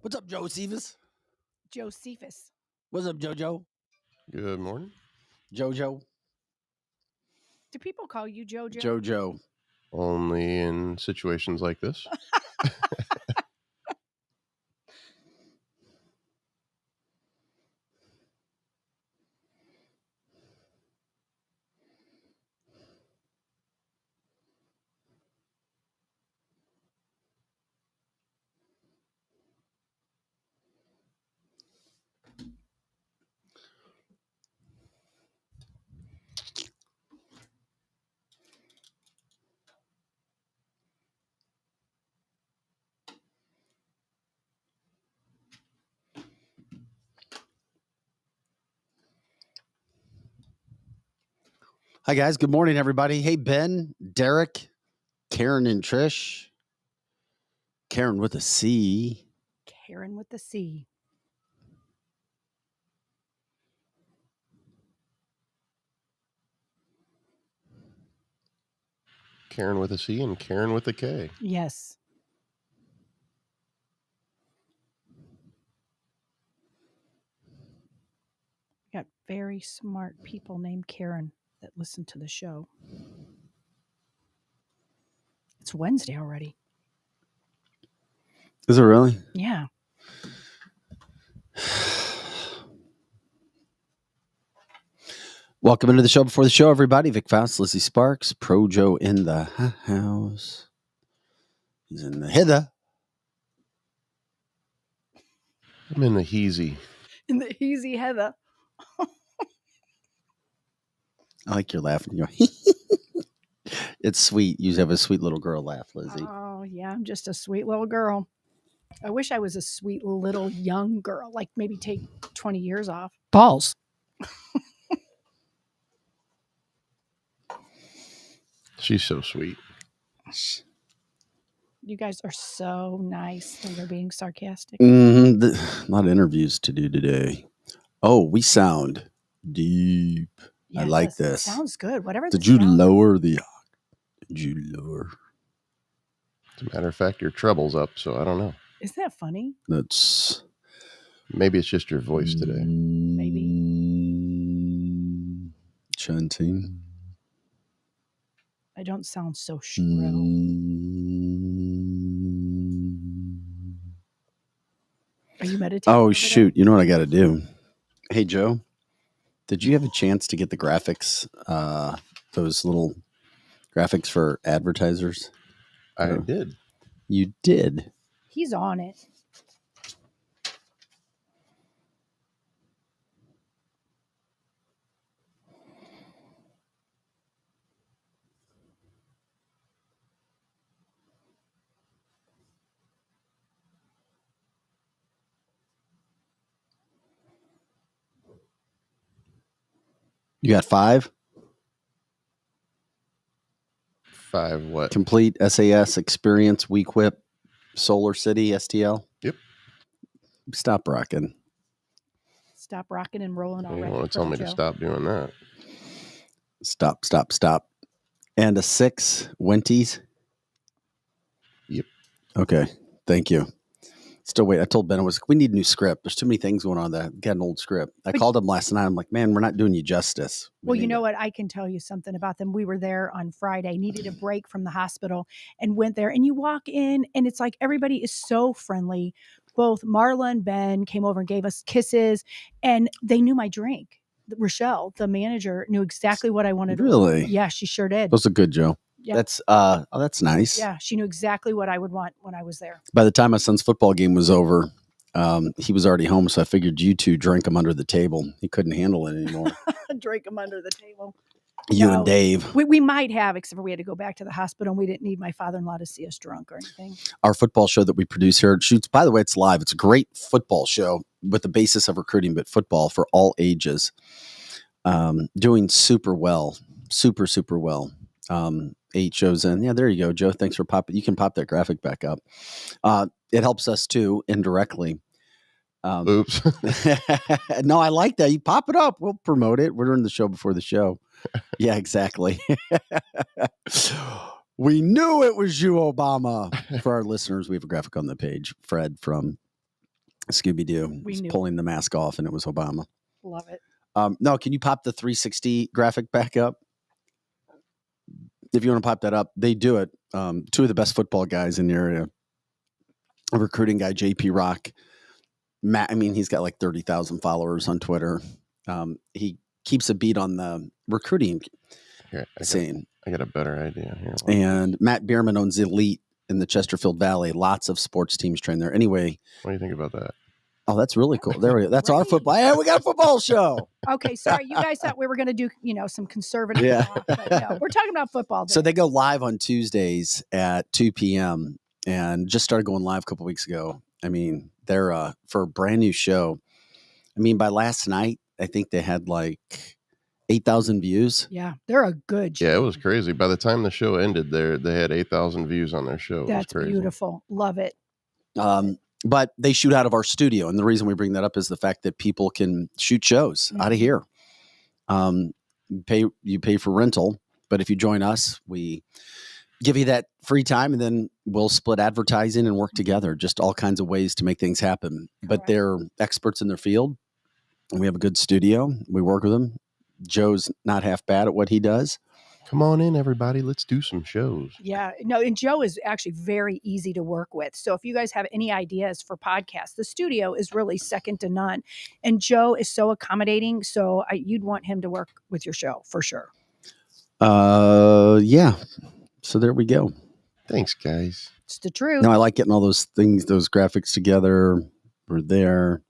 What's up, Josephus? Josephus. What's up, JoJo? Good morning. JoJo? Do people call you JoJo? JoJo. Only in situations like this. Hi, guys. Good morning, everybody. Hey, Ben, Derek, Karen, and Trish. Karen with a C. Karen with the C. Karen with a C and Karen with a K. Yes. Got very smart people named Karen that listen to the show. It's Wednesday already. Is it really? Yeah. Welcome into the show before the show, everybody. Vic Faust, Lizzie Sparks, Pro Joe in the house. He's in the hither. I'm in the heezy. In the easy Heather. I like your laugh. It's sweet. You have a sweet little girl laugh, Lizzie. Oh, yeah. I'm just a sweet little girl. I wish I was a sweet little young girl. Like maybe take 20 years off. Balls. She's so sweet. You guys are so nice when you're being sarcastic. A lot of interviews to do today. Oh, we sound deep. I like Yes, this. Sounds good. Whatever. Did the you sound- lower the? Did you lower? As a matter of fact, your treble's up, so I don't know. Isn't that funny? That's Maybe it's just your voice today. Maybe. Chanting. I don't sound so shrill. Are you meditating? Oh over shoot! You know what I got to do? Hey Joe, did you have a chance to get the graphics? Those little graphics for advertisers. I Oh. did. You did. He's on it. You got 5? 5 what? Complete SAS experience, Weak Whip, Solar City, STL. Yep. Stop rocking. Stop rocking and rolling You already. want to tell me to stop doing that? Stop. And a 6 Wenties. Yep. Okay. Thank you. Still wait. I told Ben we need a new script. There's too many things going on there. Got an old script. I called him last night. I'm like, man, we're not doing you justice. Well, you know what? I can tell you something about them. We were there on Friday, needed a break from the hospital and went there. And you walk in and it's like everybody is so friendly. Both Marla and Ben came over and gave us kisses and they knew my drink. Rochelle, the manager, knew exactly what I wanted. Really? Yeah, she sure did. That was a good Joe. Yeah. That's nice. Yeah, she knew exactly what I would want when I was there. By the time my son's football game was over, he was already home, so I figured you two drank him under the table. He couldn't handle it anymore. Drink him under the table. You and Dave. We might have, except for we had to go back to the hospital and we didn't need my father-in-law to see us drunk or anything. Our football show that we produce here at Shoots, by the way, it's live. It's a great football show with the basis of recruiting, but football for all ages. Doing super well. Super well. 8 shows in. Yeah, there you go, Joe. Thanks for popping. You can pop that graphic back up. It helps us too, indirectly. Oops. No, I like that. You pop it up. We'll promote it. We're doing the show before the show. Yeah, exactly. We knew it was you, Obama. For our listeners, we have a graphic on the page. Fred from Scooby-Doo We was knew. pulling the mask off, and it was Obama. Love it. No, can you pop the 360 graphic back up? If you want to pop that up, they do it. Two of the best football guys in the area. A recruiting guy, JP Rock. Matt, I mean, he's got like 30,000 followers on Twitter. He keeps a beat on the recruiting scene. I got a better idea here. And Matt Bierman owns Elite in the Chesterfield Valley. Lots of sports teams train there. Anyway. What do you think about that? Oh, that's really cool. There we go. That's our football. Hey, we got a football show. Okay, sorry. You guys thought we were going to do, some conservative talk, but no, we're talking about football. So they go live on Tuesdays at 2 p.m. and just started going live a couple weeks ago. I mean, they're for a brand new show. I mean, by last night, I think they had like 8,000 views. Yeah, they're a good show. Yeah, it was crazy. By the time the show ended, they had 8,000 views on their show. That's beautiful. Love it. But they shoot out of our studio. And the reason we bring that up is the fact that people can shoot shows out of here. You pay for rental, but if you join us, we give you that free time, and then we'll split advertising and work together. Just all kinds of ways to make things happen. But they're experts in their field. And we have a good studio. We work with them. Joe's not half bad at what he does. Come on in, everybody. Let's do some shows. Yeah. No, and Joe is actually very easy to work with. So if you guys have any ideas for podcasts, the studio is really second to none. And Joe is so accommodating. So you'd want him to work with your show for sure. Yeah. So there we go. Thanks, guys. It's the truth. No, I like getting all those things, those graphics together. We're there.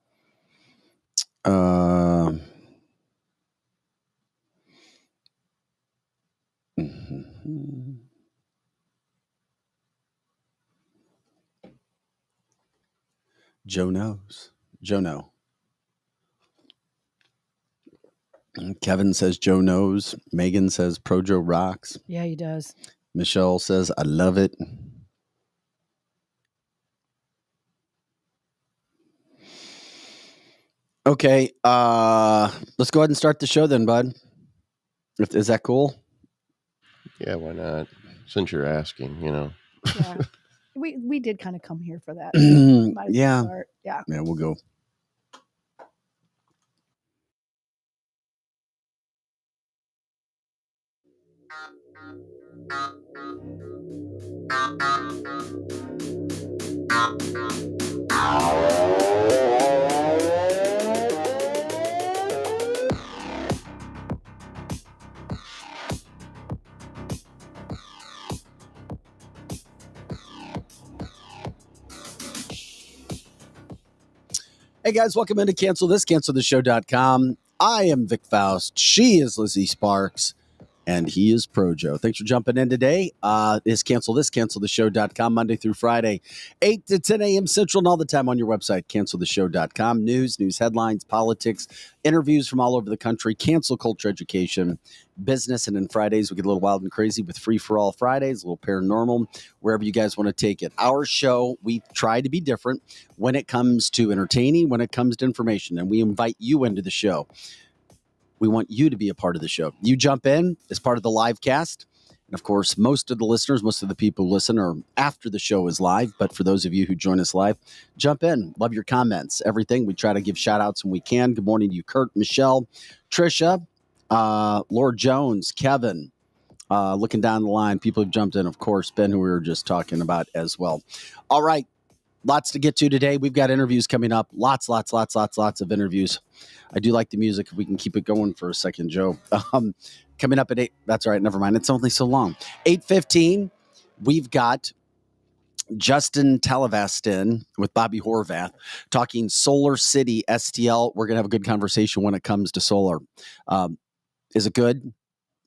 Joe knows. Joe know. Kevin says Joe knows. Megan says Pro Joe rocks. Yeah, he does. Michelle says I love it. Okay, let's go ahead and start the show then, bud. Is that cool? Yeah, why not? Since you're asking, Yeah. We did kind of come here for that. Yeah. Yeah. Yeah, we'll go. Hey guys, welcome into canceltheshow.com. I am Vic Faust. She is Lizzie Sparks. And he is Pro Joe. Thanks for jumping in today. Is canceltheshow.com, Monday through Friday, 8 to 10 a.m. Central, and all the time on your website, canceltheshow.com. News headlines, politics, interviews from all over the country, cancel culture education, business, and then Fridays we get a little wild and crazy with Free for All Fridays, a little paranormal, wherever you guys want to take it. Our show, we try to be different when it comes to entertaining, when it comes to information, and we invite you into the show. We want you to be a part of the show. You jump in as part of the live cast. And of course, most of the listeners, most of the people who listen are after the show is live. But for those of you who join us live, jump in. Love your comments, everything. We try to give shout outs when we can. Good morning to you, Kurt, Michelle, Trisha, Laura Jones, Kevin, looking down the line. People have jumped in, of course, Ben, who we were just talking about as well. All right. Lots to get to today. We've got interviews coming up. Lots of interviews. I do like the music. If we can keep it going for a second, Joe. Coming up at 8. That's all right. Never mind. It's only so long. 8:15. We've got Justin Talavastin with Bobby Horvath talking Solar City STL. We're going to have a good conversation when it comes to solar. Is it good?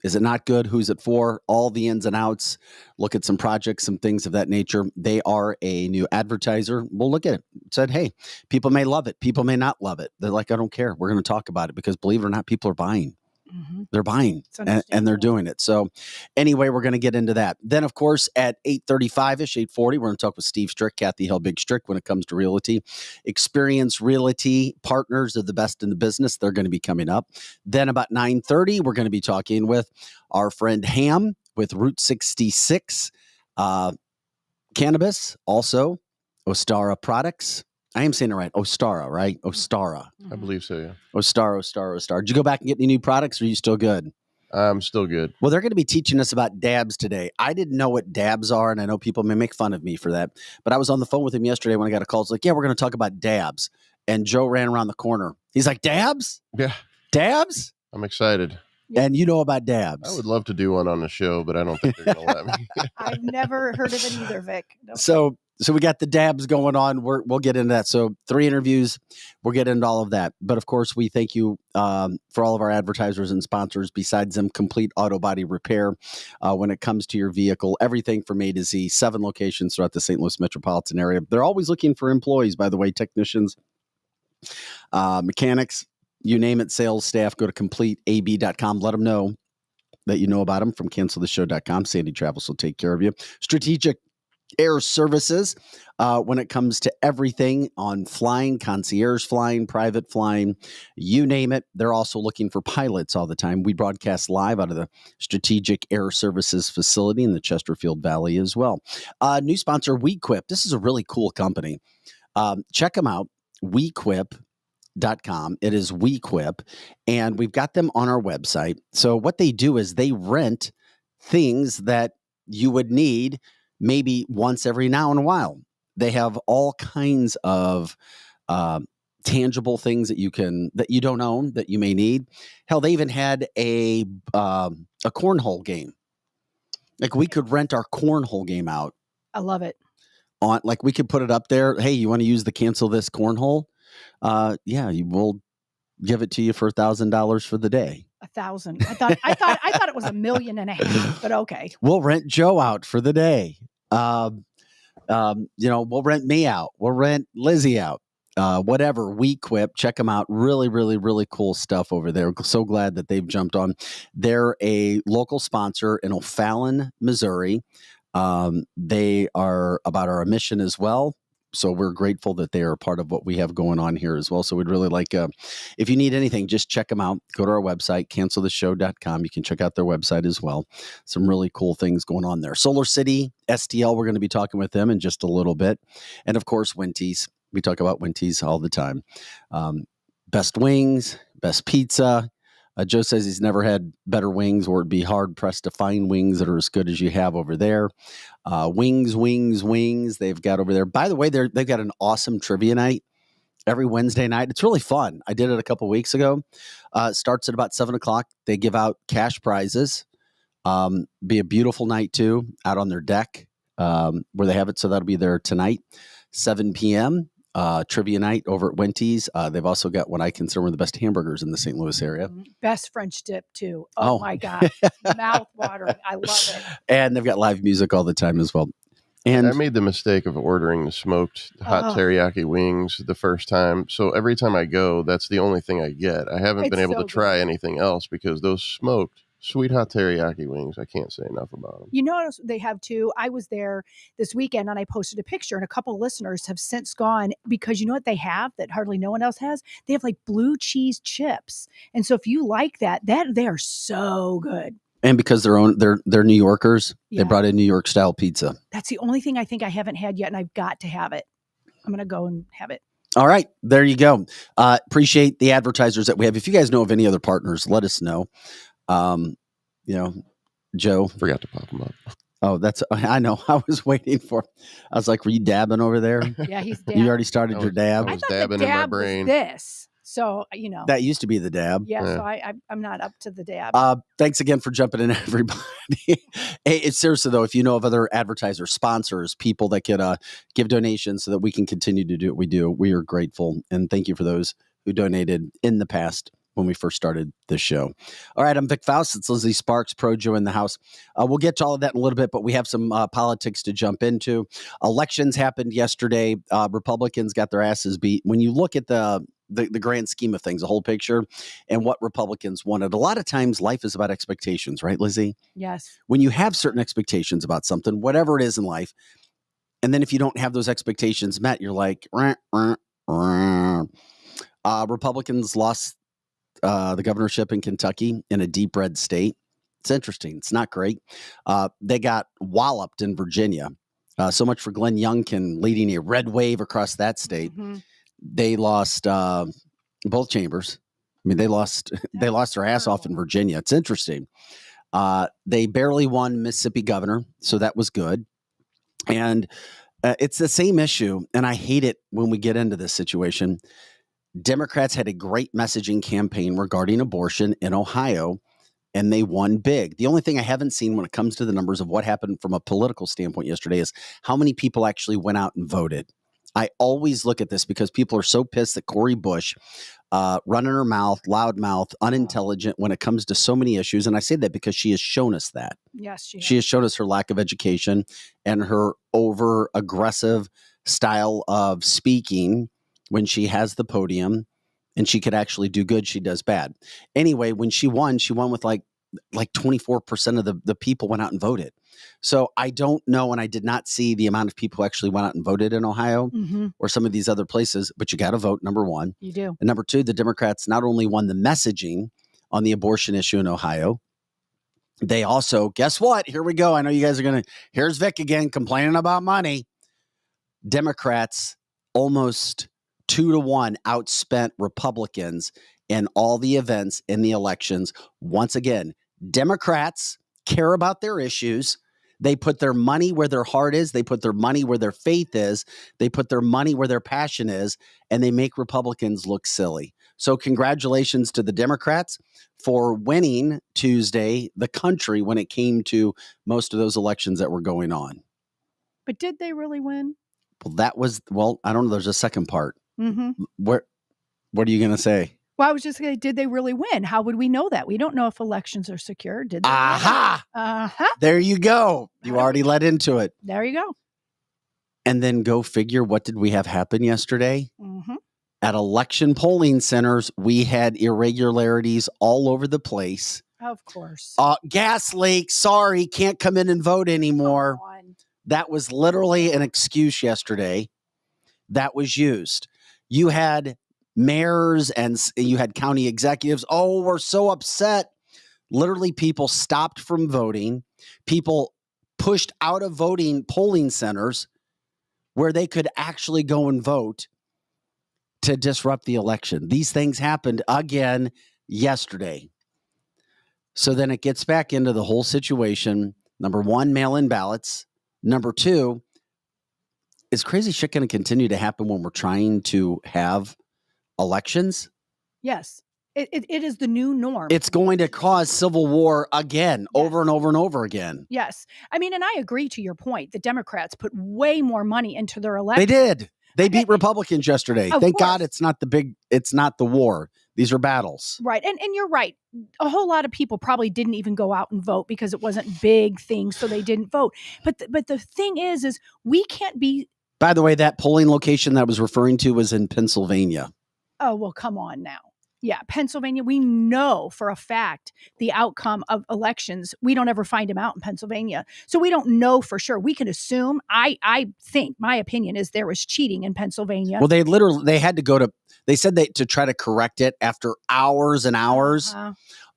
Is it not good? Who's it for? All the ins and outs. Look at some projects, some things of that nature. They are a new advertiser. We'll look at it. Said, hey, people may love it. People may not love it. They're like, I don't care. We're going to talk about it because believe it or not, people are buying. Mm-hmm. They're buying and they're doing it. So anyway, we're going to get into that. Then, of course, at 8:35-ish, 8:40, we're going to talk with Steve Strick, Kathy Helbig Strick, when it comes to realty. Experience Realty Partners are the best in the business. They're going to be coming up. Then about 9:30, we're going to be talking with our friend Ham with Route 66 Cannabis, also Ostara Products. I am saying it right. Ostara, right? Ostara. I believe so, yeah. Ostara. Did you go back and get any new products, or are you still good? I'm still good. Well, they're going to be teaching us about dabs today. I didn't know what dabs are, and I know people may make fun of me for that. But I was on the phone with him yesterday when I got a call. It's like, yeah, we're going to talk about dabs. And Joe ran around the corner. He's like, dabs? Yeah. Dabs? I'm excited. And you know about dabs. I would love to do one on the show, but I don't think they're going to let me. I've never heard of it either, Vic. No. So we got the dabs going on. We'll get into that. So 3 interviews. We'll get into all of that. But of course, we thank you for all of our advertisers and sponsors. Besides them, Complete Auto Body Repair. When it comes to your vehicle, everything from A to Z. 7 locations throughout the St. Louis metropolitan area. They're always looking for employees, by the way, technicians, mechanics, you name it, sales staff. Go to CompleteAB.com. Let them know that you know about them from CancelTheShow.com. Sandy Travels will take care of you. Strategic Air Services, when it comes to everything on flying, concierge flying, private flying, you name it. They're also looking for pilots all the time. We broadcast live out of the Strategic Air Services facility in the Chesterfield Valley as well. New sponsor, WeQuip. This is a really cool company. Check them out, WeQuip.com. It is WeQuip, and we've got them on our website. So what they do is they rent things that you would need maybe once every now and a while. They have all kinds of tangible things that you don't own that you may need. Hell, they even had a cornhole game. Like we could rent our cornhole game out. I love it. Like we could put it up there. Hey, you want to use the cancel this cornhole? Yeah, we'll give it to you for $1,000 for the day. 1,000. I thought it was 1.5 million, but okay. We'll rent Joe out for the day. We'll rent me out. We'll rent Lizzie out. Whatever. WeQuip. Check them out. Really, really, really cool stuff over there. So glad that they've jumped on. They're a local sponsor in O'Fallon, Missouri. They are about our mission as well. So we're grateful that they are part of what we have going on here as well. So we'd really like, if you need anything, just check them out. Go to our website, canceltheshow.com. You can check out their website as well. Some really cool things going on there. Solar City, STL, we're going to be talking with them in just a little bit. And of course, Winties. We talk about Winties all the time. Best wings, best pizza. Joe says he's never had better wings, or it'd be hard pressed to find wings that are as good as you have over there. Wings. They've got over there. By the way, they've got an awesome trivia night every Wednesday night. It's really fun. I did it a couple weeks ago. It starts at about 7:00. They give out cash prizes. Be a beautiful night too, out on their deck where they have it. So that'll be there tonight, 7 p.m. Trivia night over at Winties. They've also got what I consider one of the best hamburgers in the St. Louis area. Best French dip too. Oh my God. Mouth watering. I love it. And they've got live music all the time as well. And I made the mistake of ordering the smoked hot teriyaki wings the first time. So every time I go, that's the only thing I get. I haven't been able to try anything else because those smoked sweet hot teriyaki wings, I can't say enough about them. You know what they have too? I was there this weekend and I posted a picture, and a couple of listeners have since gone, because you know what they have that hardly no one else has? They have like blue cheese chips. And so if you like that they are so good. And because they're New Yorkers, They brought in New York style pizza. That's the only thing I think I haven't had yet, and I've got to have it. I'm going to go and have it. All right, there you go. Appreciate the advertisers that we have. If you guys know of any other partners, let us know. Joe forgot to pop them up. Oh, I know. I was waiting for. I was like, "Were you dabbing over there?" Yeah, he's dabbing. You already started your dab. I was dabbing in my brain. This, so that used to be the dab. Yeah, so I'm not up to the dab. Thanks again for jumping in, everybody. Hey, it's seriously though. If you know of other advertisers, sponsors, people that could give donations so that we can continue to do what we do, we are grateful, and thank you for those who donated in the past when we first started this show. All right, I'm Vic Faust. It's Lizzie Sparks, Pro Joe in the house. We'll get to all of that in a little bit, but we have some politics to jump into. Elections happened yesterday. Republicans got their asses beat. When you look at the grand scheme of things, the whole picture, and what Republicans wanted, a lot of times life is about expectations, right, Lizzie? Yes. When you have certain expectations about something, whatever it is in life, and then if you don't have those expectations met, you're like, Republicans lost the governorship in Kentucky in a deep red state. It's interesting. It's not great. They got walloped in Virginia. So much for Glenn Youngkin leading a red wave across that state. Mm-hmm. They lost both chambers. I mean, they lost their ass off in Virginia. It's interesting. They barely won Mississippi governor, so that was good. And it's the same issue, and I hate it when we get into this situation. Democrats had a great messaging campaign regarding abortion in Ohio, and they won big. The only thing I haven't seen when it comes to the numbers of what happened from a political standpoint yesterday is how many people actually went out and voted. I always look at this because people are so pissed that Cori Bush, running her mouth, loudmouth, unintelligent when it comes to so many issues. And I say that because she has shown us that. Yes, she has shown us her lack of education and her over aggressive style of speaking when she has the podium, and she could actually do good. She does bad. Anyway, when she won with like 24% of the people went out and voted. So I don't know, and I did not see the amount of people who actually went out and voted in Ohio or some of these other places, but you got to vote, number one. You do. And number two, the Democrats not only won the messaging on the abortion issue in Ohio, they also, guess what? Here we go. I know you guys are going to, here's Vic again complaining about money. Democrats almost 2-1 outspent Republicans in all the events in the elections. Once again, Democrats care about their issues. They put their money where their heart is. They put their money where their faith is. They put their money where their passion is, and they make Republicans look silly. So congratulations to the Democrats for winning Tuesday the country when it came to most of those elections that were going on. But did they really win? Well, I don't know. There's a second part. Mm-hmm. What are you going to say? Well, I was just saying, did they really win? How would we know that? We don't know if elections are secure. Did they? Aha! There you go. You already led into it. There you go. And then go figure, what did we have happen yesterday? Mm-hmm. At election polling centers, we had irregularities all over the place. Of course. Gas leak. Sorry, can't come in and vote anymore. That was literally an excuse yesterday that was used. You had mayors and you had county executives. Oh, we're so upset. Literally, people stopped from voting. People pushed out of voting polling centers where they could actually go and vote to disrupt the election. These things happened again yesterday. So then it gets back into the whole situation. Number one, mail-in ballots. Number two, is crazy shit going to continue to happen when we're trying to have elections? Yes. It is the new norm. It's going to cause civil war again, over and over and over again. Yes. I mean, and I agree to your point. The Democrats put way more money into their election. They did. They beat Republicans yesterday. Thank God it's not the war. These are battles. Right. And you're right. A whole lot of people probably didn't even go out and vote because it wasn't big things, so they didn't vote. But the thing is we can't be. By the way, that polling location that I was referring to was in Pennsylvania. Oh, well, come on now. Yeah, Pennsylvania, we know for a fact the outcome of elections. We don't ever find them out in Pennsylvania. So we don't know for sure. We can assume. I think my opinion is there was cheating in Pennsylvania. Well, they had to go to, they said to try to correct it after hours and hours.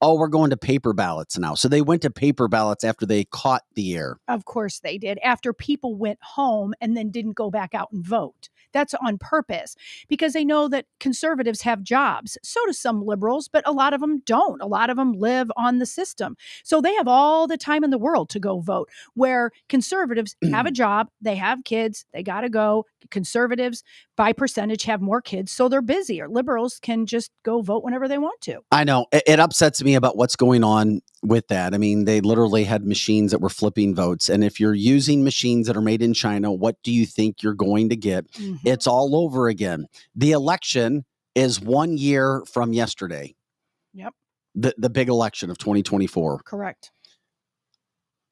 Oh, we're going to paper ballots now. So they went to paper ballots after they caught the error. Of course they did. After people went home and then didn't go back out and vote. That's on purpose because they know that conservatives have jobs. So do some liberals, but a lot of them don't. A lot of them live on the system. So they have all the time in the world to go vote, where conservatives have a job, they have kids, they got to go. Conservatives, by percentage, have more kids, so they're busier. Liberals can just go vote whenever they want to. I know. It upsets me about what's going on with that. I mean, they literally had machines that were flipping votes. And if you're using machines that are made in China, what do you think you're going to get? Mm-hmm. It's all over again. The election is 1 year from yesterday. Yep. The big election of 2024. Correct.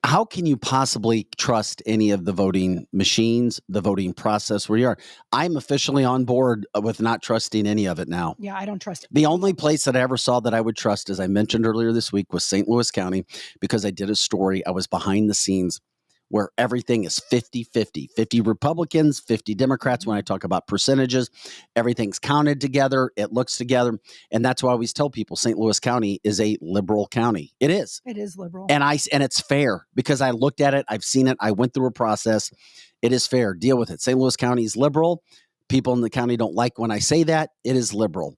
How can you possibly trust any of the voting machines, the voting process where you are? I'm officially on board with not trusting any of it now. Yeah, I don't trust it. The only place that I ever saw that I would trust, as I mentioned earlier this week, was St. Louis County, because I did a story. I was behind the scenes where everything is 50-50, 50 Republicans, 50 Democrats. When I talk about percentages, everything's counted together. It looks together. And that's why I always tell people St. Louis County is a liberal county. It is. It is liberal. And it's fair because I looked at it. I've seen it. I went through a process. It is fair. Deal with it. St. Louis County is liberal. People in the county don't like when I say that. It is liberal.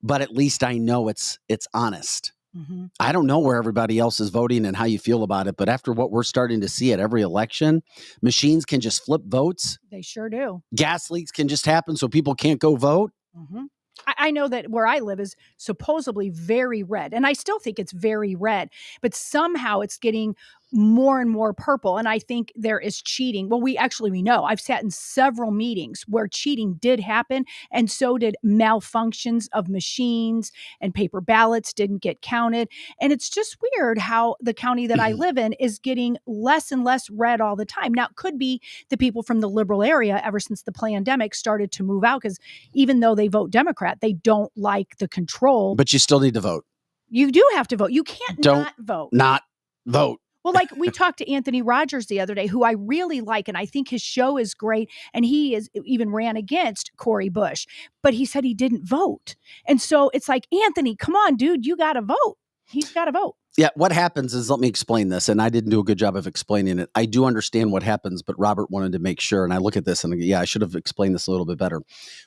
But at least I know it's honest. Mm-hmm. I don't know where everybody else is voting and how you feel about it, but after what we're starting to see at every election, machines can just flip votes. They sure do. Gas leaks can just happen so people can't go vote. Mm-hmm. I know that where I live is supposedly very red, and I still think it's very red, but somehow it's getting more and more purple. And I think there is cheating. Well, we know. I've sat in several meetings where cheating did happen, and so did malfunctions of machines, and paper ballots didn't get counted. And it's just weird how the county that I live in is getting less and less red all the time. Now, it could be the people from the liberal area ever since the pandemic started to move out, because even though they vote Democrat, they don't like the control. But you still need to vote. You do have to vote. You can't not vote. Not vote. Well, like we talked to Anthony Rogers the other day, who I really like, and I think his show is great. And he even ran against Cori Bush, but he said he didn't vote. And so it's like, Anthony, come on, dude, you got to vote. He's got to vote. Yeah, what happens is, let me explain this, and I didn't do a good job of explaining it. I do understand what happens, but Robert wanted to make sure, and I look at this and I should have explained this a little bit better.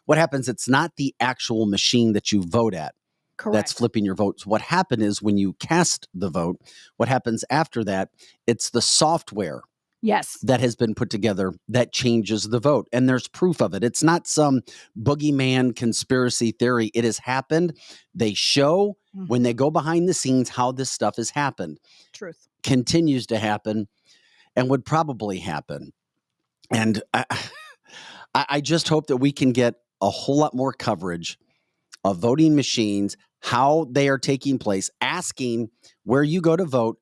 What happens, it's not the actual machine that you vote at. Correct. That's flipping your votes. What happened is when you cast the vote, what happens after that, it's the software. Yes. That has been put together that changes the vote. And there's proof of it. It's not some boogeyman conspiracy theory. It has happened. They show when they go behind the scenes how this stuff has happened. Truth. Continues to happen and would probably happen. And I just hope that we can get a whole lot more coverage of voting machines, how they are taking place, asking where you go to vote,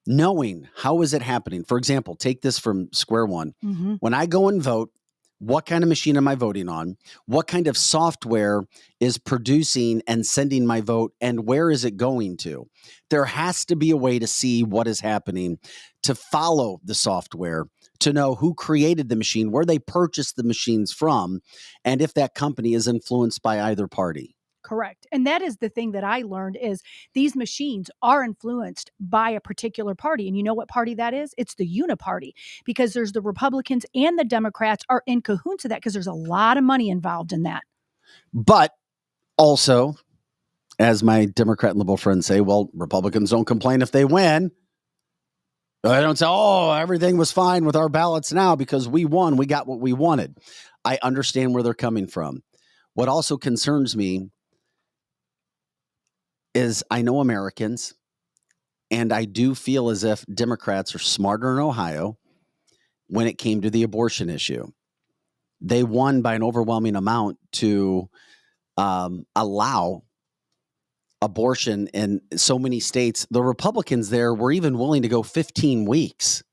knowing how is it happening. For example, take this from square one. Mm-hmm. When I go and vote, what kind of machine am I voting on? What kind of software is producing and sending my vote, and where is it going to? There has to be a way to see what is happening, to follow the software, to know who created the machine, where they purchased the machines from, and if that company is influenced by either party. Correct. And that is the thing that I learned is these machines are influenced by a particular party. And you know what party that is? It's the Uniparty, because there's the Republicans and the Democrats are in cahoots of that, because there's a lot of money involved in that. But also, as my Democrat and liberal friends say, well, Republicans don't complain if they win. They don't say, oh, everything was fine with our ballots now because we won. We got what we wanted. I understand where they're coming from. What also concerns me is I know Americans, and I do feel as if Democrats are smarter in Ohio when it came to the abortion issue. They won by an overwhelming amount to allow abortion in so many states. The Republicans there were even willing to go 15 weeks.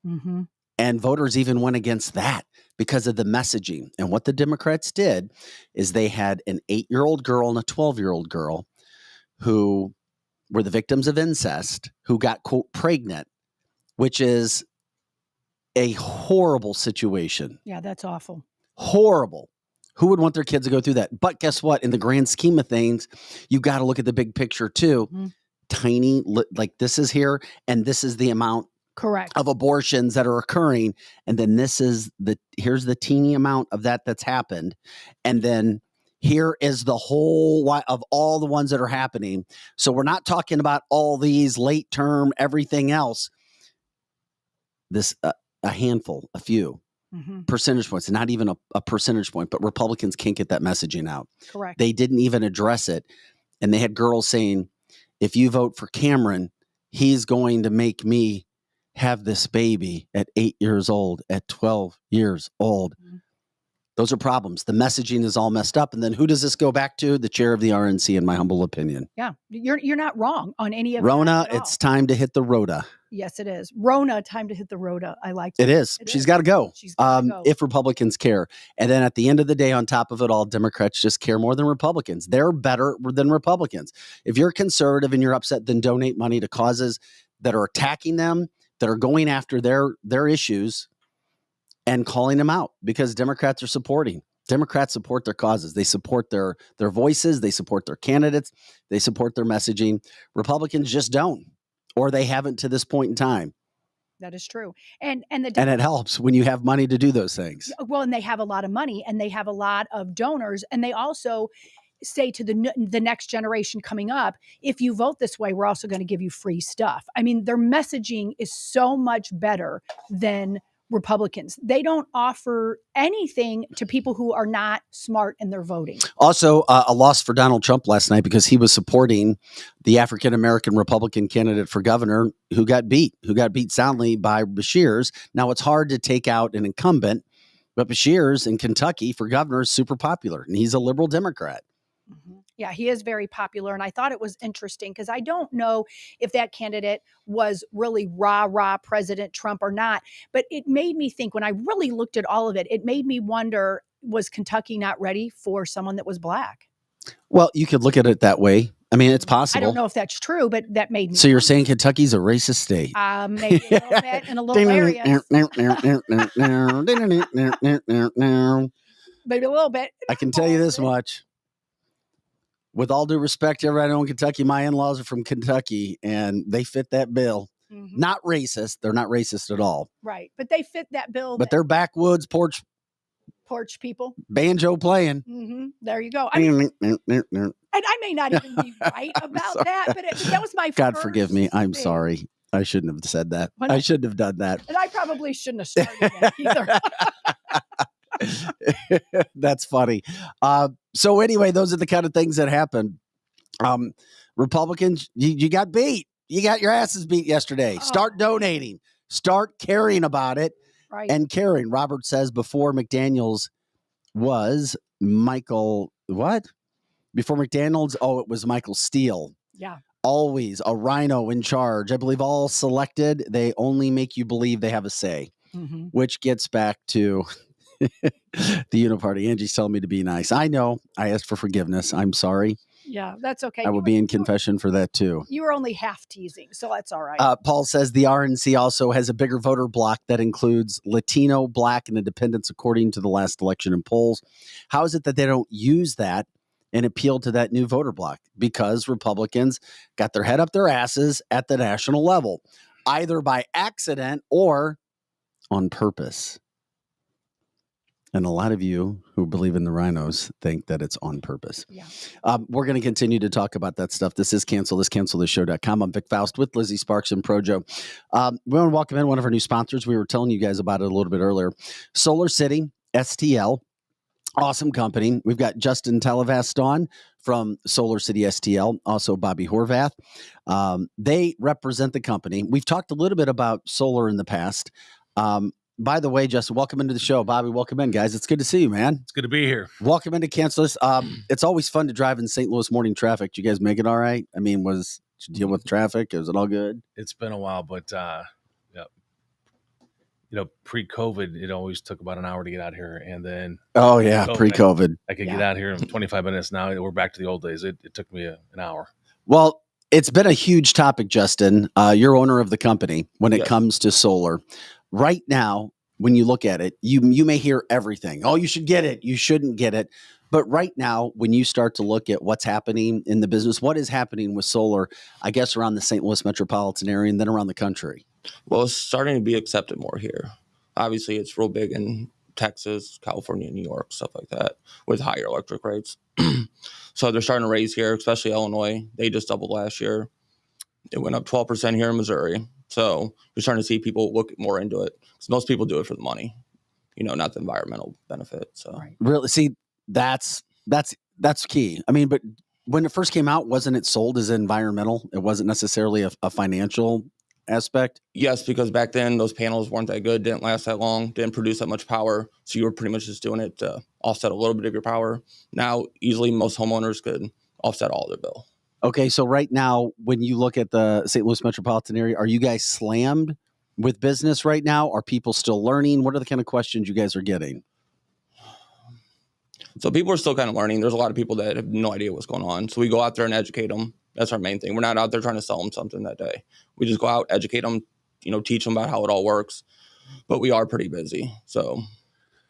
Mm-hmm. And voters even went against that because of the messaging. And what the Democrats did is they had an 8-year-old girl and a 12-year-old girl who were the victims of incest, who got, quote, pregnant, which is a horrible situation. Yeah, that's awful. Horrible. Who would want their kids to go through that? But guess what? In the grand scheme of things, you got to look at the big picture too. Mm-hmm. Tiny, like this is here, and this is the amount correct of abortions that are occurring. And then here's the teeny amount of that's happened. And then here is the whole of all the ones that are happening. So we're not talking about all these late term, everything else. This, a handful, a few percentage points, not even a percentage point, but Republicans can't get that messaging out. Correct. They didn't even address it. And they had girls saying, if you vote for Cameron, he's going to make me have this baby at 8 years old, at 12 years old. Mm-hmm. Those are problems. The messaging is all messed up. And then who does this go back to? The chair of the RNC, in my humble opinion. Yeah, you're not wrong on any of Rona, it's time to hit the rota. Yes, it is. Rona, time to hit the rota. I like that. It is. She's got to go. She's gotta go. If Republicans care. And then at the end of the day, on top of it all, Democrats just care more than Republicans. They're better than Republicans. If you're conservative and you're upset, then donate money to causes that are attacking them, that are going after their issues and calling them out because Democrats are supporting. Democrats support their causes. They support their voices. They support their candidates. They support their messaging. Republicans just don't, or they haven't to this point in time. That is true. And it helps when you have money to do those things. Well, and they have a lot of money and they have a lot of donors, and they also say to the next generation coming up, if you vote this way, we're also going to give you free stuff. I mean, their messaging is so much better than Republicans. They don't offer anything to people who are not smart in their voting. Also, a loss for Donald Trump last night because he was supporting the African-American Republican candidate for governor who got beat soundly by Beshears. Now, it's hard to take out an incumbent, but Beshears in Kentucky for governor is super popular, and he's a liberal Democrat. Mm-hmm. Yeah, he is very popular. And I thought it was interesting because I don't know if that candidate was really rah President Trump or not. But it made me think, when I really looked at all of it, it made me wonder, was Kentucky not ready for someone that was black? Well, you could look at it that way. I mean, it's possible. I don't know if that's true, but that made me. So you're saying Kentucky's a racist state? Maybe a little bit in a little area. Maybe a little bit. I can tell you this much. With all due respect to everybody in Kentucky, my in-laws are from Kentucky, and they fit that bill. Mm-hmm. Not racist. They're not racist at all. Right. But they fit that bill. But they're backwoods porch people. Banjo playing. Mm-hmm. There you go. I mean, and I may not even be right about that, but that was my God forgive me. I'm sorry. I shouldn't have said that. I shouldn't have done that. And I probably shouldn't have started that either. That's funny. So anyway, those are the kind of things that happen. Republicans, you got beat. You got your asses beat yesterday. Oh. Start donating. Start caring about it. Right. And caring. Robert says before McDaniels was Michael, what? Before McDaniels, it was Michael Steele. Yeah. Always a rhino in charge. I believe all selected. They only make you believe they have a say, which gets back to the Uniparty. Angie's telling me to be nice. I know. I asked for forgiveness. I'm sorry. Yeah, that's okay. I will be in confession for that too. You were only half teasing, so that's all right. Paul says the RNC also has a bigger voter block that includes Latino, Black, and Independents, according to the last election in polls. How is it that they don't use that and appeal to that new voter block? Because Republicans got their head up their asses at the national level, either by accident or on purpose. And a lot of you who believe in the rhinos think that it's on purpose. Yeah. We're going to continue to talk about that stuff. This is cancelthisshow.com. I'm Vic Faust with Lizzie Sparks and Projo. We want to welcome in one of our new sponsors. We were telling you guys about it a little bit earlier. Solar City, STL. Awesome company. We've got Justin Talavast on from Solar City STL, also Bobby Horvath. They represent the company. We've talked a little bit about solar in the past. By the way, Justin, welcome into the show. Bobby, welcome in, guys. It's good to see you, man. It's good to be here. Welcome into Cancel This. It's always fun to drive in St. Louis morning traffic. Did you guys make it all right? I mean, did you deal with traffic? Was it all good? It's been a while, but pre-COVID, it always took about an hour to get out here, and then pre-COVID, I could get out here in 25 minutes. Now we're back to the old days. It took me an hour. Well, it's been a huge topic, Justin. You're owner of the company when it comes to solar. Right now, when you look at it, you may hear everything. Oh, you should get it. You shouldn't get it. But right now, when you start to look at what's happening in the business, what is happening with solar, I guess, around the St. Louis metropolitan area and then around the country? Well, it's starting to be accepted more here. Obviously, it's real big in Texas, California, New York, stuff like that, with higher electric rates. So they're starting to raise here, especially Illinois. They just doubled last year. It went up 12% here in Missouri. So you're starting to see people look more into it. Because most people do it for the money, not the environmental benefit. So really, see, that's key. I mean, but when it first came out, wasn't it sold as environmental? It wasn't necessarily a financial aspect? Yes, because back then those panels weren't that good, didn't last that long, didn't produce that much power. So you were pretty much just doing it to offset a little bit of your power. Now, easily most homeowners could offset all their bill. Okay, so right now, when you look at the St. Louis metropolitan area, are you guys slammed with business right now? Are people still learning? What are the kind of questions you guys are getting? So people are still kind of learning. There's a lot of people that have no idea what's going on. So we go out there and educate them. That's our main thing. We're not out there trying to sell them something that day. We just go out, educate them, teach them about how it all works. But we are pretty busy. So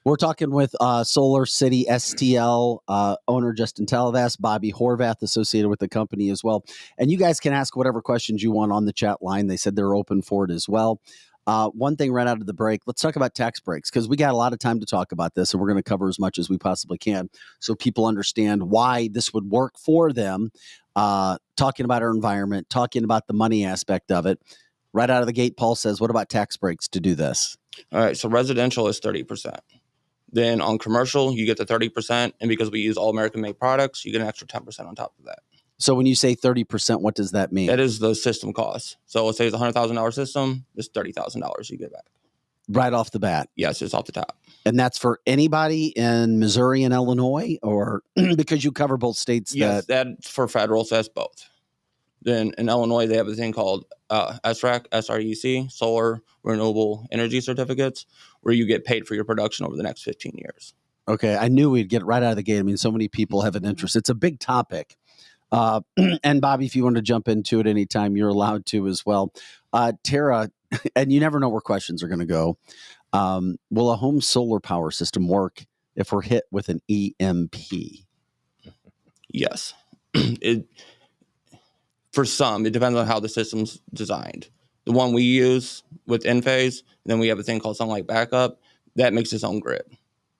we're talking with Solar City STL owner Justin Talavas, Bobby Horvath, associated with the company as well. And you guys can ask whatever questions you want on the chat line. They said they're open for it as well. One thing right out of the break, let's talk about tax breaks, because we got a lot of time to talk about this, and we're going to cover as much as we possibly can so people understand why this would work for them. Talking about our environment, talking about the money aspect of it. Right out of the gate, Paul says, what about tax breaks to do this? All right, so residential is 30%. Then on commercial, you get the 30%. And because we use all American-made products, you get an extra 10% on top of that. So when you say 30%, what does that mean? That is the system cost. So let's say it's a $100,000 system, it's $30,000 you get back. Right off the bat? Yes, it's off the top. And that's for anybody in Missouri and Illinois, or because you cover both states? Yes, that's for federal, so that's both. Then in Illinois, they have a thing called SREC, SREC, Solar Renewable Energy Certificates, where you get paid for your production over the next 15 years. Okay, I knew we'd get right out of the gate. I mean, so many people have an interest. It's a big topic. And Bobby, if you want to jump into it anytime, you're allowed to as well. Tara, and you never know where questions are going to go. Will a home solar power system work if we're hit with an EMP? Yes. For some, it depends on how the system's designed. The one we use with Enphase, then we have a thing called sunlight backup that makes its own grid.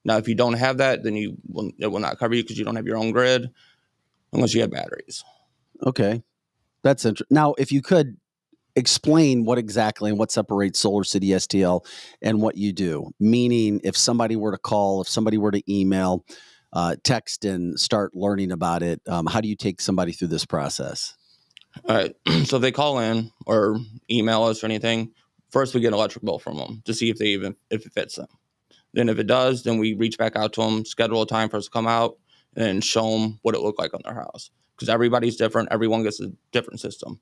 Now, if you don't have that, then it will not cover you because you don't have your own grid unless you have batteries. Okay, that's interesting. Now, if you could explain what exactly and what separates Solar City STL and what you do, meaning if somebody were to call, if somebody were to email, text, and start learning about it, how do you take somebody through this process? All right. So if they call in or email us or anything, first we get an electric bill from them to see if it fits them. Then if it does, then we reach back out to them, schedule a time for us to come out and show them what it looked like on their house. Because everybody's different. Everyone gets a different system.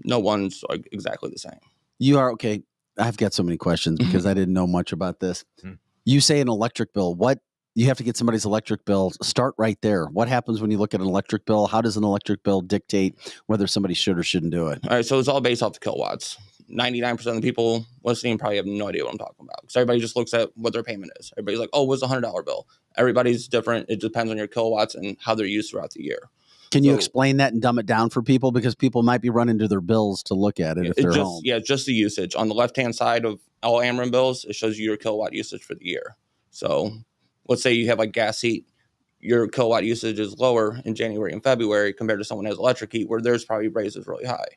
No one's exactly the same. You are okay. I've got so many questions because I didn't know much about this. You say an electric bill. What? You have to get somebody's electric bill. Start right there. What happens when you look at an electric bill? How does an electric bill dictate whether somebody should or shouldn't do it? All right, so it's all based off the kilowatts. 99% of the people listening probably have no idea what I'm talking about. Because everybody just looks at what their payment is. Everybody's like, oh, what's a $100 bill? Everybody's different. It depends on your kilowatts and how they're used throughout the year. Can you explain that and dumb it down for people? Because people might be running to their bills to look at it if they're home. Yeah, just the usage. On the left-hand side of all Ameren bills, it shows you your kilowatt usage for the year. So let's say you have like gas heat, your kilowatt usage is lower in January and February compared to someone who has electric heat where theirs probably raises really high.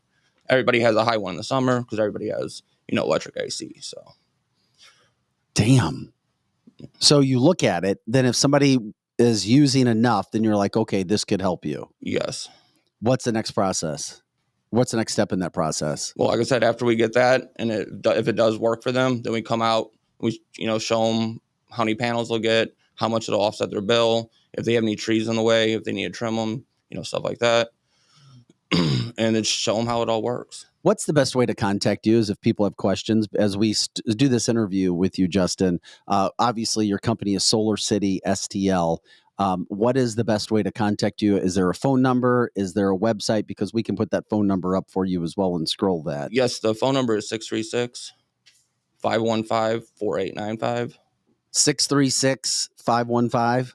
Everybody has a high one in the summer because everybody has, electric AC. So, damn. So you look at it, then if somebody is using enough, then you're like, okay, this could help you. Yes. What's the next process? What's the next step in that process? Well, like I said, after we get that, and if it does work for them, then we come out, we show them how many panels they'll get, how much it'll offset their bill, if they have any trees in the way, if they need to trim them, stuff like that. And then show them how it all works. What's the best way to contact you is if people have questions as we do this interview with you, Justin? Obviously, your company is Solar City STL. What is the best way to contact you? Is there a phone number? Is there a website? Because we can put that phone number up for you as well and scroll that. Yes, the phone number is 636-515-4895. 636-515?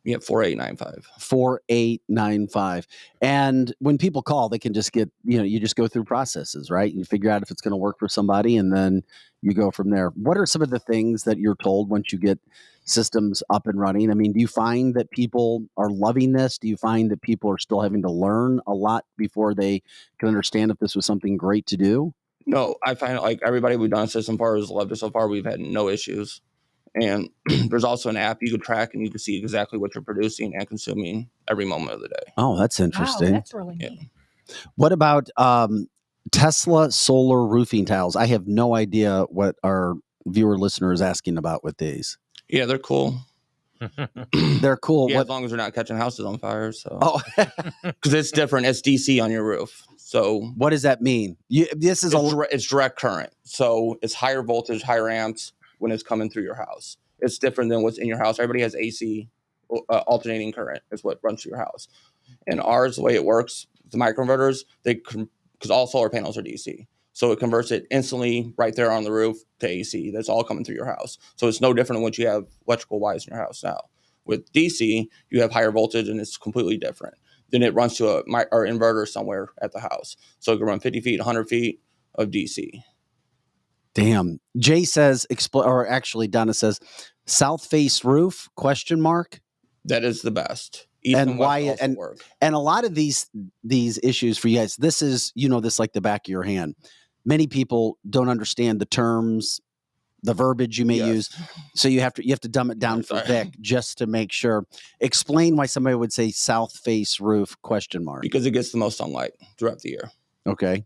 Yeah, 4895. 4895. And when people call, they can just get, you just go through processes, right? You figure out if it's going to work for somebody, and then you go from there. What are some of the things that you're told once you get systems up and running? I mean, do you find that people are loving this? Do you find that people are still having to learn a lot before they can understand if this was something great to do? No, I find like everybody we've done a system for has loved it so far. We've had no issues. And there's also an app you can track, and you can see exactly what you're producing and consuming every moment of the day. Oh, that's interesting. Wow, that's really neat. What about Tesla solar roofing tiles? I have no idea what our viewer listener is asking about with these. Yeah, they're cool. They're cool. Yeah, as long as they're not catching houses on fire. So, because it's different. It's DC on your roof. So, what does that mean? It's direct current. So it's higher voltage, higher amps when it's coming through your house. It's different than what's in your house. Everybody has AC, alternating current is what runs through your house. And ours, the way it works, the microinverters, because all solar panels are DC. So it converts it instantly right there on the roof to AC. That's all coming through your house. So it's no different than what you have electrical wise in your house now. With DC, you have higher voltage and it's completely different. Then it runs to our inverter somewhere at the house. So it can run 50 feet, 100 feet of DC. Damn. Jay says, or actually Donna says, south face roof, question mark. That is the best. East and why, and work. And a lot of these issues for you guys, this is, this like the back of your hand. Many people don't understand the terms, the verbiage you may use. So you have to dumb it down for Vic just to make sure. Explain why somebody would say south face roof, question mark. Because it gets the most sunlight throughout the year. Okay.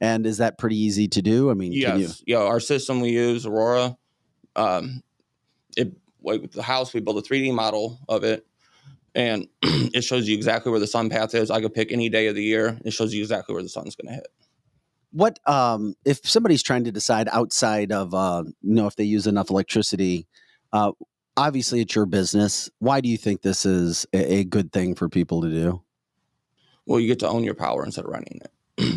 And is that pretty easy to do? I mean, yes. Yeah, our system we use, Aurora, with the house, we build a 3D model of it, and it shows you exactly where the sun path is. I could pick any day of the year. It shows you exactly where the sun's going to hit. What if somebody's trying to decide outside of if they use enough electricity? Obviously, it's your business. Why do you think this is a good thing for people to do? Well, you get to own your power instead of renting it.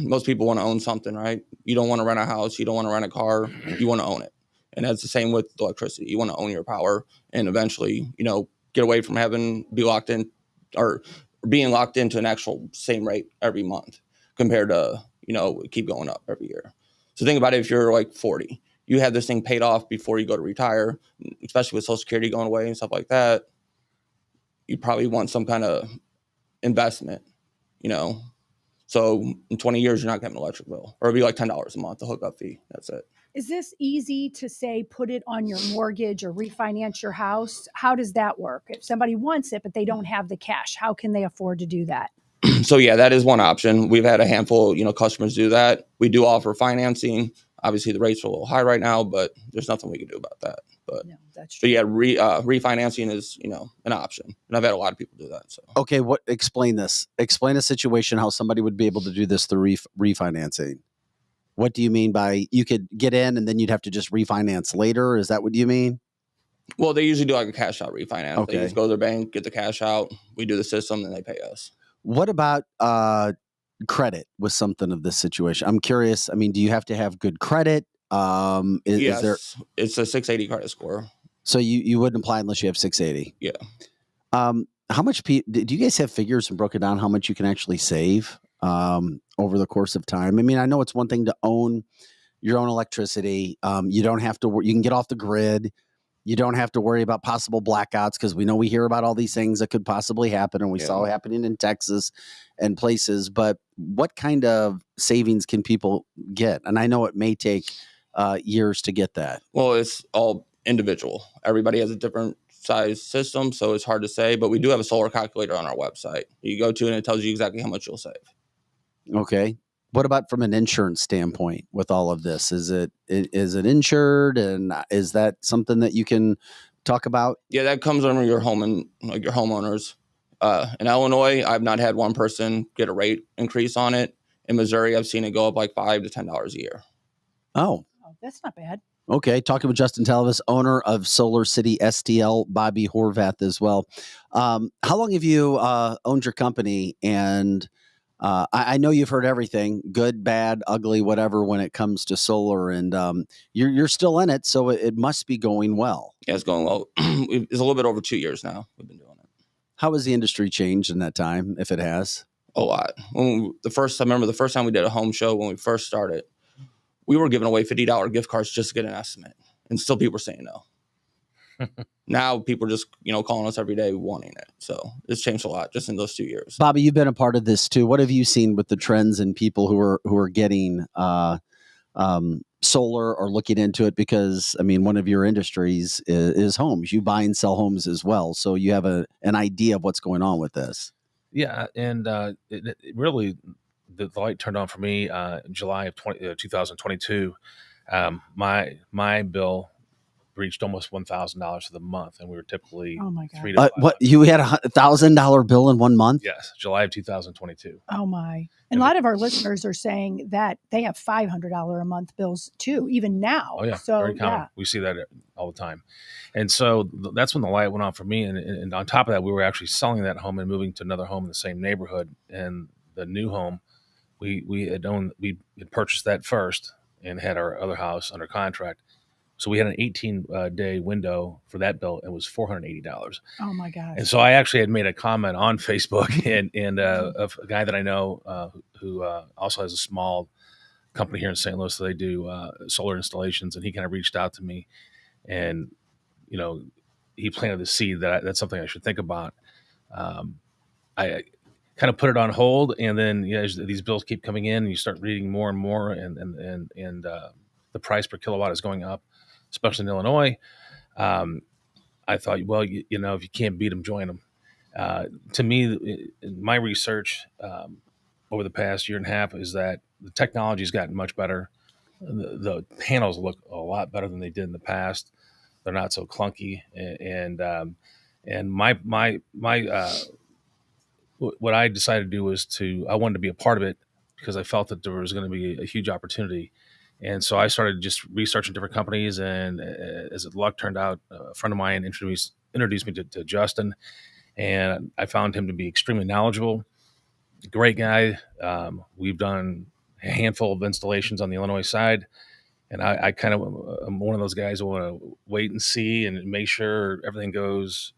Most people want to own something, right? You don't want to rent a house. You don't want to rent a car. You want to own it. And that's the same with electricity. You want to own your power and eventually, get away from be locked in or being locked into an actual same rate every month compared to, keep going up every year. So think about it. If you're like 40, you have this thing paid off before you go to retire, especially with Social Security going away and stuff like that. You probably want some kind of investment, So in 20 years, you're not getting an electric bill, or it'll be like $10 a month, the hookup fee. That's it. Is this easy to say, put it on your mortgage or refinance your house? How does that work? If somebody wants it, but they don't have the cash, how can they afford to do that? So yeah, that is one option. We've had a handful, customers do that. We do offer financing. Obviously the rates are a little high right now, but there's nothing we can do about that. But, no, that's true. But yeah, refinancing is, an option. And I've had a lot of people do that. So, okay. Explain this, explain a situation, how somebody would be able to do this through refinancing. What do you mean by you could get in and then you'd have to just refinance later? Is that what you mean? Well, they usually do like a cash out refinance. Okay. They just go to their bank, get the cash out. We do the system, and they pay us. What about credit with something of this situation? I'm curious. I mean, do you have to have good credit? Yes, is there? It's a 680 credit score. So you wouldn't apply unless you have 680. Yeah. How much? Do you guys have figures and broke it down? How much you can actually save over the course of time? I mean, I know it's one thing to own your own electricity. You don't have to. You can get off the grid. You don't have to worry about possible blackouts because we hear about all these things that could possibly happen, and we saw it happening in Texas and places. But what kind of savings can people get? And I know it may take years to get that. Well, it's all individual. Everybody has a different size system, so it's hard to say. But we do have a solar calculator on our website. You go to and it tells you exactly how much you'll save. Okay. What about from an insurance standpoint with all of this? Is it insured, and is that something that you can talk about? Yeah, that comes under your home and like your homeowners. In Illinois, I've not had one person get a rate increase on it. In Missouri, I've seen it go up like $5 to $10 a year. Oh, that's not bad. Okay. Talking with Justin Televis, owner of Solar City STL, Bobby Horvath as well. How long have you owned your company? And I know you've heard everything, good, bad, ugly, whatever, when it comes to solar, and you're still in it, so it must be going well. Yeah, it's going well. It's a little bit over 2 years now we've been doing it. How has the industry changed in that time, if it has? A lot. I remember the first time we did a home show when we first started, we were giving away $50 gift cards just to get an estimate, and still people were saying no. Now people are just, calling us every day wanting it. So it's changed a lot just in those 2 years. Bobby, you've been a part of this too. What have you seen with the trends and people who are getting solar or looking into it? Because I mean, one of your industries is homes. You buy and sell homes as well, so you have an idea of what's going on with this. Yeah, and it really the light turned on for me July of 2022. My bill reached almost $1,000 for the month, and we were typically $3 to $5. What, you had $1,000 bill in 1 month? Yes, July of 2022. Oh my! And a lot of our listeners are saying that they have $500 a month bills too, even now. Oh yeah, so very common. Yeah. We see that all the time, and so that's when the light went on for me. And on top of that, we were actually selling that home and moving to another home in the same neighborhood, and the new home we had purchased that first and had our other house under contract. So we had an 18-day window for that bill. It was $480. Oh my gosh! And so I actually had made a comment on Facebook, and of a guy that I know who also has a small company here in St. Louis. So they do solar installations, and he kind of reached out to me, and he planted the seed that that's something I should think about. I kind of put it on hold, and then as these bills keep coming in, and you start reading more and more, and the price per kilowatt is going up, especially in Illinois. I thought, well, if you can't beat them, join them. To me, in my research over the past year and a half is that the technology has gotten much better. The panels look a lot better than they did in the past. They're not so clunky, and my what I decided to do was I wanted to be a part of it because I felt that there was going to be a huge opportunity. And so I started just researching different companies. And as luck turned out, a friend of mine introduced me to Justin. And I found him to be extremely knowledgeable, great guy. We've done a handful of installations on the Illinois side. And I kind of am one of those guys who want to wait and see and make sure everything goes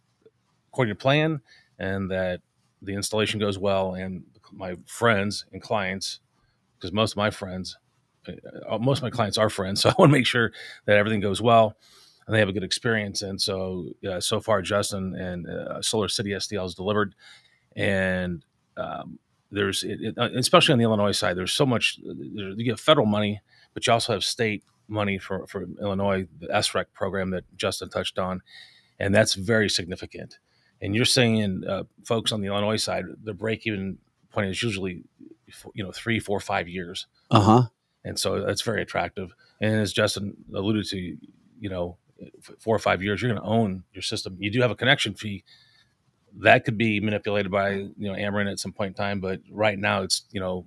according to plan and that the installation goes well. And my friends and clients, because most of my clients are friends, so I want to make sure that everything goes well and they have a good experience. And so, so far, Justin and Solar City STL has delivered. And there's, especially on the Illinois side, there's so much. You get federal money, but you also have state money for Illinois, the SREC program that Justin touched on, and that's very significant. And you're saying, folks on the Illinois side, the break-even point is usually, 3, 4, 5 years. And so that's very attractive. And as Justin alluded to, 4 or 5 years, you're going to own your system. You do have a connection fee that could be manipulated by Ameren at some point in time, but right now it's $20,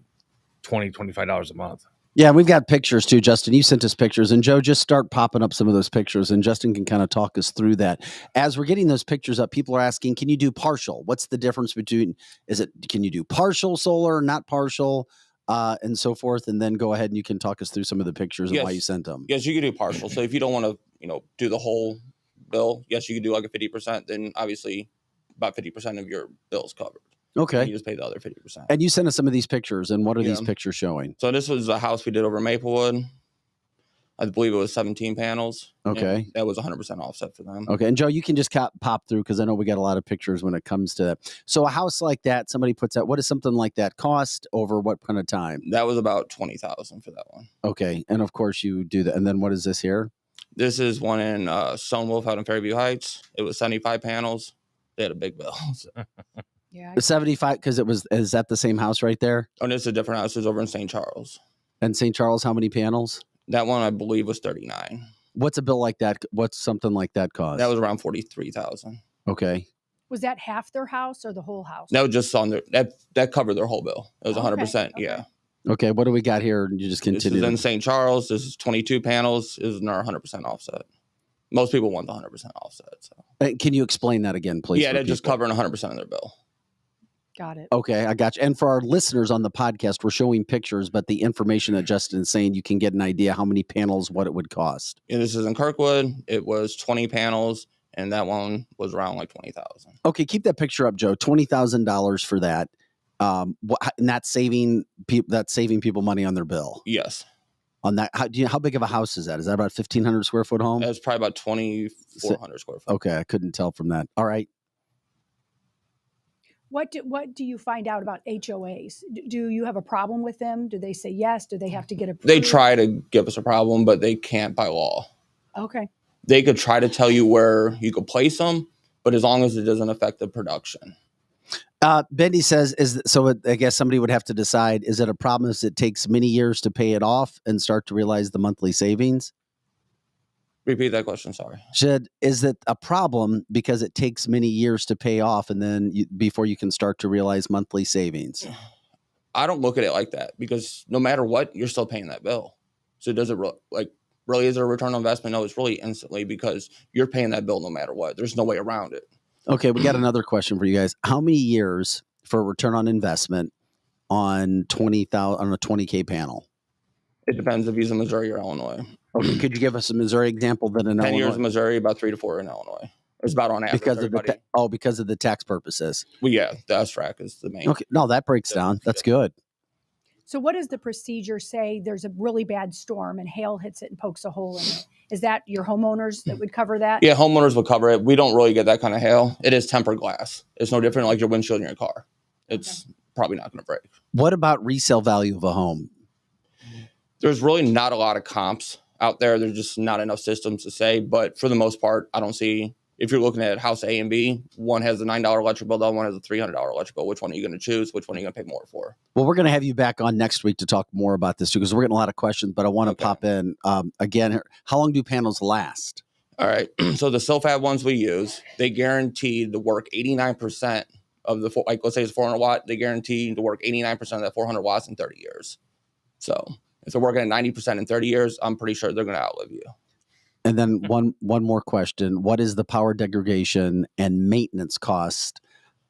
$25 a month. Yeah, we've got pictures too, Justin. You sent us pictures, and Joe, just start popping up some of those pictures, and Justin can kind of talk us through that. As we're getting those pictures up, people are asking, can you do partial? What's the difference between, can you do partial solar, not partial, and so forth? And then go ahead and you can talk us through some of the pictures and why you sent them. Yes, you can do partial. So if you don't want to, do the whole bill, yes, you can do like a 50%, then obviously about 50% of your bill's covered. Okay. You just pay the other 50%. And you sent us some of these pictures, and what are these pictures showing? So this was a house we did over Maplewood. I believe it was 17 panels. Okay. That was 100% offset for them. Okay. And Joe, you can just pop through because I know we got a lot of pictures when it comes to that. So a house like that, somebody puts out, what does something like that cost over what kind of time? That was about $20,000 for that one. Okay. And of course you do that. And then what is this here? This is one in Stone Wolf out in Fairview Heights. It was 75 panels. They had a big bill. So. Yeah. 75, because is that the same house right there? Oh, this is a different house. It's over in St. Charles. And St. Charles, how many panels? That one, I believe, was 39. What's a bill like that? What's something like that cost? That was around 43,000. Okay. Was that half their house or the whole house? That was just on that covered their whole bill. It was 100%. Okay. Yeah. Okay. What do we got here? You just continue. This is in St. Charles. This is 22 panels. This is our 100% offset. Most people want the 100% offset. So. Can you explain that again, please? Yeah, they're just covering 100% of their bill. Got it. Okay, I got you. And for our listeners on the podcast, we're showing pictures, but the information that Justin is saying, you can get an idea how many panels, what it would cost. And this is in Kirkwood. It was 20 panels, and that one was around like 20,000. Okay, keep that picture up, Joe. $20,000 for that. And that's saving people money on their bill. Yes. On that, how big of a house is that? Is that about 1,500 square foot home? That's probably about 2,400 square foot. Okay, I couldn't tell from that. All right. What do you find out about HOAs? Do you have a problem with them? Do they say yes? Do they have to get approved? They try to give us a problem, but they can't by law. Okay. They could try to tell you where you could place them, but as long as it doesn't affect the production. Bendy says, I guess somebody would have to decide, is it a problem if it takes many years to pay it off and start to realize the monthly savings? Repeat that question, sorry. Is it a problem because it takes many years to pay off and then before you can start to realize monthly savings? I don't look at it like that because no matter what, you're still paying that bill. So does it really is it a return on investment? No, it's really instantly because you're paying that bill no matter what. There's no way around it. Okay, we got another question for you guys. How many years for a return on investment on 20,000 on a 20K panel? It depends if he's in Missouri or Illinois. Okay, could you give us a Missouri example? Then in 10 Illinois? years in Missouri, about 3 to 4 in Illinois. It's about on average. Because of because of the tax purposes. Well, yeah, the SRAC is the main. Okay, no, that breaks down. That's good. So what does the procedure say? There's a really bad storm and hail hits it and pokes a hole in it. Is that your homeowners that would cover that? Yeah, homeowners will cover it. We don't really get that kind of hail. It is tempered glass. It's no different like your windshield in your car. It's probably not going to break. What about resale value of a home? There's really not a lot of comps out there. There's just not enough systems to say. But for the most part, I don't see, if you're looking at house A and B, one has a $9 electric bill, the other one has a $300 electric bill. Which one are you going to choose? Which one are you going to pay more for? Well, we're going to have you back on next week to talk more about this too, because we're getting a lot of questions, but I want to pop in again. How long do panels last? All right. So the Silfab ones we use, they guarantee to work 89% of the, like, let's say it's 400 watt, they guarantee to work 89% of that 400 watts in 30 years. So if they're working at 90% in 30 years, I'm pretty sure they're going to outlive you. And then one more question. What is the power degradation and maintenance cost?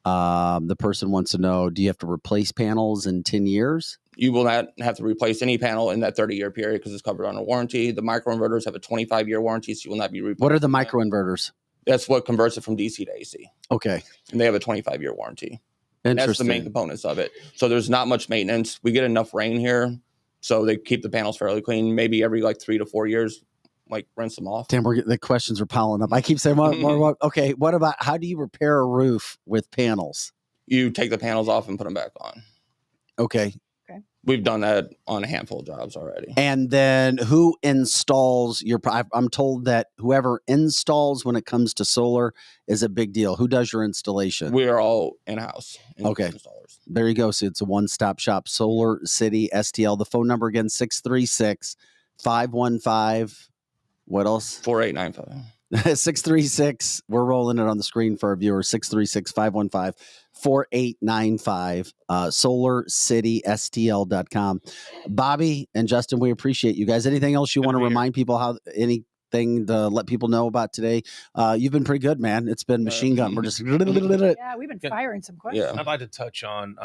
The person wants to know, do you have to replace panels in 10 years? You will not have to replace any panel in that 30-year period because it's covered under warranty. The microinverters have a 25-year warranty, so you will not be replaced. What are the microinverters? That's what converts it from DC to AC. Okay. And they have a 25-year warranty. Interesting. That's the main components of it. So there's not much maintenance. We get enough rain here, so they keep the panels fairly clean. Maybe every like 3 to 4 years, like rinse them off. Damn, the questions are piling up. I keep saying more. Okay, what about, how do you repair a roof with panels? You take the panels off and put them back on. Okay. We've done that on a handful of jobs already. And then who installs your, I'm told that whoever installs when it comes to solar is a big deal. Who does your installation? We are all in-house. Okay. Installers. There you go. So it's a one-stop shop, Solar City STL. The phone number again, 636-515. What else? 4895. 636. We're rolling it on the screen for our viewers. 636-515-4895. SolarCitySTL.com. Bobby and Justin, we appreciate you guys. Anything else you want to remind people, how anything to let people know about today? You've been pretty good, man. It's been machine gun. We're just yeah, we've been firing some questions. Yeah. I'd like to touch on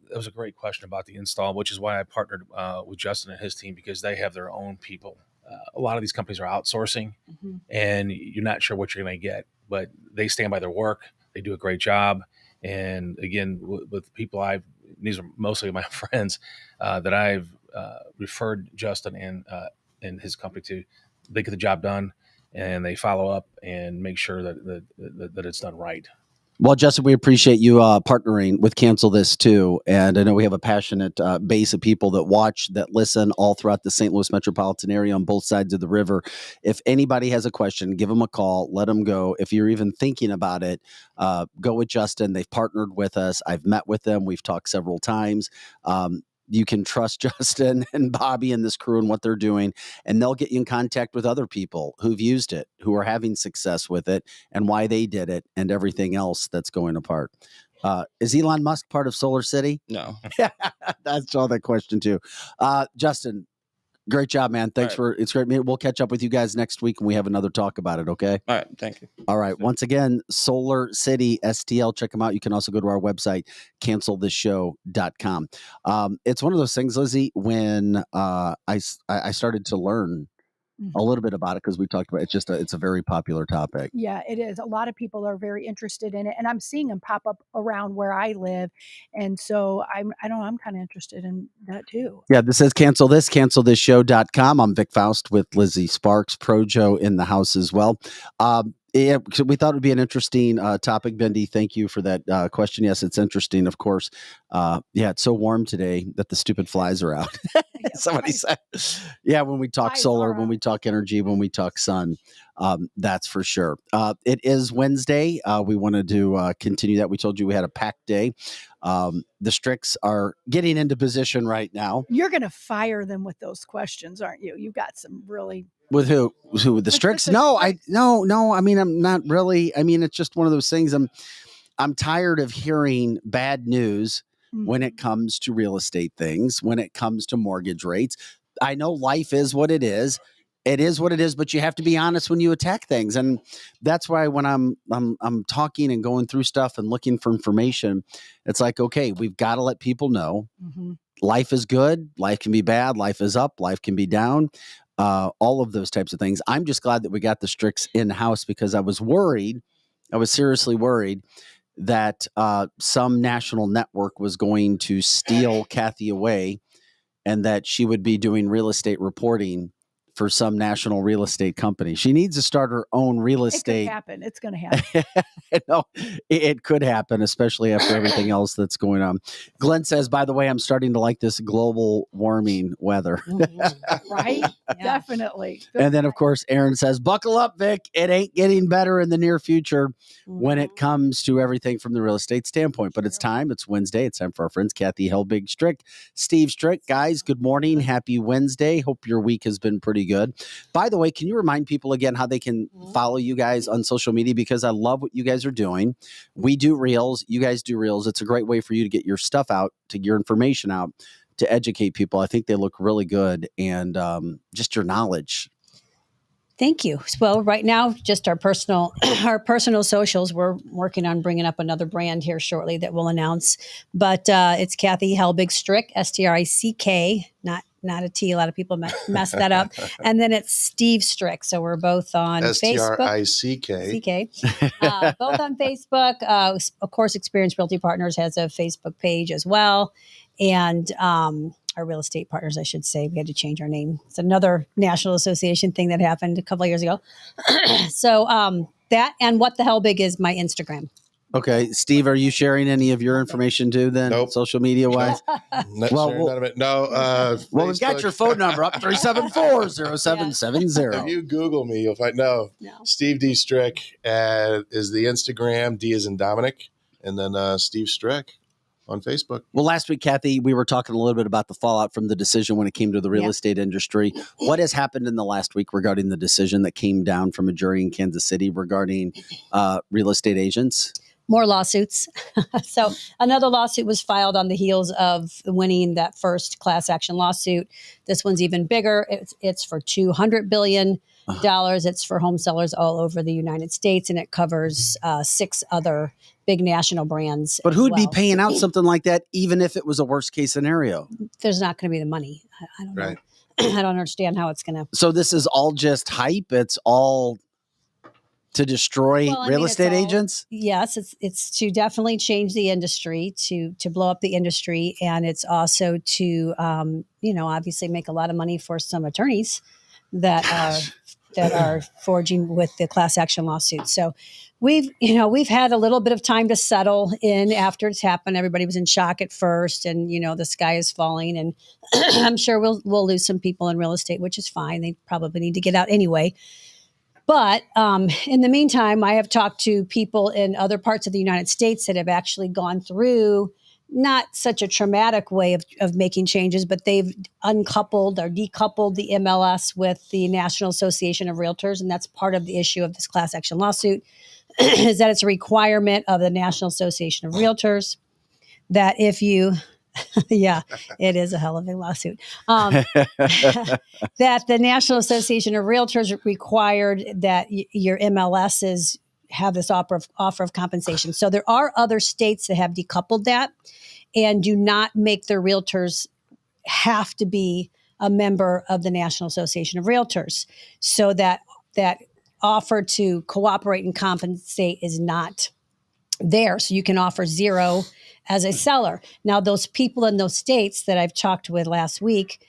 it was a great question about the install, which is why I partnered with Justin and his team, because they have their own people. A lot of these companies are outsourcing, and you're not sure what you're going to get, but they stand by their work. They do a great job. And again, with people these are mostly my friends that I've referred Justin and his company to. They get the job done, and they follow up and make sure that it's done right. Well, Justin, we appreciate you partnering with Cancel This too. And I know we have a passionate base of people that watch, that listen all throughout the St. Louis metropolitan area on both sides of the river. If anybody has a question, give them a call, let them go. If you're even thinking about it, go with Justin. They've partnered with us. I've met with them. We've talked several times. You can trust Justin and Bobby and this crew and what they're doing, and they'll get you in contact with other people who've used it, who are having success with it, and why they did it, and everything else that's going apart. Is Elon Musk part of Solar City? No. That's all that question too. Justin, great job, man. Thanks it's great. We'll catch up with you guys next week and we have another talk about it. Okay. All right. Thank you. All right. Once again, Solar City STL, check them out. You can also go to our website, cancelthisshow.com. It's one of those things, Lizzie, when I started to learn a little bit about it, because we talked about it's a very popular topic. Yeah, it is. A lot of people are very interested in it, and I'm seeing them pop up around where I live, and so I'm kind of interested in that too. Yeah, this is cancelthisshow.com. I'm Vic Faust with Lizzie Sparks, Projo in the house as well. Yeah, so we thought it would be an interesting topic. Bendy, thank you for that question. Yes, it's interesting, of course. Yeah, it's so warm today that the stupid flies are out. Somebody said, yeah, when we talk solar, when we talk energy, when we talk sun, that's for sure. It is Wednesday. We wanted to continue that. We told you we had a packed day. The Stricks are getting into position right now. You're going to fire them with those questions, aren't you? You've got some really... With who? With the Stricks? No. I mean, I'm not really. I mean, it's just one of those things. I'm tired of hearing bad news when it comes to real estate things, when it comes to mortgage rates. I know life is what it is. It is what it is, but you have to be honest when you attack things. And that's why when I'm talking and going through stuff and looking for information, it's like, okay, we've got to let people know life is good. Life can be bad. Life is up. Life can be down. All of those types of things. I'm just glad that we got the Stricks in-house because I was worried. I was seriously worried that some national network was going to steal Kathy away and that she would be doing real estate reporting for some national real estate company. She needs to start her own real estate. It could happen. It's going to happen. No, it could happen, especially after everything else that's going on. Glenn says, by the way, I'm starting to like this global warming weather. Right? Yeah. Definitely. And then, of course, Aaron says, buckle up, Vic. It ain't getting better in the near future when it comes to everything from the real estate standpoint. But it's time. It's Wednesday. It's time for our friends, Kathy Helbig Strick, Steve Strick. Guys, good morning. Happy Wednesday. Hope your week has been pretty good. By the way, can you remind people again how they can follow you guys on social media? Because I love what you guys are doing. We do reels. You guys do reels. It's a great way for you to get your stuff out, to get your information out, to educate people. I think they look really good. And just your knowledge. Thank you. Well, right now, just our personal socials. We're working on bringing up another brand here shortly that we'll announce. But it's Kathy Helbig Strick, Strick, not a T. A lot of people mess that up. And then it's Steve Strick. So we're both on Facebook. Strick. Both on Facebook. Of course, Experienced Realty Partners has a Facebook page as well. And our real estate partners, I should say, we had to change our name. It's another National Association thing that happened a couple of years ago. So that and What the Hell Big is my Instagram. Okay. Steve, are you sharing any of your information too then? Nope. Social media wise? Not sharing none of it. No. Well, we've got your phone number up, 374-0770. If you Google me, you'll find, Steve D. Strick is the Instagram. D is in Dominic. And then Steve Strick on Facebook. Well, last week, Kathy, we were talking a little bit about the fallout from the decision when it came to the real estate industry. What has happened in the last week regarding the decision that came down from a jury in Kansas City regarding real estate agents? More lawsuits. So another lawsuit was filed on the heels of winning that first class action lawsuit. This one's even bigger. It's for $200 billion. It's for home sellers all over the United States, and it covers 6 other big national brands. But who'd be paying out something like that, even if it was a worst case scenario? There's not going to be the money. I don't know. I don't understand how it's going to. So this is all just hype. It's all to destroy real estate agents? Yes, it's to definitely change the industry, to blow up the industry, and it's also to obviously make a lot of money for some attorneys that are forging with the class action lawsuit. So we've had a little bit of time to settle in after it's happened. Everybody was in shock at first, and the sky is falling, and I'm sure we'll lose some people in real estate, which is fine. They probably need to get out anyway. But in the meantime, I have talked to people in other parts of the United States that have actually gone through not such a traumatic way of making changes, but they've uncoupled or decoupled the MLS with the National Association of Realtors. And that's part of the issue of this class action lawsuit, is that it's a requirement of the National Association of Realtors that if you... yeah, it is a hell of a lawsuit. That the National Association of Realtors required that your MLSs have this offer of compensation. So there are other states that have decoupled that and do not make their realtors have to be a member of the National Association of Realtors. So that offer to cooperate and compensate is not there. So you can offer zero as a seller. Now, those people in those states that I've talked with last week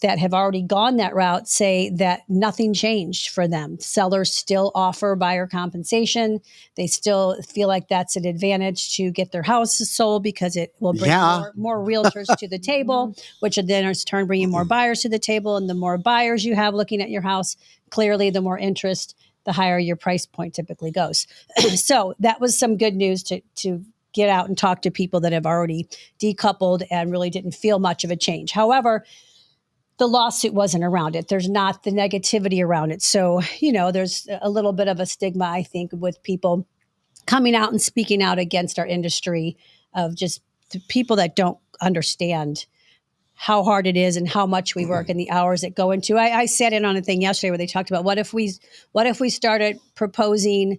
that have already gone that route say that nothing changed for them. Sellers still offer buyer compensation. They still feel like that's an advantage to get their houses sold because it will bring more realtors to the table, which then in turn bringing more buyers to the table. And the more buyers you have looking at your house, clearly the more interest, the higher your price point typically goes. So that was some good news to get out and talk to people that have already decoupled and really didn't feel much of a change. However, the lawsuit wasn't around it. There's not the negativity around it. So, there's a little bit of a stigma, I think, with people coming out and speaking out against our industry of just the people that don't understand how hard it is and how much we work and the hours that go into. I sat in on a thing yesterday where they talked about what if we started proposing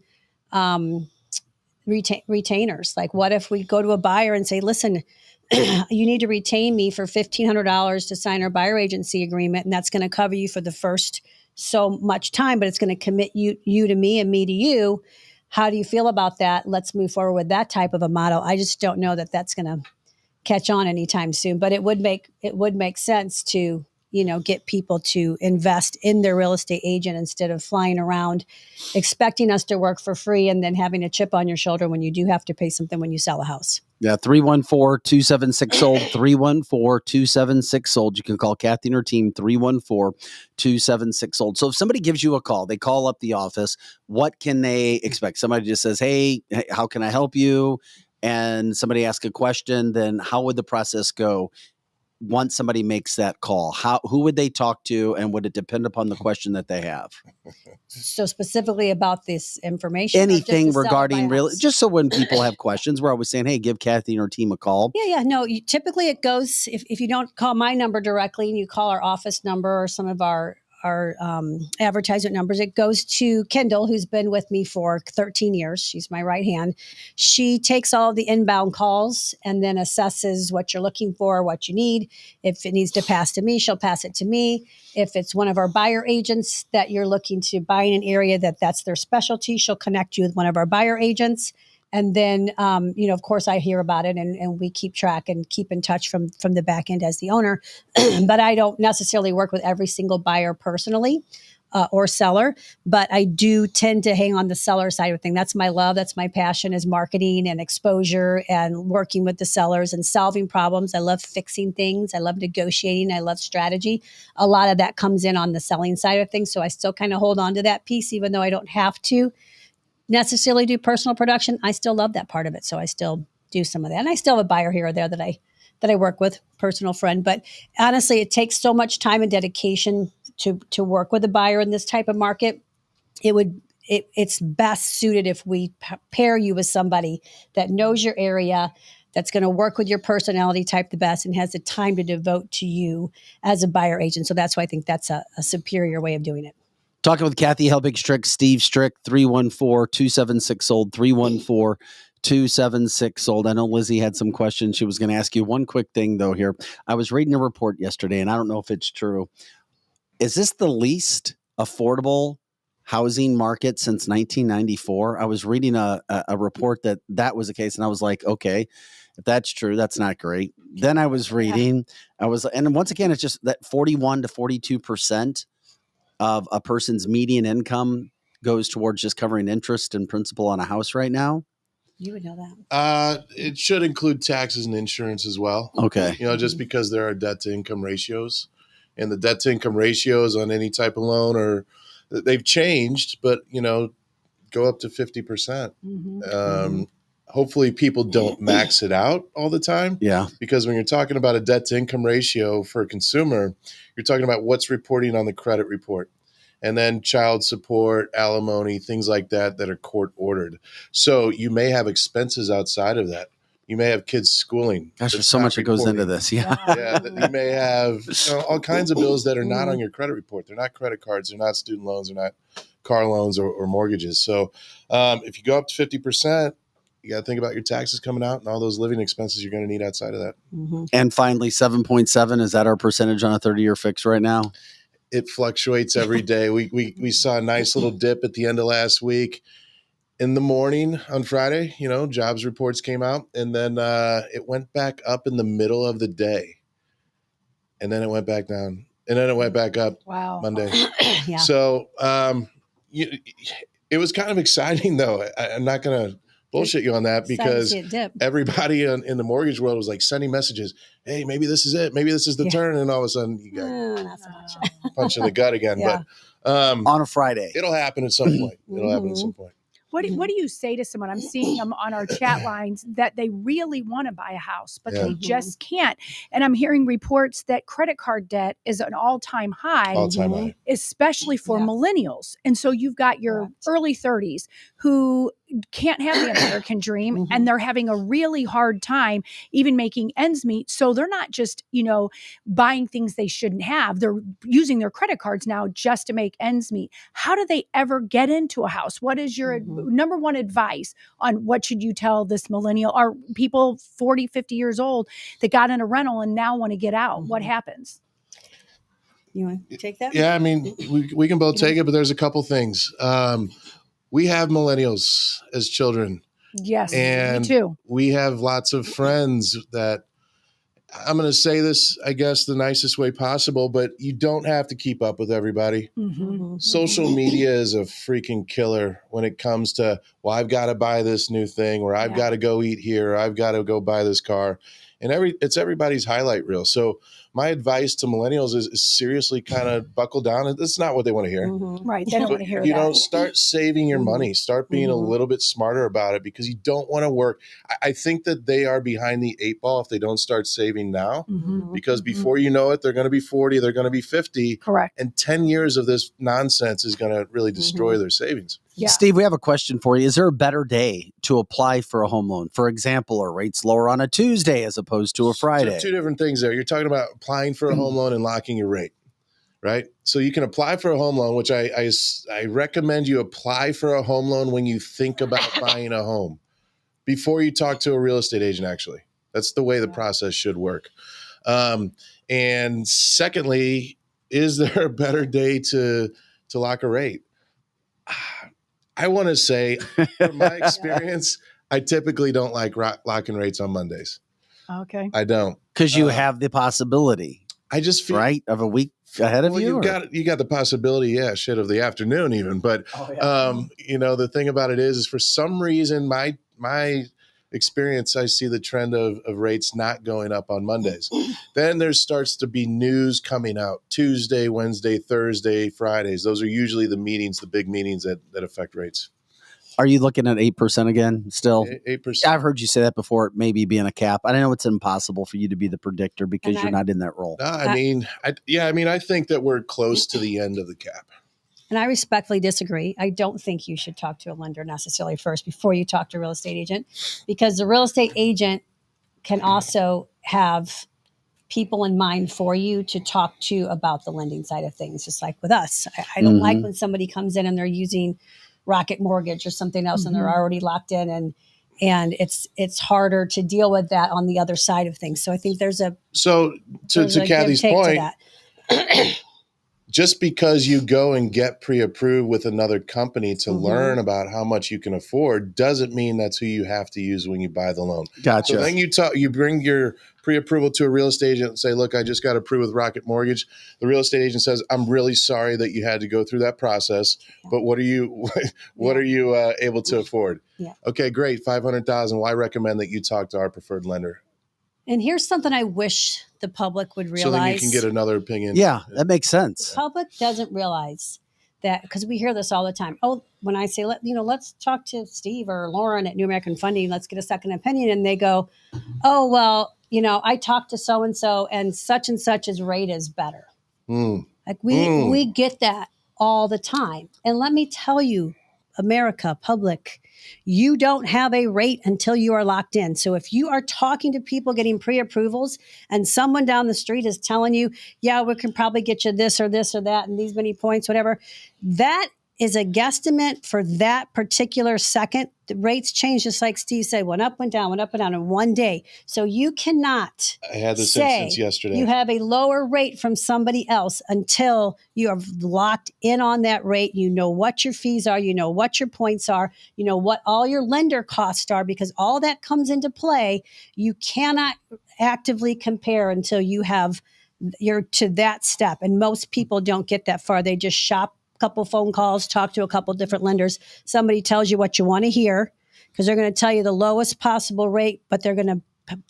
retainers? Like, what if we go to a buyer and say, listen, you need to retain me for $1,500 to sign our buyer agency agreement, and that's going to cover you for the first so much time, but it's going to commit you to me and me to you. How do you feel about that? Let's move forward with that type of a model. I just don't know that that's going to catch on anytime soon, but it would make sense to, get people to invest in their real estate agent instead of flying around expecting us to work for free and then having a chip on your shoulder when you do have to pay something when you sell a house. Yeah, 314-276-SOLD, 314-276-SOLD. You can call Kathy and her team, 314-276-SOLD. So if somebody gives you a call, they call up the office, what can they expect? Somebody just says, hey, how can I help you? And somebody asks a question, then how would the process go once somebody makes that call? Who would they talk to, and would it depend upon the question that they have? So specifically about this information, anything regarding just so when people have questions, we're always saying, hey, give Kathy and her team a call. Yeah. No, typically it goes, if you don't call my number directly and you call our office number or some of our advertisement numbers, it goes to Kendall, who's been with me for 13 years. She's my right hand. She takes all of the inbound calls and then assesses what you're looking for, what you need. If it needs to pass to me, she'll pass it to me. If it's one of our buyer agents that you're looking to buy in an area that's their specialty, she'll connect you with one of our buyer agents. And then, of course, I hear about it and we keep track and keep in touch from the back end as the owner. But I don't necessarily work with every single buyer personally or seller, but I do tend to hang on the seller side of things. That's my love. That's my passion, is marketing and exposure and working with the sellers and solving problems. I love fixing things. I love negotiating. I love strategy. A lot of that comes in on the selling side of things. So I still kind of hold on to that piece, even though I don't have to necessarily do personal production. I still love that part of it. So I still do some of that. And I still have a buyer here or there that I work with, personal friend. But honestly, it takes so much time and dedication to work with a buyer in this type of market. It's best suited if we pair you with somebody that knows your area, that's going to work with your personality type the best and has the time to devote to you as a buyer agent. So that's why I think that's a superior way of doing it. Talking with Kathy Helbig-Strick, Steve Strick, 314-276-SOLD, 314-276-SOLD. I know Lizzie had some questions. She was going to ask you one quick thing, though, here. I was reading a report yesterday, and I don't know if it's true. Is this the least affordable housing market since 1994? I was reading a report that was the case, and I was like, okay, if that's true, that's not great. Then I was reading, and once again, it's just that 41 to 42% of a person's median income goes towards just covering interest and principal on a house right now. You would know that. It should include taxes and insurance as well. Okay. Just because there are debt to income ratios, and the debt to income ratios on any type of loan they've changed, but go up to 50%. Mm-hmm. Hopefully people don't max it out all the time. Yeah. Because when you're talking about a debt to income ratio for a consumer, you're talking about what's reporting on the credit report, and then child support, alimony, things like that are court ordered. So you may have expenses outside of that. You may have kids schooling. Gosh, there's so much that goes into this. Yeah. You may have all kinds of bills that are not on your credit report. They're not credit cards. They're not student loans. They're not car loans or mortgages. So if you go up to 50%, you got to think about your taxes coming out and all those living expenses you're going to need outside of that. Mm-hmm. And finally, 7.7, is that our percentage on a 30-year fix right now? It fluctuates every day. We saw a nice little dip at the end of last week. In the morning on Friday, jobs reports came out, and then it went back up in the middle of the day. And then it went back down. And then it went back up Monday. Yeah. So it was kind of exciting, though. I'm not going to bullshit you on that, because everybody in the mortgage world was like sending messages. Hey, maybe this is it. Maybe this is the turn. And all of a sudden you got not so much. punch in the gut again. Yeah. But on a Friday, it'll happen at some point. What do you say to someone? I'm seeing them on our chat lines that they really want to buy a house, but they just can't. And I'm hearing reports that credit card debt is an all-time high, high, especially for millennials. And so you've got your early 30s who can't have the American dream, and they're having a really hard time even making ends meet. So they're not just, buying things they shouldn't have. They're using their credit cards now just to make ends meet. How do they ever get into a house? What is your number one advice on what should you tell this millennial or people 40, 50 years old that got in a rental and now want to get out? What happens? You want to take that? Yeah, I mean, we can both take it, but there's a couple things. We have millennials as children. Yes, and me too. We have lots of friends that, I'm going to say this, I guess, the nicest way possible, but you don't have to keep up with everybody. Social media is a freaking killer when it comes to, well, I've got to buy this new thing, or I've got to go eat here, or I've got to go buy this car. And it's everybody's highlight reel. So my advice to millennials is seriously kind of buckle down. That's not what they want to hear. Right. They don't want to hear that. Start saving your money. Start being a little bit smarter about it, because you don't want to work. I think that they are behind the 8 ball if they don't start saving now, because before you know it, they're going to be 40, they're going to be 50. Correct. And 10 years of this nonsense is going to really destroy their savings. Yeah. Steve, we have a question for you. Is there a better day to apply for a home loan? For example, are rates lower on a Tuesday as opposed to a Friday? So 2 different things there. You're talking about applying for a home loan and locking your rate, right? So you can apply for a home loan, which I recommend you apply for a home loan when you think about buying a home, before you talk to a real estate agent, actually. That's the way the process should work. And secondly, is there a better day to lock a rate? I want to say, from my experience, I typically don't like locking rates on Mondays. Okay. I don't. Because you have the possibility, I just feel of a week ahead of you? You got the possibility, of the afternoon even. But the thing about it is for some reason, my experience, I see the trend of rates not going up on Mondays. Then there starts to be news coming out Tuesday, Wednesday, Thursday, Fridays. Those are usually the meetings, the big meetings that affect rates. Are you looking at 8% again still? 8%. I've heard you say that before, maybe being a cap. I know it's impossible for you to be the predictor because you're not in that role. I think that we're close to the end of the cap. And I respectfully disagree. I don't think you should talk to a lender necessarily first before you talk to a real estate agent, because the real estate agent can also have people in mind for you to talk to about the lending side of things, just like with us. I don't like when somebody comes in and they're using Rocket Mortgage or something else and they're already locked in, and it's harder to deal with that on the other side of things. So I think there's a to Kathy's point. Just because you go and get pre-approved with another company to learn about how much you can afford doesn't mean that's who you have to use when you buy the loan. Gotcha. So then you bring your pre-approval to a real estate agent and say, look, I just got approved with Rocket Mortgage. The real estate agent says, I'm really sorry that you had to go through that process, but what are you able to afford? Yeah. Okay, great, $500,000. Well, I recommend that you talk to our preferred lender. And here's something I wish the public would realize. So then you can get another opinion. Yeah, that makes sense. The public doesn't realize that, because we hear this all the time. Oh, when I say, let's talk to Steve or Lauren at New American Funding, let's get a second opinion. And they go, oh, well, I talked to so-and-so and such's rate is better. Like we get that all the time. And let me tell you, America, public, you don't have a rate until you are locked in. So if you are talking to people getting pre-approvals and someone down the street is telling you, yeah, we can probably get you this or that and these many points, whatever, that is a guesstimate for that particular second. The rates change, just like Steve said, went up, went down in one day. So you cannot I had this instance yesterday. You have a lower rate from somebody else until you are locked in on that rate. You know what your fees are. You know what your points are. You know what all your lender costs are, because all that comes into play. You cannot actively compare until you're to that step. And most people don't get that far. They just shop couple phone calls, talk to a couple different lenders. Somebody tells you what you want to hear, because they're going to tell you the lowest possible rate, but they're going to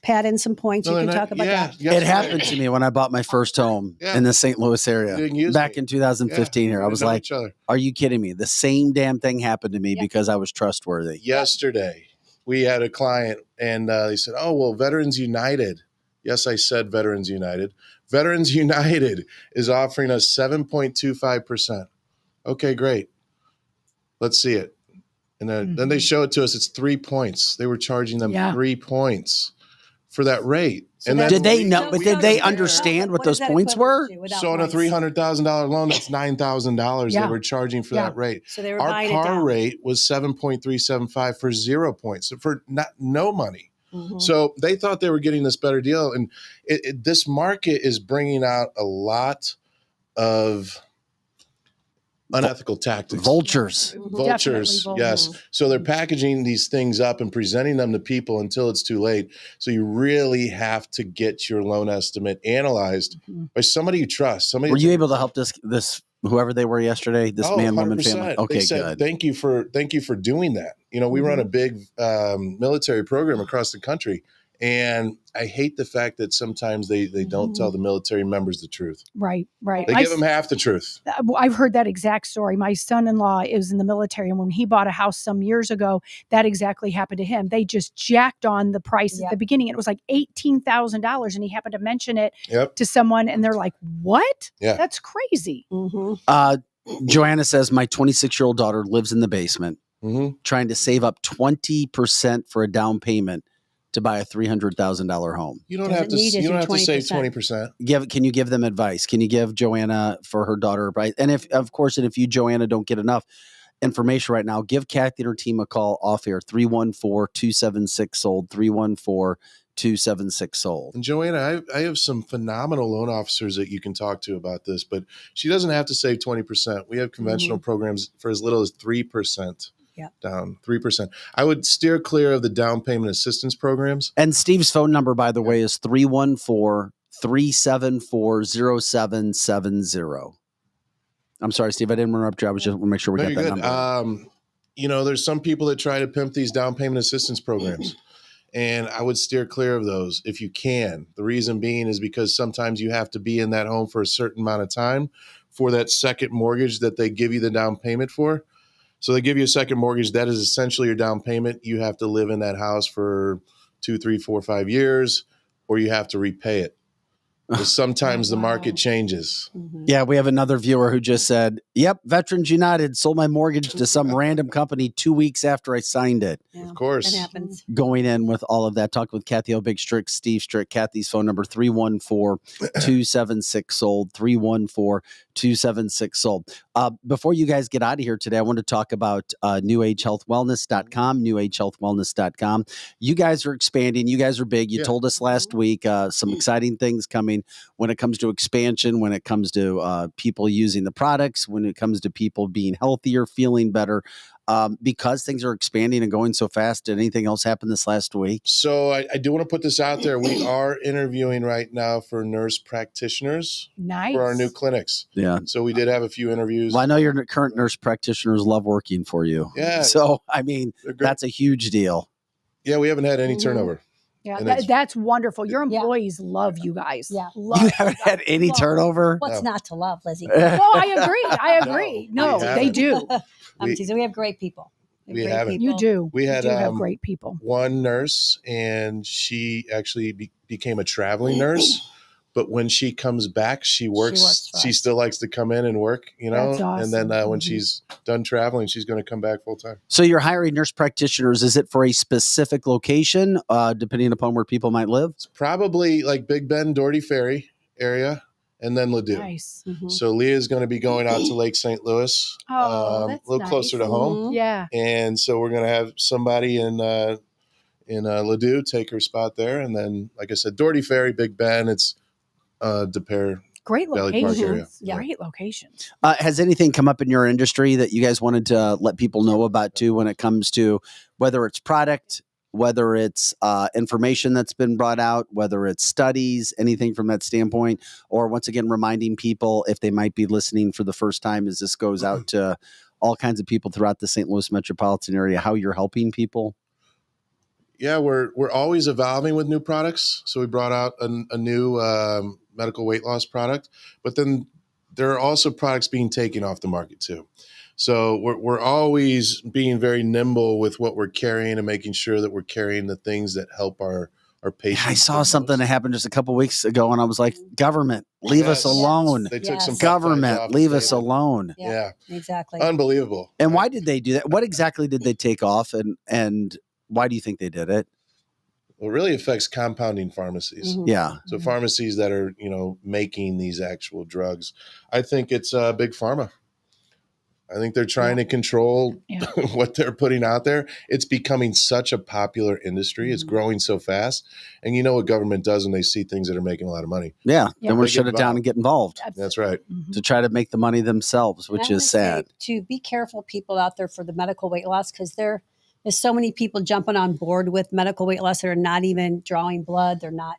pad in some points. You can talk about that. It happened to me when I bought my first home in the St. Louis area back in 2015 here. I was like, are you kidding me? The same damn thing happened to me because I was trustworthy. Yesterday, we had a client and they said, oh, well, Veterans United. Yes, I said Veterans United. Veterans United is offering us 7.25%. Okay, great. Let's see it. And then they show it to us. It's 3 points. They were charging them 3 points for that rate. So and then did they know? But did they understand what those points were? So on a $300,000 loan, that's $9,000 they were charging for that rate. So they were Our buying par it down. rate was 7.375 for 0 points, for no money. So they thought they were getting this better deal. And this market is bringing out a lot of unethical tactics. Vultures. Vultures, yes. So they're packaging these things up and presenting them to people until it's too late. So you really have to get your loan estimate analyzed by somebody you trust. Somebody. Were you able to help this whoever they were yesterday? This man, woman, 100%. family. Okay, they said, good. Thank you for doing that. You know, we run a big military program across the country. And I hate the fact that sometimes they don't tell the military members the truth. Right. They give them half the truth. I've heard that exact story. My son-in-law is in the military, and when he bought a house some years ago, that exactly happened to him. They just jacked on the price at the beginning. It was like $18,000, and he happened to mention it to someone, and they're like, "What? Yeah, that's crazy." Joanna says, my 26-year-old daughter lives in the basement, trying to save up 20% for a down payment to buy a $300,000 home. You don't have to save 20%. Can you give them advice? Can you give Joanna for her daughter advice? And if you, Joanna, don't get enough information right now, give Kathy and her team a call off air, 314-276-SOLD, 314-276-SOLD. And Joanna, I have some phenomenal loan officers that you can talk to about this, but she doesn't have to save 20%. We have conventional programs for as little as 3%. Down 3%. I would steer clear of the down payment assistance programs. And Steve's phone number, by the way, is 314-374-0770. I'm sorry, Steve, I didn't interrupt you. I was just want to make sure we got that number. There's some people that try to pimp these down payment assistance programs. And I would steer clear of those if you can. The reason being is because sometimes you have to be in that home for a certain amount of time for that second mortgage that they give you the down payment for. So they give you a second mortgage. That is essentially your down payment. You have to live in that house for 2, 3, 4, 5 years, or you have to repay it. Because sometimes the market changes. Yeah, we have another viewer who just said, yep, Veterans United sold my mortgage to some random company 2 weeks after I signed it. Yeah, of course. That happens. Going in with all of that. Talked with Kathy O. Big Strick, Steve Strick. Kathy's phone number, 314-276-SOLD, 314-276-SOLD. Before you guys get out of here today, I want to talk about newagehealthwellness.com, newagehealthwellness.com. You guys are expanding. You guys are big. You told us last week some exciting things coming when it comes to expansion, when it comes to people using the products, when it comes to people being healthier, feeling better. Because things are expanding and going so fast, did anything else happen this last week? So I do want to put this out there. We are interviewing right now for nurse practitioners for our new clinics. Yeah. So we did have a few interviews. Well, I know your current nurse practitioners love working for you. Yeah. So, I mean, that's a huge deal. Yeah, we haven't had any turnover. Yeah, that's wonderful. Your employees love you guys. Yeah. You haven't had any turnover? What's not to love, Lizzie? No, I agree. No, they do. I'm teasing. We have great people. We haven't. You do. We had have great people. One nurse, and she actually became a traveling nurse. But when she comes back, she works. She still likes to come in and work, That's awesome. And then when she's done traveling, she's going to come back full time. So you're hiring nurse practitioners. Is it for a specific location, depending upon where people might live? It's probably like Big Bend, Doherty Ferry area, and then Ladue. Nice. So Leah is going to be going out to Lake St. Louis, that's a little nice. closer to home. Yeah. And so we're going to have somebody in Ladue take her spot there, and then, like I said, Doherty Ferry, Big Bend. It's DePere. Great locations. Yeah. Great locations. Has anything come up in your industry that you guys wanted to let people know about too, when it comes to whether it's product, whether it's information that's been brought out, whether it's studies, anything from that standpoint, or once again, reminding people if they might be listening for the first time as this goes out to all kinds of people throughout the St. Louis metropolitan area, how you're helping people? Yeah, we're always evolving with new products. So we brought out a new medical weight loss product, but then there are also products being taken off the market too. So we're always being very nimble with what we're carrying and making sure that we're carrying the things that help our our patients. I saw something that happened just a couple weeks ago, and I was like, government, leave us Yes. alone. They took some Government, off leave the us table. alone. Yeah, exactly. Unbelievable. And why did they do that? What exactly did they take off, and why do you think they did it? Well, it really affects compounding pharmacies. Yeah. So pharmacies that are, making these actual drugs. I think it's big pharma. I think they're trying to control what they're putting out there. It's becoming such a popular industry. It's growing so fast. And you know what government does when they see things that are making a lot of money? Yeah. They want to shut it down and get involved. That's right. To try to make the money themselves, which is sad. To be careful, people out there, for the medical weight loss, because there is so many people jumping on board with medical weight loss that are not even drawing blood. They're not,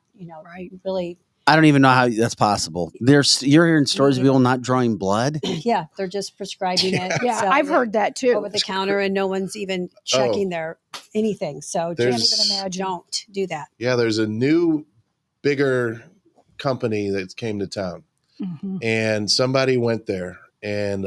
really. I don't even know how that's possible. You're hearing stories of people not drawing blood. Yeah, they're just prescribing it. Yeah, I've heard that too. Over the counter, and no one's even checking their anything. So can't even imagine. Don't do that. Yeah, there's a new, bigger company that came to town, and somebody went there, and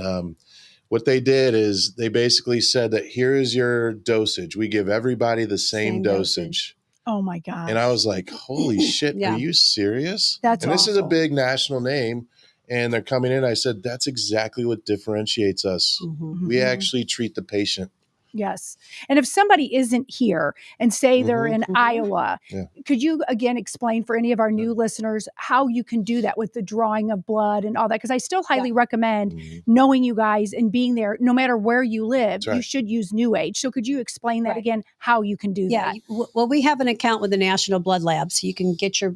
what they did is they basically said that here is your dosage. We give everybody the same dosage. Oh my God. And I was like, holy shit, are you serious? That's and this is a big national name, and they're coming in. I said, that's exactly what differentiates us. We actually treat the patient. Yes. And if somebody isn't here and say they're in Iowa, could you again explain for any of our new listeners how you can do that with the drawing of blood and all that? Because I still highly recommend knowing you guys and being there, no matter where you live, you should use New Age. So could you explain that again, how you can do that? Well, we have an account with the National Blood Lab, so you can get your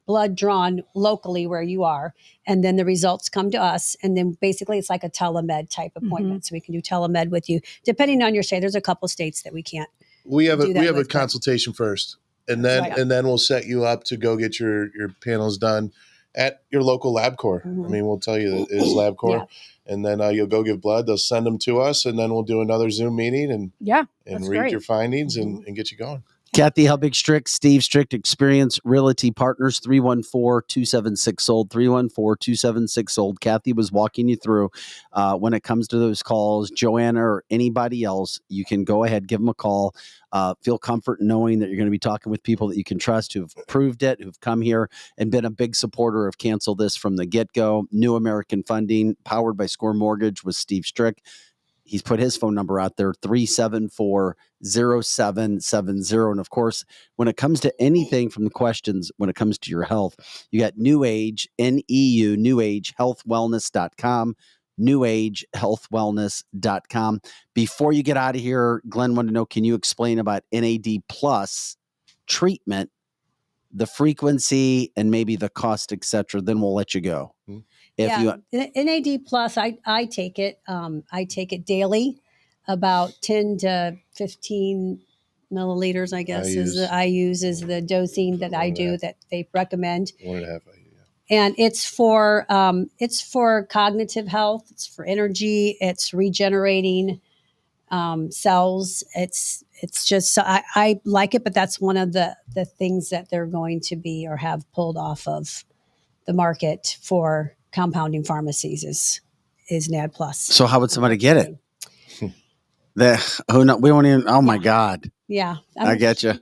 blood drawn locally where you are, and then the results come to us, and then basically it's like a telemed type appointment. So we can do telemed with you depending on your state. There's a couple states that we can't. We have a consultation first, and then we'll set you up to go get your panels done at your local LabCorp. I mean, we'll tell you that it is LabCorp, and then you'll go give blood. They'll send them to us, and then we'll do another Zoom meeting and read your findings and get you going. Kathy Helbig-Strick, Steve Strick, Experience Realty Partners, 314-276-SOLD, 314-276-SOLD. Kathy was walking you through when it comes to those calls. Joanna or anybody else, you can go ahead, give them a call. Feel comfort knowing that you're going to be talking with people that you can trust, who've proved it, who've come here and been a big supporter of Cancel This from the get-go. New American Funding, powered by Score Mortgage, with Steve Strick. He's put his phone number out there, 374-0770. And of course, when it comes to anything from the questions, when it comes to your health, you got New Age, NEU, NewAgeHealthWellness.com, NewAgeHealthWellness.com. Before you get out of here, Glenn wanted to know, can you explain about NAD plus treatment, the frequency, and maybe the cost, et cetera? Then we'll let you go. NAD plus, I take it. I take it daily, about 10 to 15 milliliters, I guess, I use is the dosing that I do that they recommend. 1.5. And it's for cognitive health. It's for energy. It's regenerating cells. It's just, I like it, but that's one of the things that they're going to be or have pulled off of the market for compounding pharmacies is NAD plus. So how would somebody get it? We won't even. Oh my God. Yeah, I get you.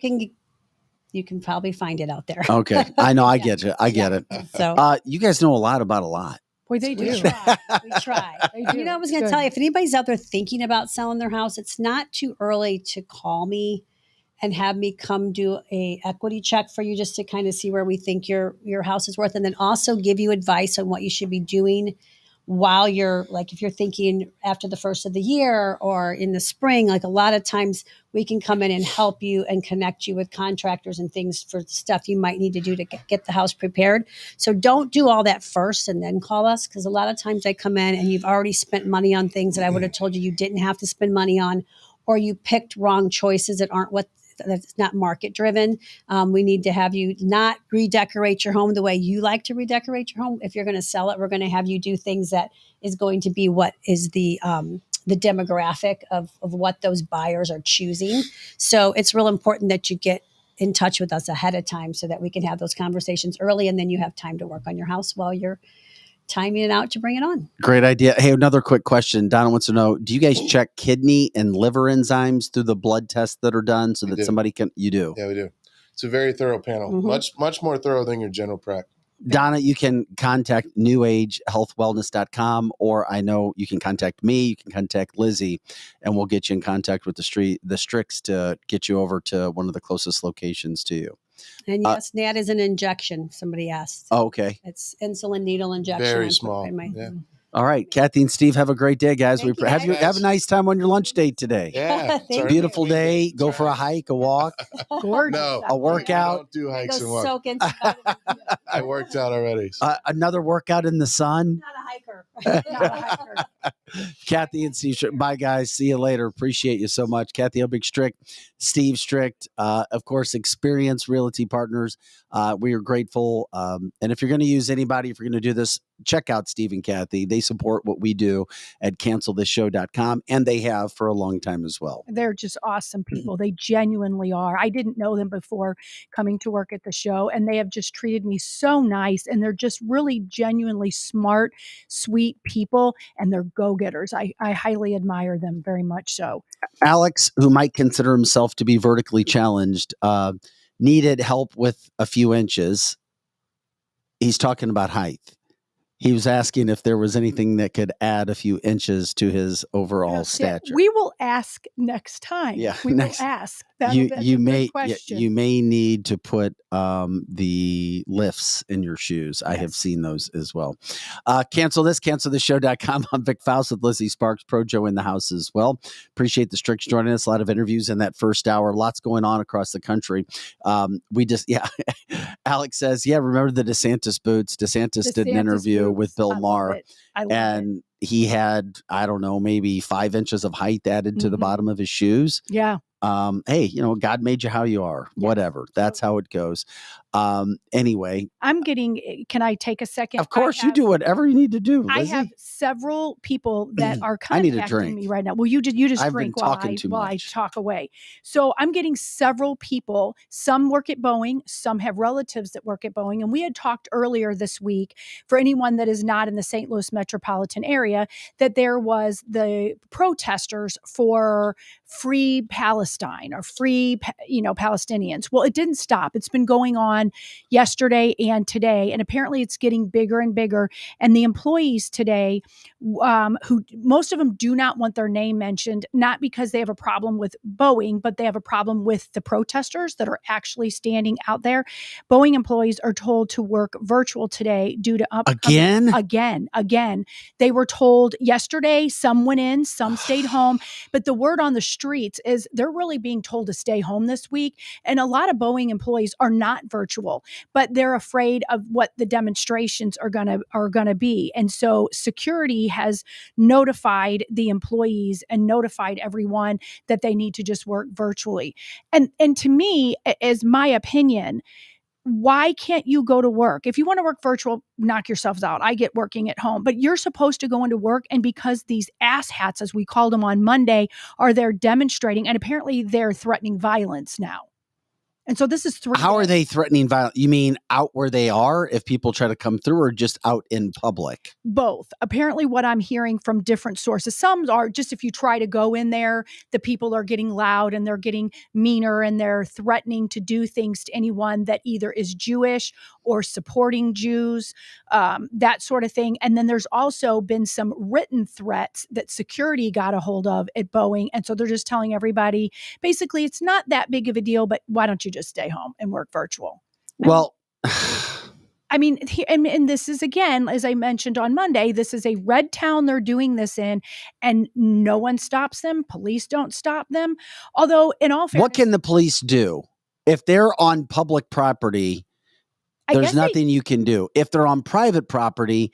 You can probably find it out there. Okay, I know. I get you. I get it. So you guys know a lot about a lot. Boy, they do. We try. They do. I was going to tell you, if anybody's out there thinking about selling their house, it's not too early to call me and have me come do a equity check for you, just to kind of see where we think your house is worth, and then also give you advice on what you should be doing while you're, like, if you're thinking after the first of the year or in the spring. Like, a lot of times we can come in and help you and connect you with contractors and things for stuff you might need to do to get the house prepared. So don't do all that first and then call us, because a lot of times I come in and you've already spent money on things that I would have told you didn't have to spend money on, or you picked wrong choices that aren't that's not market driven. We need to have you not redecorate your home the way you like to redecorate your home. If you're going to sell it, we're going to have you do things that is going to be what is the demographic of what those buyers are choosing. So it's real important that you get in touch with us ahead of time so that we can have those conversations early, and then you have time to work on your house while you're timing it out to bring it on. Great idea. Hey, another quick question. Donna wants to know, do you guys check kidney and liver enzymes through the blood tests that are done so that somebody can, you do? Yeah, we do. It's a very thorough panel, much more thorough than your general prac. Donna, you can contact newagehealthwellness.com, or I know you can contact me, you can contact Lizzie, and we'll get you in contact with the Strix to get you over to one of the closest locations to you. And yes, that is an injection. Somebody asked. Oh, okay. It's insulin needle injection. Very small. All right, Kathy and Steve, have a great day, guys. Thank you, Have a nice time on your lunch date today. Yeah, Beautiful day. Go for a hike, a walk, Gorgeous. No, a workout. I don't do hikes and walks. Soak in some vitamins. I worked out already. Another workout in the sun. Not a hiker. Not a hiker. Kathy and Steve Strict. Bye, guys. See you later. Appreciate you so much. Kathy Obig Strict, Steve Strict, of course, Experience Realty Partners. We are grateful. And if you're going to use anybody, if you're going to do this, check out Steve and Kathy. They support what we do at cancelthisshow.com, and they have for a long time as well. They're just awesome people. They genuinely are. I didn't know them before coming to work at the show, and they have just treated me so nice, and they're just really genuinely smart, sweet people, and they're go-getters. I highly admire them very much so. Alex, who might consider himself to be vertically challenged, needed help with a few inches. He's talking about height. He was asking if there was anything that could add a few inches to his overall stature. We will ask next time. Yeah, we will ask. That's you a may good question. you may need to put the lifts in your shoes. I have seen those as well. Cancelthisshow.com. I'm Vic Faust with Lizzie Sparks, Pro Joe in the house as well. Appreciate the Strix joining us. A lot of interviews in that first hour. Lots going on across the country. Alex says, remember the DeSantis boots? DeSantis did an interview with Bill Maher, and he had, I don't know, maybe 5 inches of height added to the bottom of his shoes. Yeah. Hey, God made you how you are. Yes. Whatever. That's how it goes. Anyway, can I take a second? Of course, you do whatever you need to do, Lizzie. I have several people that are contacting me right now. Well, you just I've drink been talking too while I much. talk away. So I'm getting several people. Some work at Boeing. Some have relatives that work at Boeing. And we had talked earlier this week, for anyone that is not in the St. Louis metropolitan area, that there was the protesters for free Palestine or free, Palestinians. Well, it didn't stop. It's been going on yesterday and today, and apparently it's getting bigger and bigger. And the employees today, who most of them do not want their name mentioned, not because they have a problem with Boeing, but they have a problem with the protesters that are actually standing out there. Boeing employees are told to work virtual today due to again. They were told yesterday, some went in, some stayed home, but the word on the streets is they're really being told to stay home this week. And a lot of Boeing employees are not virtual, but they're afraid of what the demonstrations are gonna be. And so security has notified the employees and notified everyone that they need to just work virtually. And to me, as my opinion, why can't you go to work? If you want to work virtual, knock yourselves out. I get working at home, but you're supposed to go into work. And because these asshats, as we called them on Monday, are there demonstrating, and apparently they're threatening violence now. And so this is 3 How are they threatening violence? You mean out where they are if people try to come through, or just out in public? Both. Apparently what I'm hearing from different sources, some are just if you try to go in there, the people are getting loud and they're getting meaner and they're threatening to do things to anyone that either is Jewish or supporting Jews, that sort of thing. And then there's also been some written threats that security got a hold of at Boeing. And so they're just telling everybody, basically, it's not that big of a deal, but why don't you just stay home and work virtual? Well, and this is, again, as I mentioned on Monday, this is a red town they're doing this in, and no one stops them. Police don't stop them. Although, in all fairness, what can the police do if they're on public property? There's nothing you can do. If they're on private property,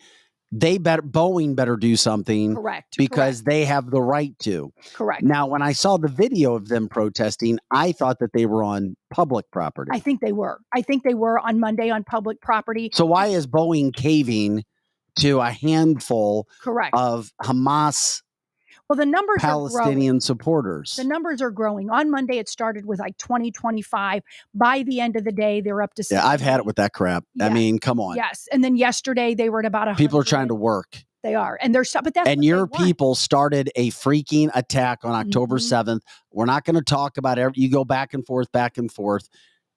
Boeing better do something. Correct. Because they have the right to. Correct. Now, when I saw the video of them protesting, I thought that they were on public property. I think they were on Monday on public property. So why is Boeing caving to a handful Correct. of Hamas Well, the numbers Palestinian supporters? The numbers are growing. On Monday, it started with like 20, 25. By the end of the day, they're up to 60. Yeah, I've had it with that crap. Yeah. I mean, come on. Yes. And then yesterday, they were at about 100. People are trying to work. They are. And they're, but that's and your people started a freaking attack on October 7th. We're not going to talk about it. You go back and forth.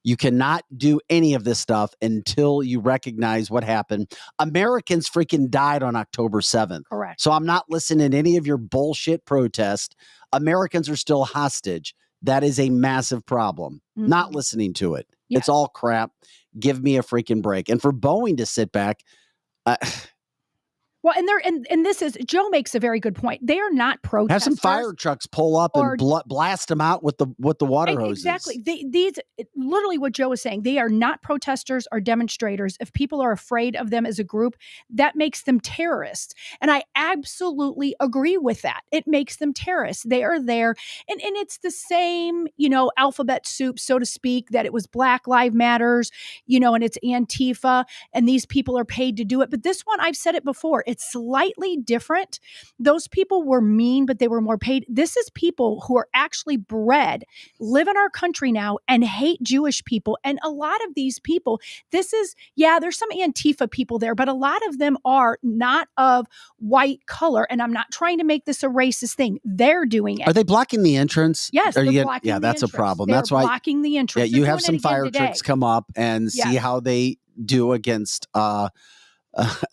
You cannot do any of this stuff until you recognize what happened. Americans freaking died on October 7th. Correct. So I'm not listening to any of your bullshit protest. Americans are still hostage. That is a massive problem. Not listening to it. Yes. It's all crap. Give me a freaking break. And for Boeing to sit back, well, and this is, Joe makes a very good point. They are not protesters. have some fire trucks pull up and blast them out with the water hoses. Exactly. These literally what Joe is saying. They are not protesters or demonstrators. If people are afraid of them as a group, that makes them terrorists. And I absolutely agree with that. It makes them terrorists. They are there, and it's the same, alphabet soup, so to speak. That it was Black Lives Matters, and it's Antifa, and these people are paid to do it. But this one, I've said it before. It's slightly different. Those people were mean, but they were more paid. This is people who are actually bred, live in our country now, and hate Jewish people. And a lot of these people, there's some Antifa people there, but a lot of them are not of white color. And I'm not trying to make this a racist thing. They're doing it. Are they blocking the entrance? Yes, they're blocking the that's entrance. a problem. They're That's why blocking the entrance. Yeah, you have some fire trucks come up and see Yes. how they do against a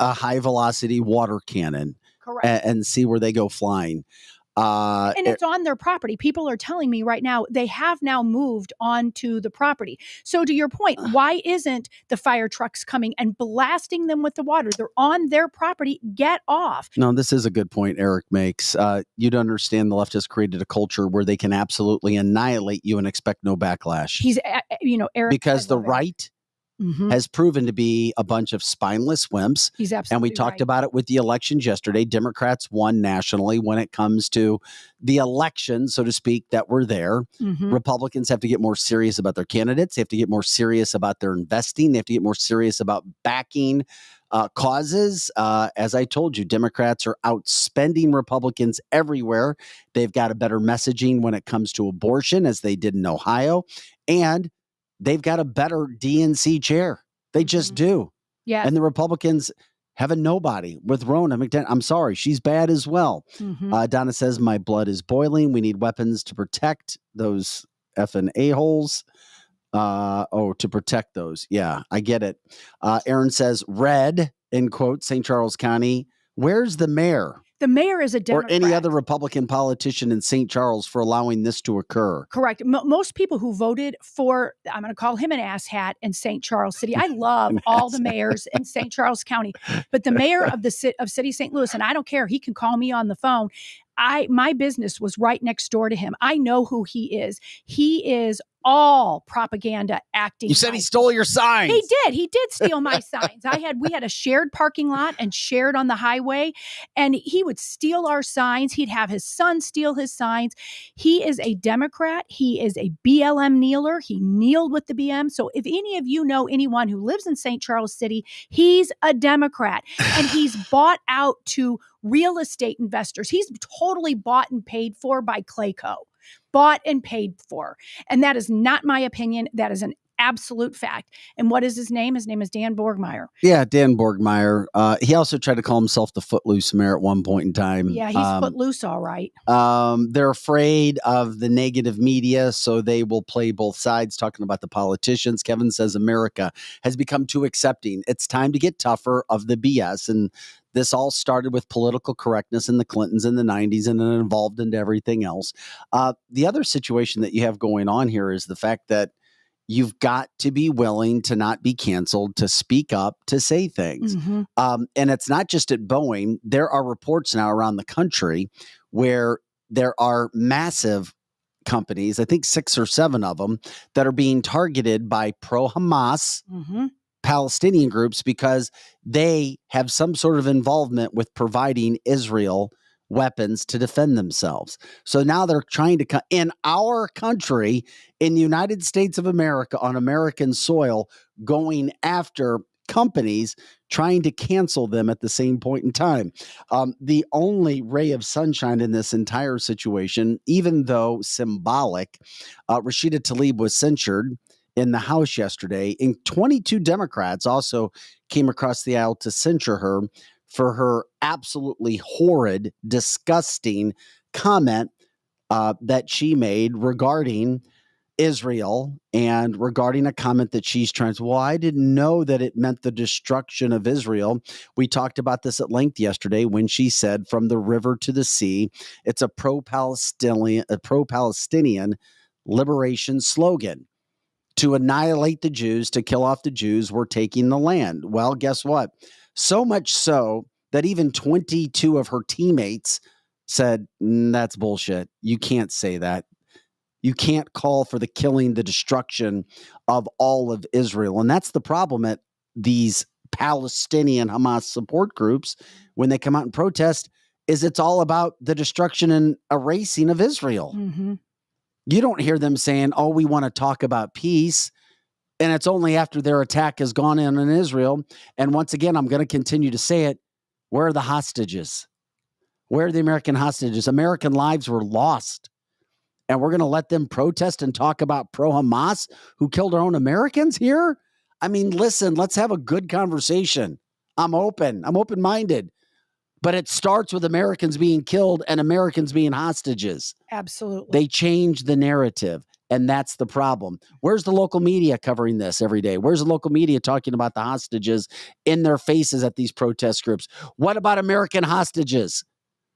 high velocity water cannon. Correct. And see where they go flying. And it's on their property. People are telling me right now they have now moved onto the property. So to your point, why isn't the fire trucks coming and blasting them with the water? They're on their property. Get off. No, this is a good point Eric makes. You'd understand the left has created a culture where they can absolutely annihilate you and expect no backlash. He's, Eric. Because the right has proven to be a bunch of spineless wimps. He's absolutely And we talked about it with the elections yesterday. Democrats won nationally when it comes to the election, so to speak, that were there. Republicans have to get more serious about their candidates. They have to get more serious about their investing. They have to get more serious about backing causes. As I told you, Democrats are outspending Republicans everywhere. They've got a better messaging when it comes to abortion, as they did in Ohio. And they've got a better DNC chair. They just do. Yeah. And the Republicans have a nobody with Rona McDaniel. I'm sorry, she's bad as well. Donna says, my blood is boiling. We need weapons to protect those effing a-holes. To protect those. Yeah, I get it. Aaron says, red, in quote, St. Charles County. Where's the mayor? The mayor is a Democrat. Or any other Republican politician in St. Charles for allowing this to occur. Correct. Most people who voted for, I'm going to call him an asshat in St. Charles City. I love all the mayors in St. Charles County, but the mayor of City of St. Louis, and I don't care, he can call me on the phone. My business was right next door to him. I know who he is. He is all propaganda acting. You said he stole your signs. He did steal my signs. We had a shared parking lot and shared on the highway, and he would steal our signs. He'd have his son steal his signs. He is a Democrat. He is a BLM kneeler. He kneeled with the BM. So if any of you know anyone who lives in St. Charles City, he's a Democrat, and he's bought out to real estate investors. He's totally bought and paid for by Clayco. Bought and paid for. And that is not my opinion. That is an absolute fact. And what is his name? His name is Dan Borgmeyer. Yeah, Dan Borgmeyer. He also tried to call himself the Footloose Mayor at one point in time. Yeah, he's footloose, all right. They're afraid of the negative media, so they will play both sides, talking about the politicians. Kevin says America has become too accepting. It's time to get tougher of the BS. And this all started with political correctness in the Clintons in the 90s and then evolved into everything else. The other situation that you have going on here is the fact that you've got to be willing to not be canceled, to speak up, to say things. And it's not just at Boeing. There are reports now around the country where there are massive companies, I think 6 or 7 of them, that are being targeted by pro-Hamas Palestinian groups because they have some sort of involvement with providing Israel weapons to defend themselves. So now they're trying to in our country, in the United States of America, on American soil, going after companies, trying to cancel them at the same point in time. The only ray of sunshine in this entire situation, even though symbolic, Rashida Tlaib was censured in the House yesterday, and 22 Democrats also came across the aisle to censure her for her absolutely horrid, disgusting comment that she made regarding Israel and regarding a comment that she's trying to, well, I didn't know that it meant the destruction of Israel. We talked about this at length yesterday when she said from the river to the sea, it's a pro-Palestinian liberation slogan. To annihilate the Jews, to kill off the Jews, we're taking the land. Well, guess what? So much so that even 22 of her teammates said, that's bullshit. You can't say that. You can't call for the killing, the destruction of all of Israel. And that's the problem at these Palestinian Hamas support groups when they come out and protest, is it's all about the destruction and erasing of Israel. Mm-hmm. You don't hear them saying, oh, we want to talk about peace. And it's only after their attack has gone in Israel. And once again, I'm going to continue to say it. Where are the hostages? Where are the American hostages? American lives were lost. And we're going to let them protest and talk about pro-Hamas who killed our own Americans here? I mean, listen, let's have a good conversation. I'm open-minded. But it starts with Americans being killed and Americans being hostages. Absolutely. They change the narrative, and that's the problem. Where's the local media covering this every day? Where's the local media talking about the hostages in their faces at these protest groups? What about American hostages?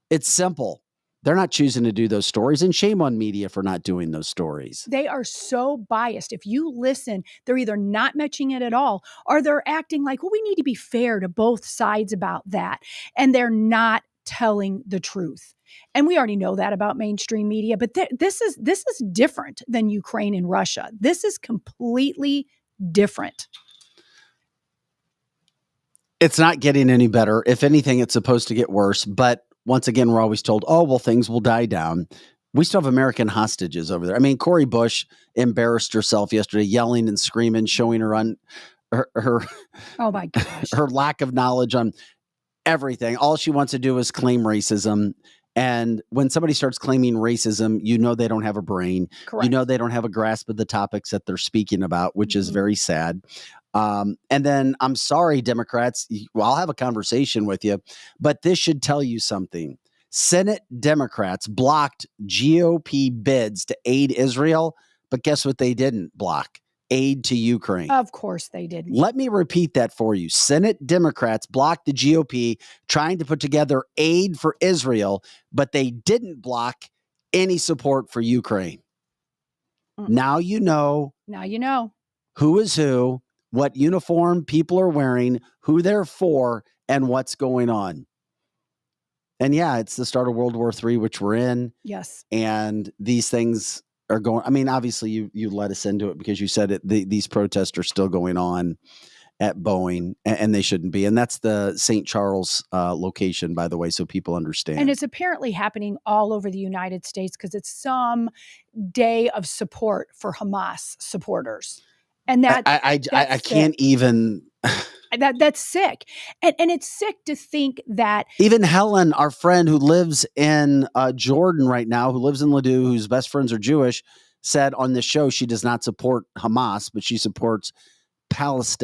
It's simple. They're not choosing to do those stories, and shame on media for not doing those stories. They are so biased. If you listen, they're either not mentioning it at all, or they're acting like, well, we need to be fair to both sides about that. And they're not telling the truth. And we already know that about mainstream media, but this is different than Ukraine and Russia. This is completely different. It's not getting any better. If anything, it's supposed to get worse, but once again, we're always told, oh, well, things will die down. We still have American hostages over there. I mean, Cori Bush embarrassed herself yesterday, yelling and screaming, showing her oh my gosh, her lack of knowledge on everything. All she wants to do is claim racism. And when somebody starts claiming racism, you know they don't have a brain. Correct. You know they don't have a grasp of the topics that they're speaking about, which is very sad. And then I'm sorry, Democrats, I'll have a conversation with you, but this should tell you something. Senate Democrats blocked GOP bids to aid Israel, but guess what they didn't block? Aid to Ukraine. Of course they didn't. Let me repeat that for you. Senate Democrats blocked the GOP trying to put together aid for Israel, but they didn't block any support for Ukraine. Now you know. Now you know. Who is who, what uniform people are wearing, who they're for, and what's going on. And yeah, it's the start of World War III, which we're in. Yes. And these things are going, I mean, obviously you let us into it because you said it, these protests are still going on at Boeing, and they shouldn't be. And that's the St. Charles location, by the way, so people understand. And it's apparently happening all over the United States because it's some day of support for Hamas supporters. And that I can't even. That's sick. And it's sick to think that even Helen, our friend who lives in Jordan right now, who lives in Ladue, whose best friends are Jewish, said on this show she does not support Hamas, but she supports supports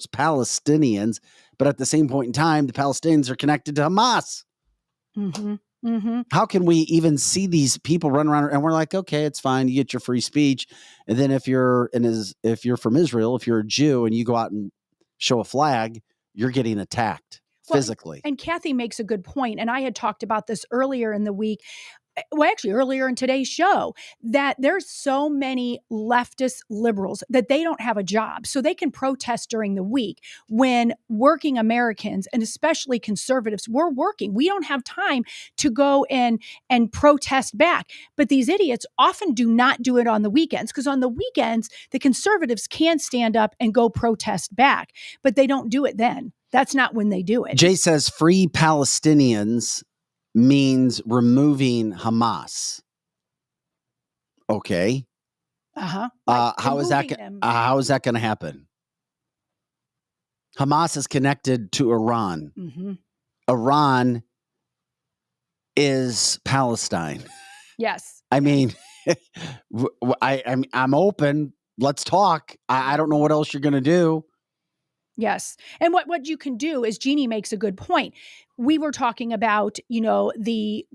Palestinians. But at the same point in time, the Palestinians are connected to Hamas. Mm-hmm. Mm-hmm. How can we even see these people run around and we're like, okay, it's fine. You get your free speech. And then if you're from Israel, if you're a Jew and you go out and show a flag, you're getting attacked physically. And Kathy makes a good point. And I had talked about this earlier in the week. Well, actually earlier in today's show, that there's so many leftist liberals that they don't have a job. So they can protest during the week when working Americans, and especially conservatives, we're working. We don't have time to go and protest back. But these idiots often do not do it on the weekends, because on the weekends, the conservatives can stand up and go protest back, but they don't do it then. That's not when they do it. Jay says free Palestinians means removing Hamas. Okay. Uh-huh. How is that going to happen? Hamas is connected to Iran. Mm-hmm. Iran is Palestine. Yes. I mean, I'm open. Let's talk. I don't know what else you're going to do. Yes. And what you can do is, Jeannie makes a good point. We were talking about, the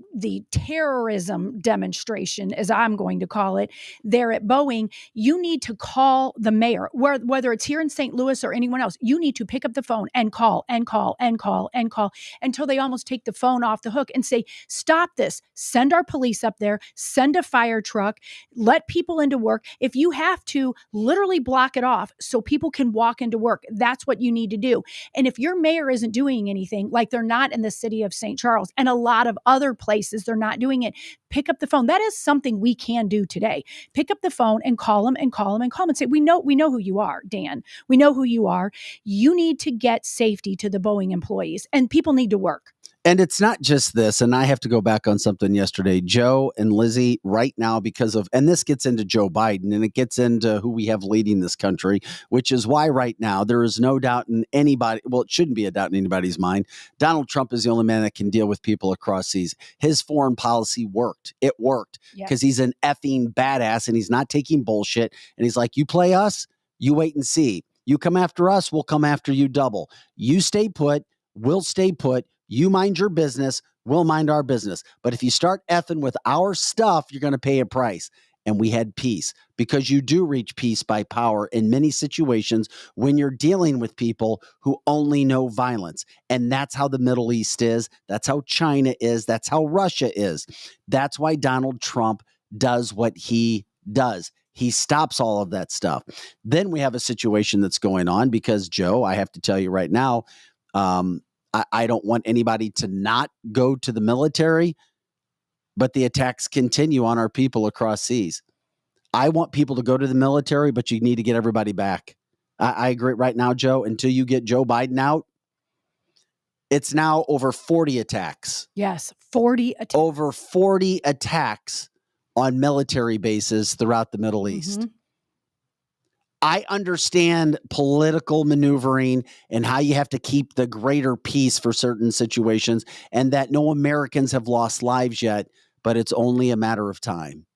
terrorism demonstration, as I'm going to call it, there at Boeing, you need to call the mayor, whether it's here in St. Louis or anyone else. You need to pick up the phone and call and call and call and call until they almost take the phone off the hook and say, stop this, send our police up there, send a fire truck, let people into work. If you have to, literally block it off so people can walk into work. That's what you need to do. And if your mayor isn't doing anything, like they're not in the city of St. Charles and a lot of other places, they're not doing it, pick up the phone. That is something we can do today. Pick up the phone and call them and call them and call them and say, we know who you are, Dan. We know who you are. You need to get safety to the Boeing employees, and people need to work. And it's not just this, and I have to go back on something yesterday. Joe and Lizzie, right now, and this gets into Joe Biden, and it gets into who we have leading this country, which is why right now there is no doubt in anybody, well, it shouldn't be a doubt in anybody's mind. Donald Trump is the only man that can deal with people across seas. His foreign policy worked. It worked because he's an effing badass, and he's not taking bullshit. And he's like, you play us, you wait and see. You come after us, we'll come after you double. You stay put, we'll stay put. You mind your business, we'll mind our business. But if you start effing with our stuff, you're going to pay a price. And we had peace, because you do reach peace by power in many situations when you're dealing with people who only know violence. And that's how the Middle East is. That's how China is. That's how Russia is. That's why Donald Trump does what he does. He stops all of that stuff. Then we have a situation that's going on because, Joe, I have to tell you right now, I don't want anybody to not go to the military, but the attacks continue on our people across seas. I want people to go to the military, but you need to get everybody back. I agree right now, Joe, until you get Joe Biden out. It's now over 40 attacks. Yes, 40 attacks. Over 40 attacks on military bases throughout the Middle East. Mm-hmm. I understand political maneuvering and how you have to keep the greater peace for certain situations, and that no Americans have lost lives yet, but it's only a matter of time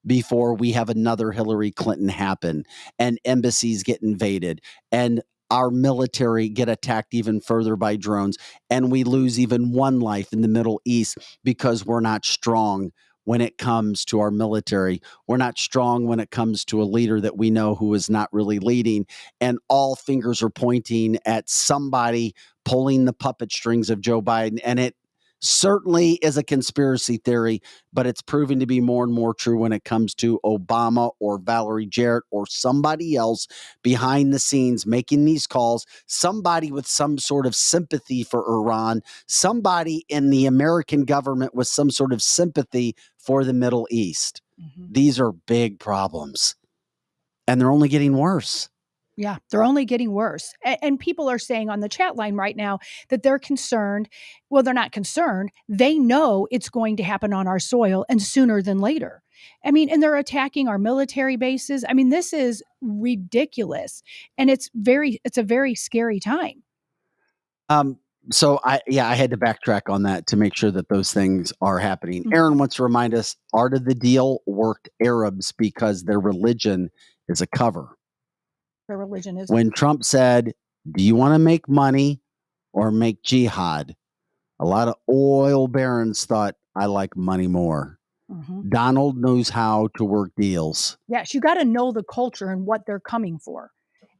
before we have another Hillary Clinton happen and embassies get invaded and our military get attacked even further by drones, and we lose even one life in the Middle East because we're not strong when it comes to our military. We're not strong when it comes to a leader that we know who is not really leading, and all fingers are pointing at somebody pulling the puppet strings of Joe Biden. And it certainly is a conspiracy theory, but it's proving to be more and more true when it comes to Obama or Valerie Jarrett or somebody else behind the scenes making these calls, somebody with some sort of sympathy for Iran, somebody in the American government with some sort of sympathy for the Middle East. Mm-hmm. These are big problems, and they're only getting worse. Yeah, they're only getting worse. And people are saying on the chat line right now that they're concerned. Well, they're not concerned. They know it's going to happen on our soil, and sooner than later. I mean, and they're attacking our military bases. I mean, this is ridiculous. And it's a very scary time. So I had to backtrack on that to make sure that those things are happening. Mm-hmm. Aaron wants to remind us, Art of the Deal worked Arabs because their religion is a cover. Their religion is. When Trump said, do you want to make money or make jihad? A lot of oil barons thought, I like money more. Mm-hmm. Donald knows how to work deals. Yes, you got to know the culture and what they're coming for.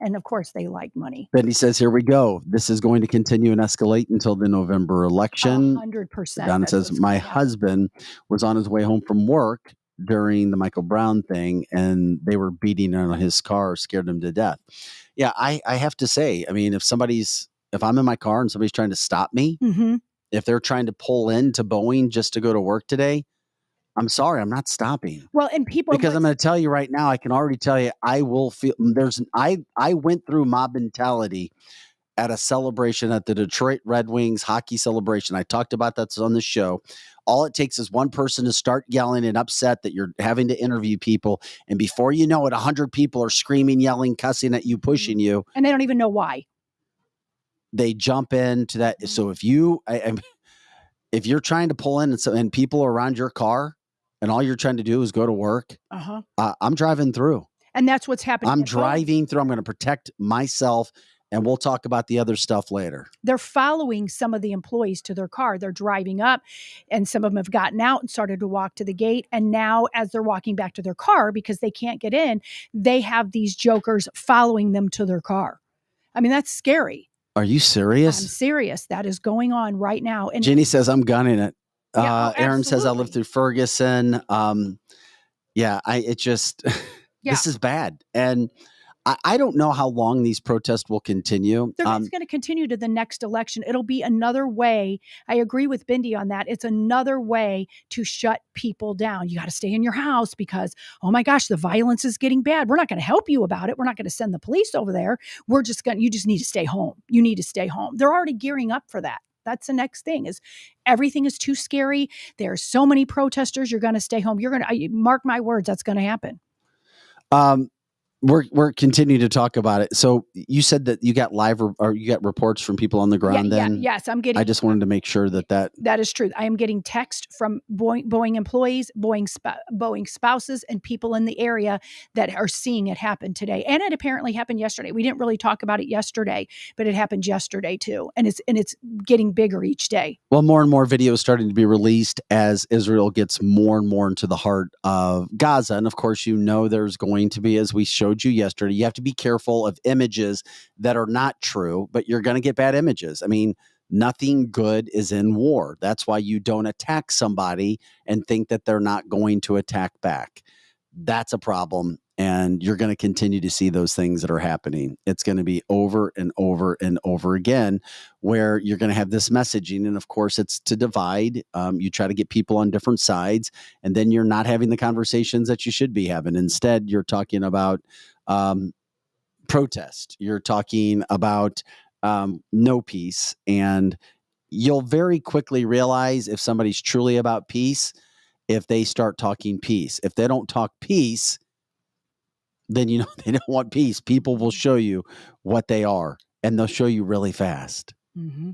And of course, they like money. Then he says, here we go. This is going to continue and escalate until the November election. 100%. Don says, my husband was on his way home from work during the Michael Brown thing, and they were beating on his car, scared him to death. Yeah, I have to say, I mean, if I'm in my car and somebody's trying to stop me, mm-hmm. if they're trying to pull into Boeing just to go to work today, I'm sorry, I'm not stopping. Well, and people, because I'm going to tell you right now, I can already tell you, I will feel I went through mob mentality at a celebration at the Detroit Red Wings hockey celebration. I talked about that on the show. All it takes is one person to start yelling and upset that you're having to interview people. And before you know it, 100 people are screaming, yelling, cussing at you, pushing you. And they don't even know why. They jump into that. So if you're trying to pull in and people are around your car and all you're trying to do is go to work, I'm driving through. And that's what's happening. I'm driving through. I'm going to protect myself And we'll talk about the other stuff later. They're following some of the employees to their car. They're driving up, and some of them have gotten out and started to walk to the gate. And now, as they're walking back to their car because they can't get in, they have these jokers following them to their car. I mean, that's scary. Are you serious? I'm serious. That is going on right now. And Jenny says, I'm gunning it. Yeah, Aaron says, I live absolutely. through Ferguson. This is bad. And I don't know how long these protests will continue. It's going to continue to the next election. It'll be another way. I agree with Bindi on that. It's another way to shut people down. You got to stay in your house because, oh my gosh, the violence is getting bad. We're not going to help you about it. We're not going to send the police over there. You just need to stay home. You need to stay home. They're already gearing up for that. That's the next thing is everything is too scary. There are so many protesters. You're going to stay home. Mark my words. That's going to happen. We're continuing to talk about it. So you said that you got you got reports from people on the ground. Yes, I'm getting. I just wanted to make sure that is true. I am getting text from Boeing employees, Boeing spouses, and people in the area that are seeing it happen today. And it apparently happened yesterday. We didn't really talk about it yesterday, but it happened yesterday too. And it's getting bigger each day. Well, more and more videos starting to be released as Israel gets more and more into the heart of Gaza. And of course, there's going to be, as we showed you yesterday, you have to be careful of images that are not true, but you're going to get bad images. I mean, nothing good is in war. That's why you don't attack somebody and think that they're not going to attack back. That's a problem. And you're going to continue to see those things that are happening. It's going to be over and over and over again where you're going to have this messaging. And of course, it's to divide. You try to get people on different sides, and then you're not having the conversations that you should be having. Instead, you're talking about protest. You're talking about no peace. And you'll very quickly realize if somebody's truly about peace, if they start talking peace. If they don't talk peace, then they don't want peace. People will show you what they are, and they'll show you really fast. Mm-hmm.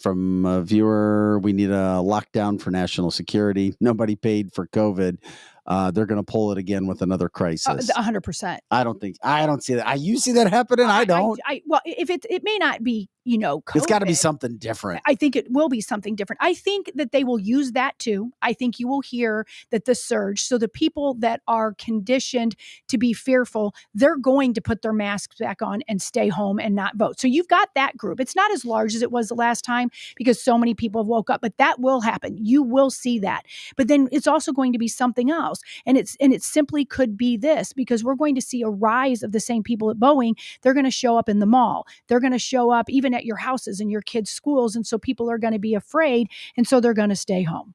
From a viewer, we need a lockdown for national security. Nobody paid for COVID. They're going to pull it again with another crisis. 100%. I don't see that. You see that happening? I don't. Well, if it may not be, COVID. It's got to be something different. I think it will be something different. I think that they will use that too. I think you will hear that the surge. So the people that are conditioned to be fearful, they're going to put their masks back on and stay home and not vote. So you've got that group. It's not as large as it was the last time because so many people have woke up, but that will happen. You will see that. But then it's also going to be something else. And it simply could be this, because we're going to see a rise of the same people at Boeing. They're going to show up in the mall. They're going to show up even at your houses and your kids' schools. And so people are going to be afraid. And so they're going to stay home.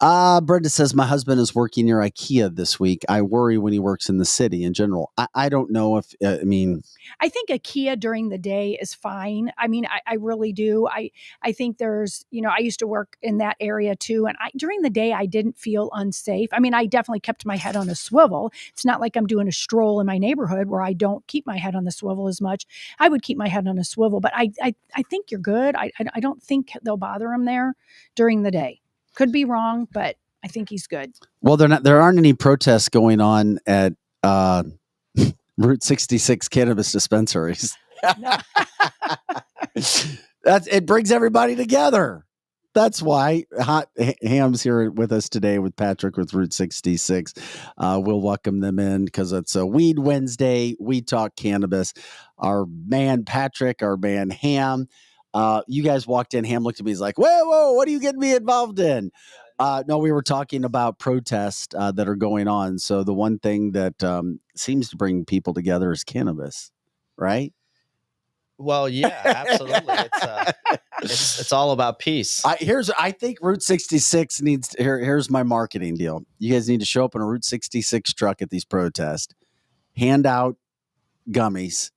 Brenda says, my husband is working near IKEA this week. I worry when he works in the city in general. I don't know if, I think IKEA during the day is fine. I mean, I really do. I think there's, I used to work in that area too. And during the day, I didn't feel unsafe. I mean, I definitely kept my head on a swivel. It's not like I'm doing a stroll in my neighborhood where I don't keep my head on the swivel as much. I would keep my head on a swivel, but I think you're good. I don't think they'll bother him there during the day. Could be wrong, but I think he's good. Well, there aren't any protests going on at Route 66 cannabis dispensaries. It brings everybody together. That's why Hot Ham's here with us today with Patrick with Route 66. We'll welcome them in because it's a Weed Wednesday. We talk cannabis. Our man Patrick, our man Ham. You guys walked in. Ham looked at me. He's like, whoa, what are you getting me involved in? No, we were talking about protests that are going on. So the one thing that seems to bring people together is cannabis, right? Well, yeah, absolutely. It's all about peace. I think Route 66 needs here's my marketing deal. You guys need to show up in a Route 66 truck at these protests, hand out gummies,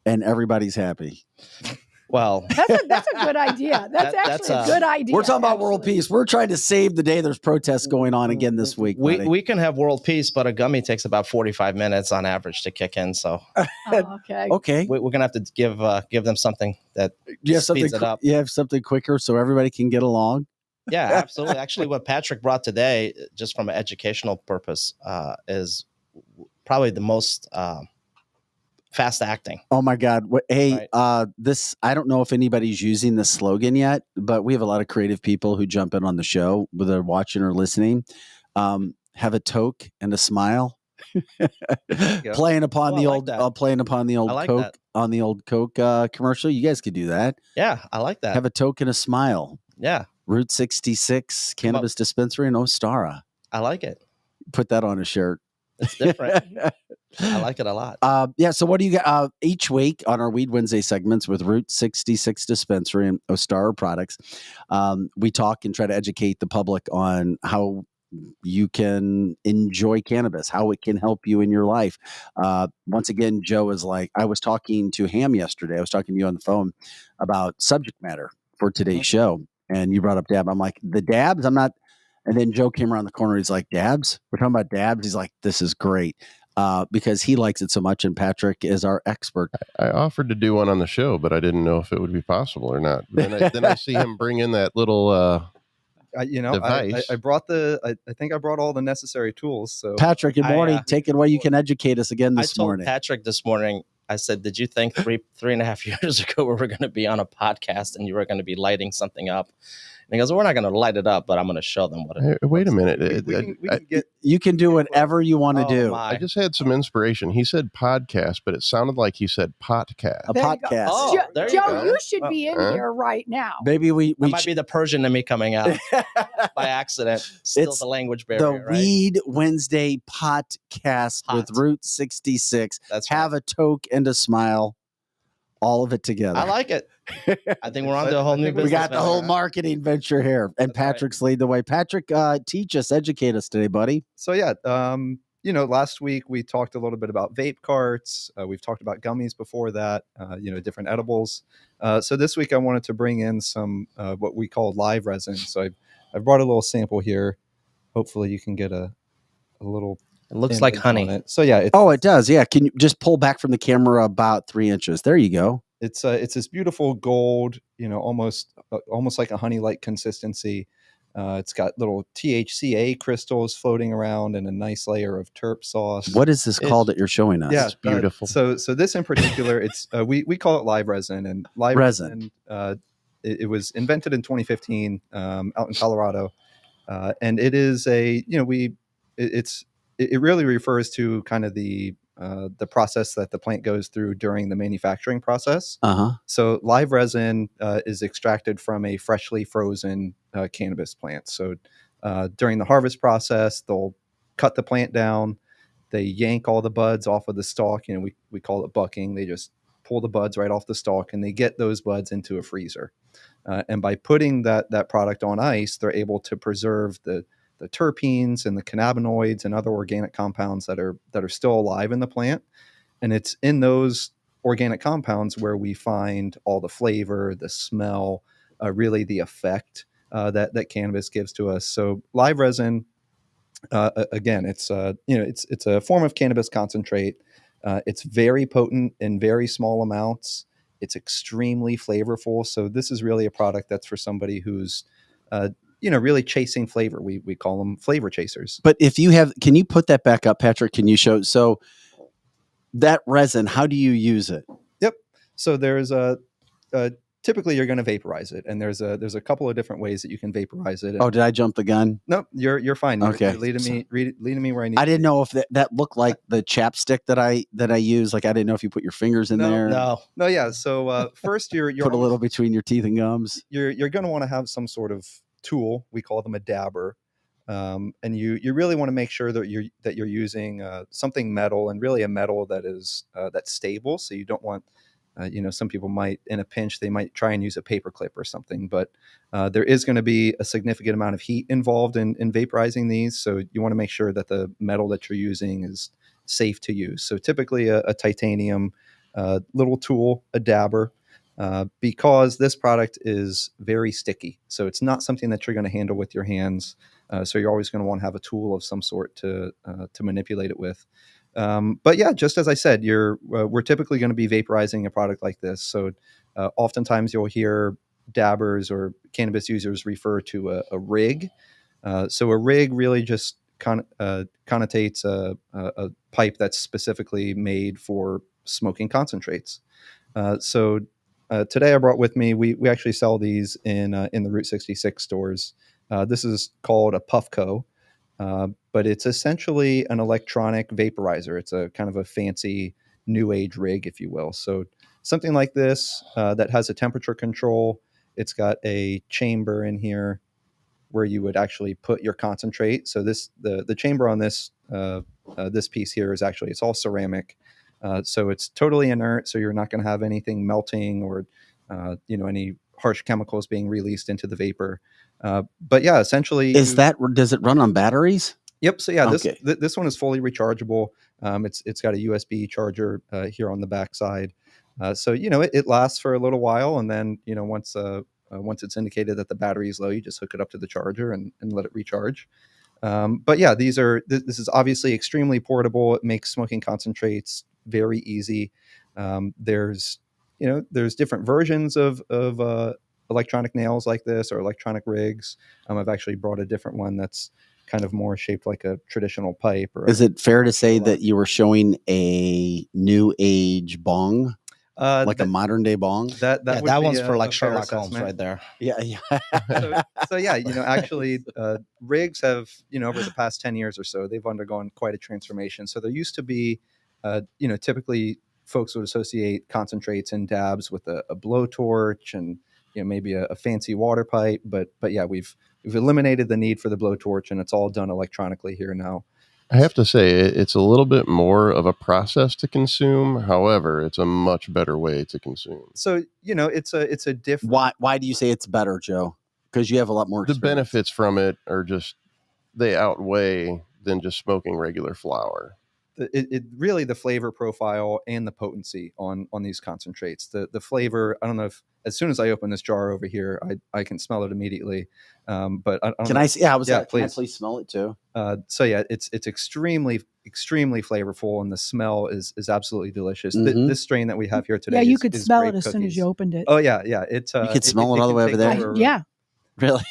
and everybody's happy. Well, that's a good idea. That's actually a good idea. We're talking about world peace. We're trying to save the day. There's protests going on again this week. We can have world peace, but a gummy takes about 45 minutes on average to kick in. So, okay. We're gonna have to give them something that speeds it up. You have something quicker so everybody can get along. Yeah, absolutely. Actually, what Patrick brought today, just from an educational purpose, is probably the most fast acting. Oh my God. Hey, Right. this, I don't know if anybody's using this slogan yet, but we have a lot of creative people who jump in on the show, whether they're watching or listening. Have a toke and a smile. Playing upon Oh, I the like old, that. playing upon the I old like Coke, that. on the old Coke commercial. You guys could do that. Yeah, I like that. Have a toke and a smile. Yeah, Route 66 Cannabis Dispensary in Ostara. I like it. Put that on a shirt. It's different. I like it a lot. Yeah. So what do you got each week on our Weed Wednesday segments with Route 66 Dispensary and Ostara products? We talk and try to educate the public on how you can enjoy cannabis, how it can help you in your life. Once again, Joe is like, I was talking to Ham yesterday. I was talking to you on the phone about subject matter for today's show. And you brought up dab. I'm like, the dabs? I'm not. And then Joe came around the corner. He's like, dabs? We're talking about dabs. He's like, this is great. Because he likes it so much, and Patrick is our expert. I offered to do one on the show, but I didn't know if it would be possible or not. Then I see him bring in that little device. I brought I think I brought all the necessary tools. So Patrick, good morning. Take it away. You can educate us again this I told morning. Patrick this morning, I said, did you think 3.5 years ago we were going to be on a podcast and you were going to be lighting something up? And he goes, well, we're not going to light it up, but I'm going to show them what it is. Hey, wait a minute. we can get. You can do whatever you want to do. My. I just had some inspiration. He said podcast, but it sounded like he said podcast. A There you go. podcast. Oh, there you Joe, go. you should be in here right now. Maybe we That might be the Persian in me coming out by accident. Still It's the language the barrier, right? Weed Wednesday podcast with Hot. Route 66. That's Have a toke and a smile. All of it together. I like it. I think we're on to a whole new business. We got the whole venture. marketing venture here, and That's right. Patrick's lead the way. Patrick, teach us, educate us today, buddy. So yeah, last week we talked a little bit about vape carts. We've talked about gummies before that. Different edibles. So this week I wanted to bring in some what we call live resin. So I brought a little sample here. Hopefully you can get a little. It looks like image on honey. it. So yeah, It does. Yeah. Can you just pull back from the camera about 3 inches? There you go. it's this beautiful gold, almost like a honey-like consistency. It's got little THCA crystals floating around and a nice layer of terp sauce. What is this called that you're showing us? Yeah, It's beautiful. So this in particular, it's we call it live resin, and live Resin. it was invented in 2015 out in Colorado, and it is it really refers to kind of the process that the plant goes through during the manufacturing process. So live resin is extracted from a freshly frozen cannabis plant. So during the harvest process, they'll cut the plant down, they yank all the buds off of the stalk. We call it bucking. They just pull the buds right off the stalk, and they get those buds into a freezer. And by putting that product on ice, they're able to preserve the terpenes and the cannabinoids and other organic compounds that are still alive in the plant. And it's in those organic compounds where we find all the flavor, the smell, really the effect that cannabis gives to us. So live resin, again, it's a form of cannabis concentrate. It's very potent in very small amounts. It's extremely flavorful. So this is really a product that's for somebody who's really chasing flavor. We call them flavor chasers. But can you put that back up, Patrick? Can you show? So that resin, how do you use it? Yep. So there's typically you're going to vaporize it, and there's a couple of different ways that you can vaporize it. Oh, did I jump the gun? Nope, you're fine. Okay. You're leading me where I need. I didn't know if that looked like the chapstick that I use. Like I didn't know if you put your fingers in there. No. Yeah. So first you're Put a little between your teeth and gums. You're going to want to have some sort of tool. We call them a dabber. And you really want to make sure that you're using something metal, and really a metal that is that's stable. So you don't want, some people might, in a pinch, they might try and use a paper clip or something. But there is going to be a significant amount of heat involved in vaporizing these. So you want to make sure that the metal that you're using is safe to use. So typically a titanium little tool, a dabber. Because this product is very sticky. So it's not something that you're going to handle with your hands. So you're always going to want to have a tool of some sort to manipulate it with. But yeah, just as I said, we're typically going to be vaporizing a product like this. So oftentimes you'll hear dabbers or cannabis users refer to a rig. So a rig really just connotates a pipe that's specifically made for smoking concentrates. So today I brought with me, we actually sell these in the Route 66 stores. This is called a Puffco, but it's essentially an electronic vaporizer. It's a kind of a fancy new age rig, if you will. So something like this that has a temperature control. It's got a chamber in here where you would actually put your concentrate. So the chamber on this this piece here is actually, it's all ceramic. So it's totally inert. So you're not going to have anything melting or any harsh chemicals being released into the vapor. But yeah, essentially, does it run on batteries? Yep. So yeah, Okay. this one is fully rechargeable. It's got a USB charger here on the back side. So it lasts for a little while, and then once it's indicated that the battery is low, you just hook it up to the charger and let it recharge. But yeah, this is obviously extremely portable. It makes smoking concentrates very easy. There's different versions of electronic nails like this, or electronic rigs. I've actually brought a different one that's kind of more shaped like a traditional pipe. Is it fair to say that you were showing a new age bong? Like a modern day bong? That one's for like Sherlock Holmes right there. Yeah. So yeah, actually rigs have, over the past 10 years or so, they've undergone quite a transformation. So there used to be, typically folks would associate concentrates and dabs with a blowtorch and, maybe a fancy water pipe. But yeah, we've eliminated the need for the blowtorch, and it's all done electronically here now. I have to say, it's a little bit more of a process to consume. However, it's a much better way to consume. So, it's a different. Why do you say it's better, Joe? Because you have a lot more experience. The benefits from it are they outweigh than just smoking regular flower. It really, the flavor profile and the potency on these concentrates. The flavor, I don't know if, as soon as I open this jar over here, I can smell it immediately. But can I see? Yeah, can I please smell it too? So yeah, it's extremely flavorful, and the smell is absolutely delicious. Mm-hmm. This strain that we have here today, you could smell it as cookies. soon as you opened it. Oh yeah. It's you could smell it all the way over there. Yeah. Really?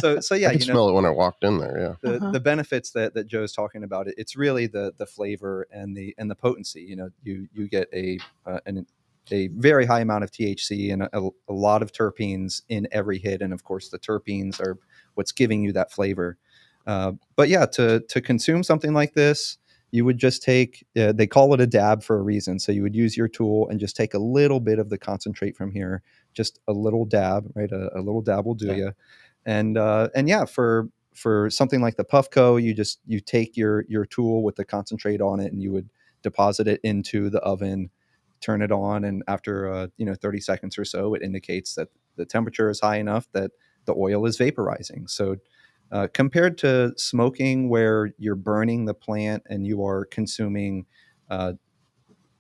So yeah, I could smell it when I walked in there. Yeah. The benefits that Joe's talking about, it's really the flavor and the potency. You get a very high amount of THC and a lot of terpenes in every hit, and of course the terpenes are what's giving you that flavor. But yeah, to consume something like this, you would just take. They call it a dab for a reason. So you would use your tool and just take a little bit of the concentrate from here, just a little dab, right? A little dab will do you. And yeah, for something like the Puffco, you take your tool with the concentrate on it, and you would deposit it into the oven, turn it on, and after 30 seconds or so, it indicates that the temperature is high enough that the oil is vaporizing. So compared to smoking, where you're burning the plant and you are consuming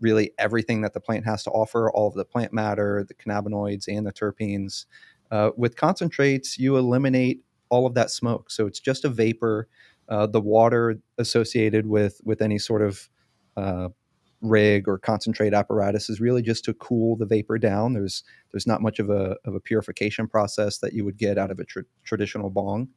really everything that the plant has to offer, all of the plant matter, the cannabinoids, and the terpenes. With concentrates, you eliminate all of that smoke. So it's just a vapor. The water associated with any sort of rig or concentrate apparatus is really just to cool the vapor down. There's not much of a purification process that you would get out of a traditional bong.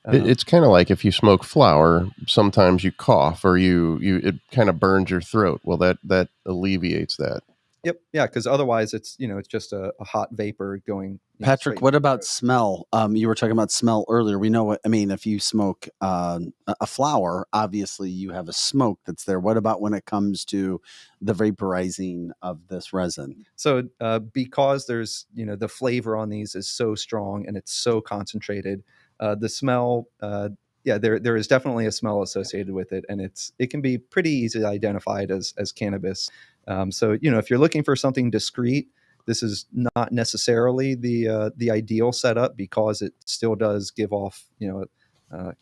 It's kind of like if you smoke flower, sometimes you cough or it kind of burns your throat. Well, that alleviates that. Yep. Yeah. Because otherwise it's just a hot vapor going. Patrick, what about smell? You were talking about smell earlier. We know if you smoke a flower, obviously you have a smoke that's there. What about when it comes to the vaporizing of this resin? So because there's, the flavor on these is so strong and it's so concentrated, the smell, there is definitely a smell associated with it, and it can be pretty easily identified as cannabis. So if you're looking for something discreet, this is not necessarily the ideal setup, because it still does give off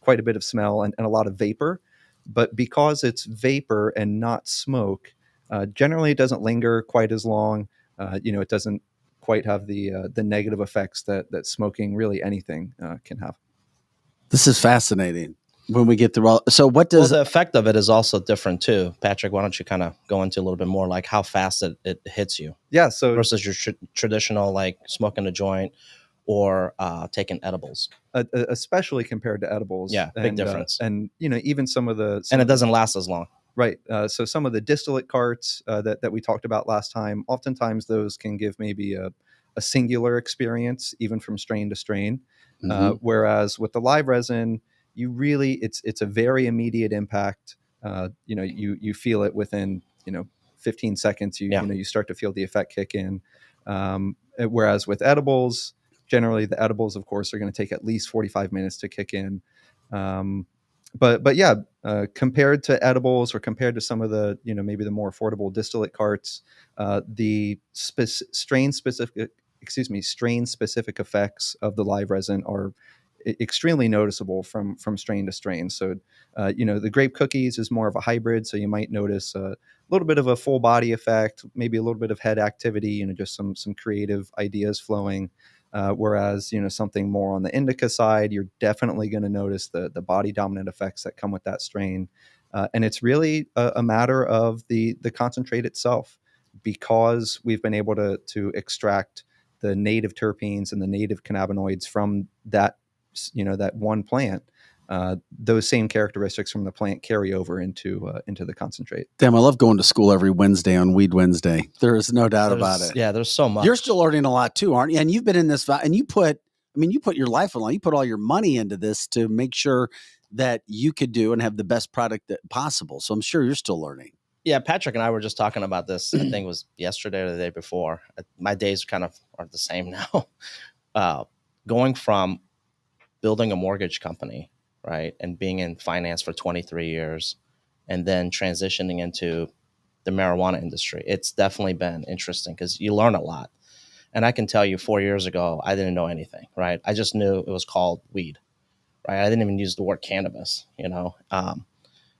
quite a bit of smell and a lot of vapor. But because it's vapor and not smoke, generally it doesn't linger quite as long. It doesn't quite have the negative effects that smoking, really anything, can have. This is fascinating. When we get through all, so what does the effect of it is also different too, Patrick? Why don't you kind of go into a little bit more, like how fast it hits you? Yeah. So versus your traditional, like smoking a joint or taking edibles, especially compared to edibles. Yeah, big difference. And even some of the and it doesn't last as long. Right. So some of the distillate carts that we talked about last time, oftentimes those can give maybe a singular experience, even from strain to strain. Whereas with the live resin, you really, it's a very immediate impact. You feel it within 15 seconds. You start to feel the effect kick in. Whereas with edibles, generally the edibles, of course, are going to take at least 45 minutes to kick in. But yeah, compared to edibles or compared to some of the maybe the more affordable distillate carts, the strain specific effects of the live resin are extremely noticeable from strain to strain. So the grape cookies is more of a hybrid, so you might notice a little bit of a full body effect, maybe a little bit of head activity, just some creative ideas flowing. Whereas something more on the indica side, you're definitely going to notice the body dominant effects that come with that strain, and it's really a matter of the concentrate itself, because we've been able to extract the native terpenes and the native cannabinoids from that that one plant. Those same characteristics from the plant carry over into the concentrate. Damn, I love going to school every Wednesday on Weed Wednesday. There is no doubt about it. Yeah, there's so much. You're still learning a lot too, aren't you? And you've been in this, and you put your life on. You put all your money into this to make sure that you could do and have the best product that possible. So I'm sure you're still learning. Yeah, Patrick and I were just talking about this. I think it was yesterday or the day before. My days kind of are the same now. Going from building a mortgage company, right, and being in finance for 23 years, and then transitioning into the marijuana industry, it's definitely been interesting because you learn a lot. And I can tell you 4 years ago, I didn't know anything, right? I just knew it was called weed, right? I didn't even use the word cannabis,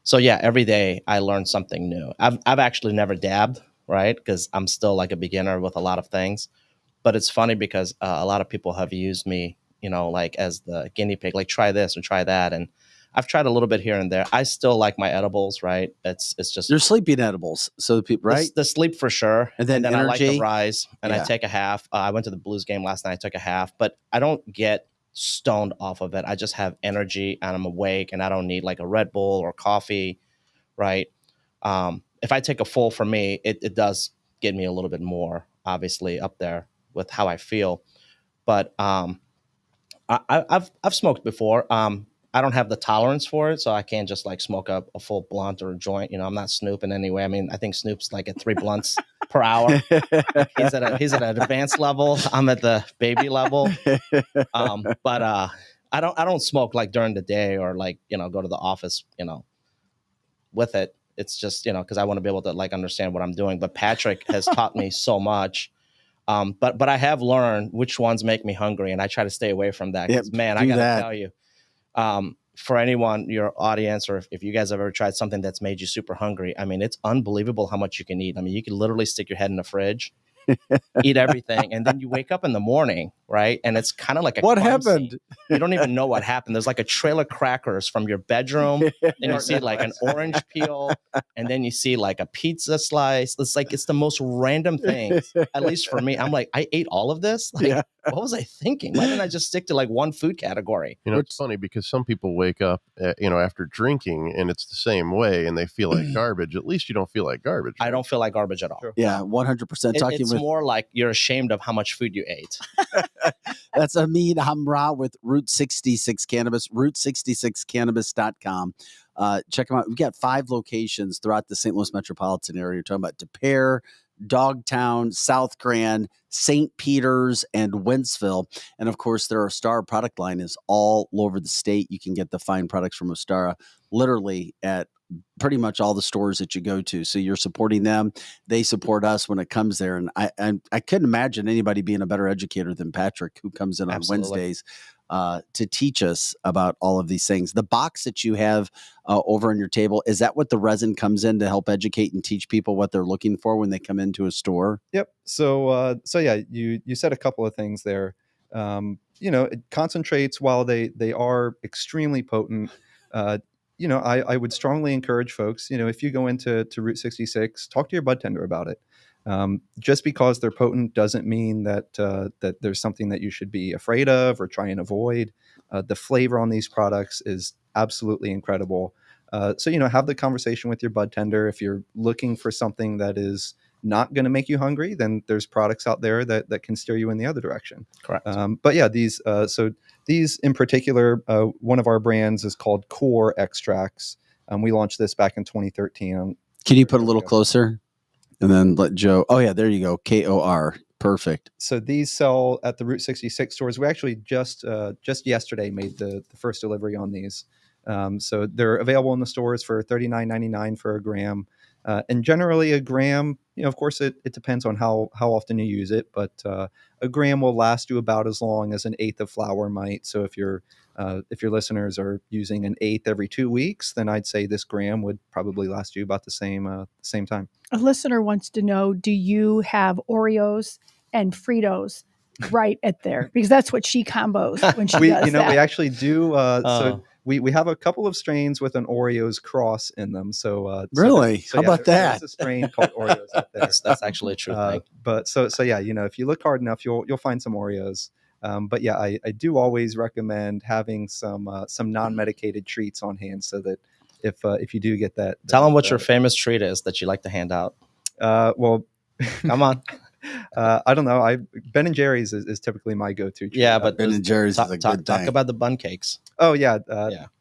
So yeah, every day I learned something new. I've actually never dabbed, right? Because I'm still like a beginner with a lot of things. But it's funny because a lot of people have used me, like as the guinea pig, like try this or try that. And I've tried a little bit here and there. I still like my edibles, right? It's just you're sleeping edibles, so the people, right? The sleep for sure, and then I like the rise, and I take a half. I went to the Blues game last night. I took a half, but I don't get stoned off of it. I just have energy and I'm awake, and I don't need like a Red Bull or coffee, right? If I take a full, for me, it does get me a little bit more, obviously, up there with how I feel. But I've smoked before. I don't have the tolerance for it, so I can't just like smoke up a full blunt or a joint. I'm not Snoop in any way. I mean, I think Snoop's like at 3 blunts per hour. He's at an advanced level. I'm at the baby level. But I don't smoke like during the day or like go to the office with it. It's just because I want to be able to like understand what I'm doing. But Patrick has taught me so much. But I have learned which ones make me hungry, and I try to stay away from that. Because man, I gotta tell you. For anyone, your audience, or if you guys have ever tried something that's made you super hungry, I mean, it's unbelievable how much you can eat. I mean, you can literally stick your head in the fridge, eat everything, and then you wake up in the morning, right? And it's kind of like what happened? Scene. You don't even know what happened. There's like a trail of crackers from your bedroom, and you see like an orange peel, and then you see like a pizza slice. It's the most random things. At least for me, I'm like, I ate all of this. Like, what was I thinking? Why didn't I just stick to like one food category? It's funny because some people wake up, after drinking, and it's the same way, and they feel like garbage. At least you don't feel like garbage. Right? I don't feel like garbage at all. Sure. Yeah, 100%. It's more like you're ashamed of how much food you ate. That's Amin Hamra with Route 66 Cannabis, route66cannabis.com. Check them out. We've got 5 locations throughout the St. Louis metropolitan area. You're talking about De Pere, Dogtown, South Grand, St. Peters, and Wentzville. And of course, their Ostara product line is all over the state. You can get the fine products from Ostara literally at pretty much all the stores that you go to. So you're supporting them. They support us when it comes there. And I couldn't imagine anybody being a better educator than Patrick, who comes in on Wednesdays to teach us about all of these things. The box that you have over on your table, is that what the resin comes in to help educate and teach people what they're looking for when they come into a store? Yep. So yeah, you said a couple of things there. Concentrates, while they are extremely potent, I would strongly encourage folks, if you go into Route 66, talk to your bud tender about it. Just because they're potent doesn't mean that there's something that you should be afraid of or try and avoid. The flavor on these products is absolutely incredible. So, have the conversation with your bud tender. If you're looking for something that is not going to make you hungry, then there's products out there that can steer you in the other direction. Correct. But yeah, these in particular, one of our brands is called Core Extracts. We launched this back in 2013. Can you put a little closer and then let Joe? Oh yeah, there you go. KOR. Perfect. So these sell at the Route 66 stores. We actually just yesterday made the first delivery on these. So they're available in the stores for $39.99 for a gram. And generally a gram, of course it depends on how often you use it, but a gram will last you about as long as an eighth of flour might. So if your listeners are using an eighth every 2 weeks, then I'd say this gram would probably last you about the same time. A listener wants to know, do you have Oreos and Fritos right at there? Because that's what she combos when she does that. We actually do. So we have a couple of strains with an Oreos cross in them. So really, how about that? There's a strain called Oreos out there. That's actually a true thing. But so yeah, if you look hard enough, you'll find some Oreos. But yeah, I do always recommend having some non-medicated treats on hand, so that if you do get that, tell them what your famous treat is that you like to hand out. Well, come on. I don't know. Ben and Jerry's is typically my go-to treat. Yeah, but Ben and Jerry's is a good thing. Talk about the bun cakes. Oh yeah,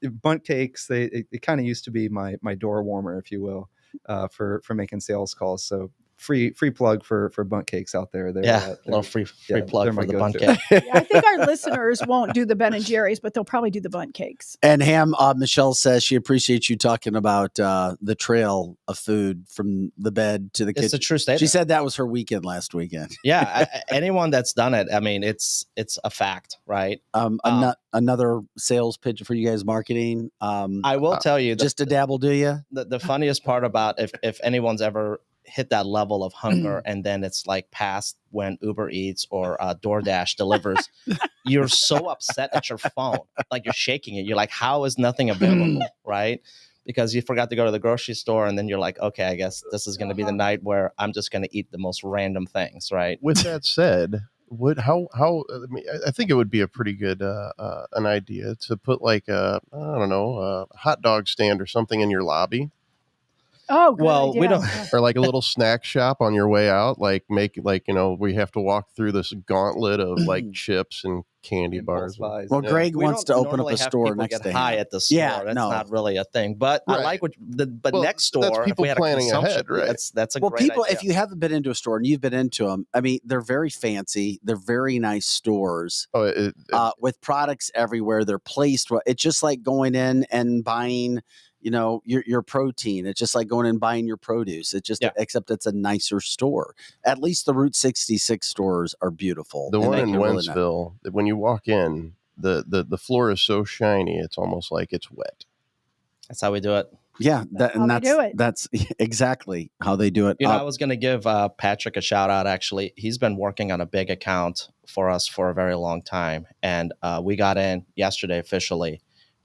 Bundt cakes. It kind of used to be my door warmer, if you will, for making sales calls. So free plug for Bundt cakes out there. A little free plug for the Bundt cake. I think our listeners won't do the Ben and Jerry's, but they'll probably do the Bundt cakes. And Ham, Michelle says she appreciates you talking about the trail of food from the bed to the kitchen. It's a true statement. She said that was her weekend last weekend. Yeah, anyone that's done it, I mean, it's a fact, right? Another sales pitch for you guys marketing. I will tell you, just to dabble, do you? The funniest part about if anyone's ever hit that level of hunger and then it's like past when Uber Eats or DoorDash delivers, you're so upset at your phone, like you're shaking it. You're like, how is nothing available, right? Because you forgot to go to the grocery store, and then you're like, okay, I guess this is going to be the night where I'm just going to eat the most random things, right? With that said, I think it would be a pretty good an idea to put like a hot dog stand or something in your lobby. Oh, good well, idea. we don't, or like a little snack shop on your way out. Like we have to walk through this gauntlet of like chips and candy bars. Well, Greg wants to open up a store next to him. High at the store. Yeah, that's not really a thing. But I like next door. That's people planning ahead, right? That's a great idea. If you haven't been into a store and you've been into them, I mean, they're very fancy. They're very nice stores with products everywhere. They're placed. It's just like going in and buying, your protein. It's just like going and buying your produce. Except it's a nicer store. At least the Route 66 stores are beautiful. The one in Wentzville, when you walk in, the floor is so shiny, it's almost like it's wet. That's how we do it. Yeah, that's exactly how they do it. I was going to give Patrick a shout out. Actually, he's been working on a big account for us for a very long time, and we got in yesterday officially.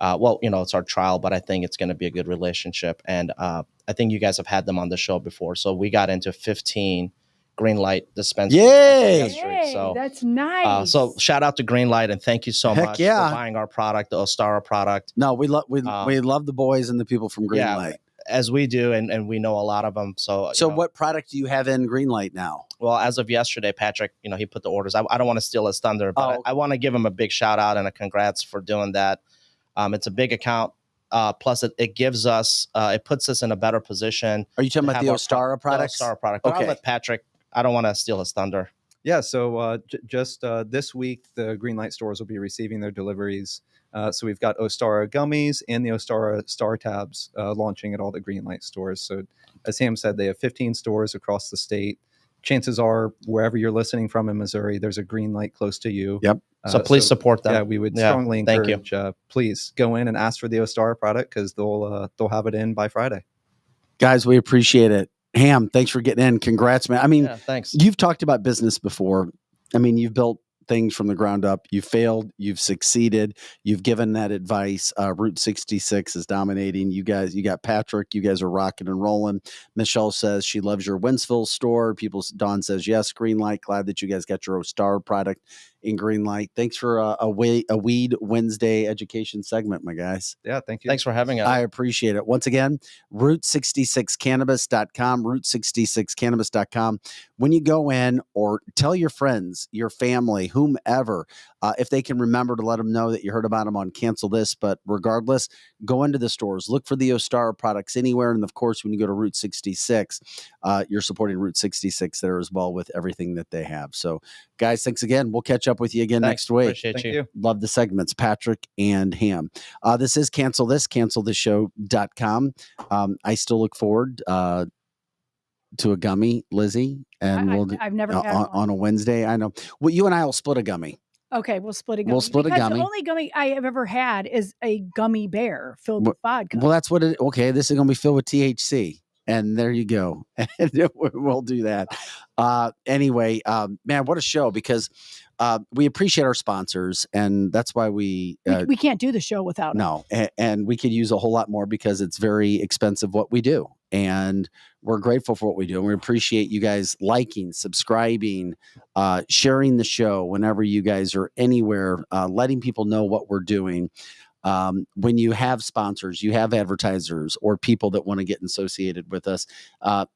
It's our trial, but I think it's going to be a good relationship. And I think you guys have had them on the show before. So we got into 15 Greenlight dispensaries. Yay! So that's nice. So shout out to Greenlight, and thank you so much for buying our product, the Ostara product. No, we love the boys and the people from Greenlight. Yeah, as we do, and we know a lot of them. So what product do you have in Greenlight now? Well, as of yesterday, Patrick, he put the orders. I don't want to steal his thunder, but I want to give him a big shout out and a congrats for doing that. It's a big account. Plus, it gives us, it puts us in a better position. Are you talking about the Ostara product? The Ostara product. Okay. I'll let Patrick, I don't want to steal his thunder. Yeah, so just this week, the Greenlight stores will be receiving their deliveries. So we've got Ostara gummies and the Ostara Star Tabs launching at all the Greenlight stores. So as Sam said, they have 15 stores across the state. Chances are, wherever you're listening from in Missouri, there's a Greenlight close to you. Yep. So please support them. Yeah, we would strongly encourage. Please go in and ask for the Ostara product because they'll have it in by Friday. Guys, we appreciate it. Ham, thanks for getting in. Congrats, man. I mean, thanks. You've talked about business before. I mean, you've built things from the ground up. You failed. You've succeeded. You've given that advice. Route 66 is dominating. You got Patrick. You guys are rocking and rolling. Michelle says she loves your Wentzville store. Dawn says, yes, Greenlight. Glad that you guys got your Ostara product in Greenlight. Thanks for a Weed Wednesday education segment, my guys. Yeah, thank you. Thanks for having us. I appreciate it. Once again, route66cannabis.com, route66cannabis.com. When you go in, or tell your friends, your family, whomever, if they can remember to let them know that you heard about them on Cancel This. But regardless, go into the stores, look for the Ostara products anywhere. And of course, when you go to Route 66, you're supporting Route 66 there as well with everything that they have. So guys, thanks again. We'll catch up with you again next week. Appreciate you. Love the segments, Patrick and Ham. This is Cancel This, cancelthisshow.com. I still look forward to a gummy, Lizzie, and I've never had on a Wednesday. I know. Well, you and I will split a gummy. Okay, we'll split a gummy. We'll split because a gummy. The only gummy I have ever had is a gummy bear filled with vodka. Well, that's what it. Okay, this is going to be filled with THC. And there you go. And we'll do that. Anyway, man, what a show, because we appreciate our sponsors, and that's why we can't do the show without them. No, and we could use a whole lot more because it's very expensive what we do. And we're grateful for what we do. And we appreciate you guys liking, subscribing, sharing the show whenever you guys are anywhere, letting people know what we're doing. When you have sponsors, you have advertisers or people that want to get associated with us,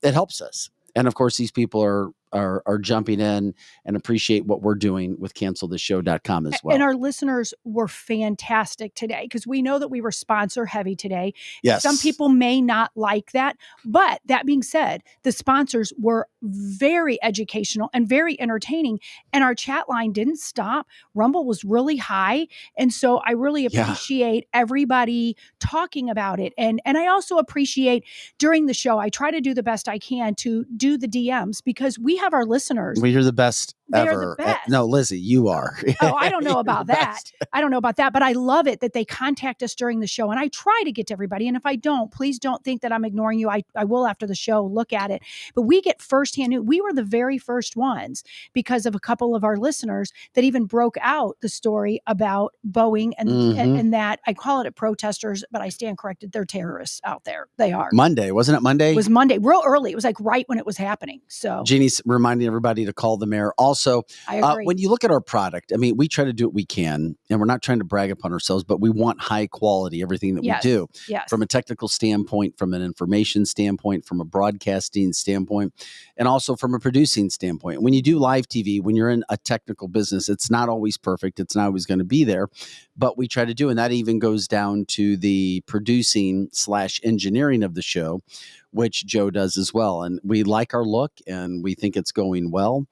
it helps us. And of course, these people are jumping in and appreciate what we're doing with cancelthisshow.com as well. And our listeners were fantastic today, because we know that we were sponsor heavy today. Yes. Some people may not like that. But that being said, the sponsors were very educational and very entertaining. And our chat line didn't stop. Rumble was really high. And so I really appreciate everybody talking about it. And I also appreciate during the show, I try to do the best I can to do the DMs, because we have our listeners. Well, you're the best They're ever. the best. No, Lizzie, you are. Oh, I don't know about that. I don't know about that, but I love it that they contact us during the show, and I try to get to everybody. And if I don't, please don't think that I'm ignoring you. I will after the show look at it, but we get firsthand news. We were the very first ones, because of a couple of our listeners that even broke out the story about Boeing and that, I call it protesters, but I stand corrected. They're terrorists out there. They are. Monday, wasn't it Monday? It was Monday, real early. It was like right when it was happening. So Jeannie's reminding everybody to call the mayor. Also, I agree. When you look at our product, I mean, we try to do what we can, and we're not trying to brag upon ourselves, but we want high quality, everything that we do. Yes. From a technical standpoint, from an information standpoint, from a broadcasting standpoint, and also from a producing standpoint. When you do live TV, when you're in a technical business, it's not always perfect. It's not always going to be there, but we try to do, and that even goes down to the producing / engineering of the show, which Joe does as well. And we like our look, and we think it's going well.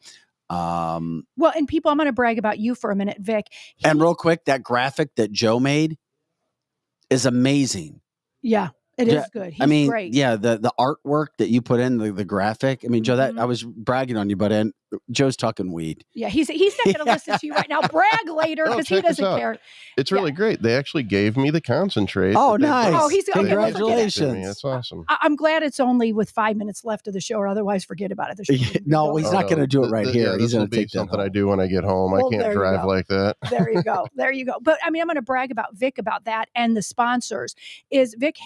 Well, and people, I'm going to brag about you for a minute, Vic. And real quick, that graphic that Joe made is amazing. Yeah, it is good. He's great. Yeah, the artwork that you put in, the graphic. I mean, Joe, that I was bragging on you, but Joe's talking weed. Yeah, he's not going to listen to you right now. Brag later, because he doesn't care. It's really great. They actually gave me the concentrate. Oh, nice. Oh, congratulations. That's awesome. I'm glad it's only with 5 minutes left of the show, or otherwise forget about it. No, he's not going to do it right here. He's going to take something I do when I get home. I can't drive like that. There you go. There you go. But I mean, I'm going to brag about Vic about that, and the sponsors is Vic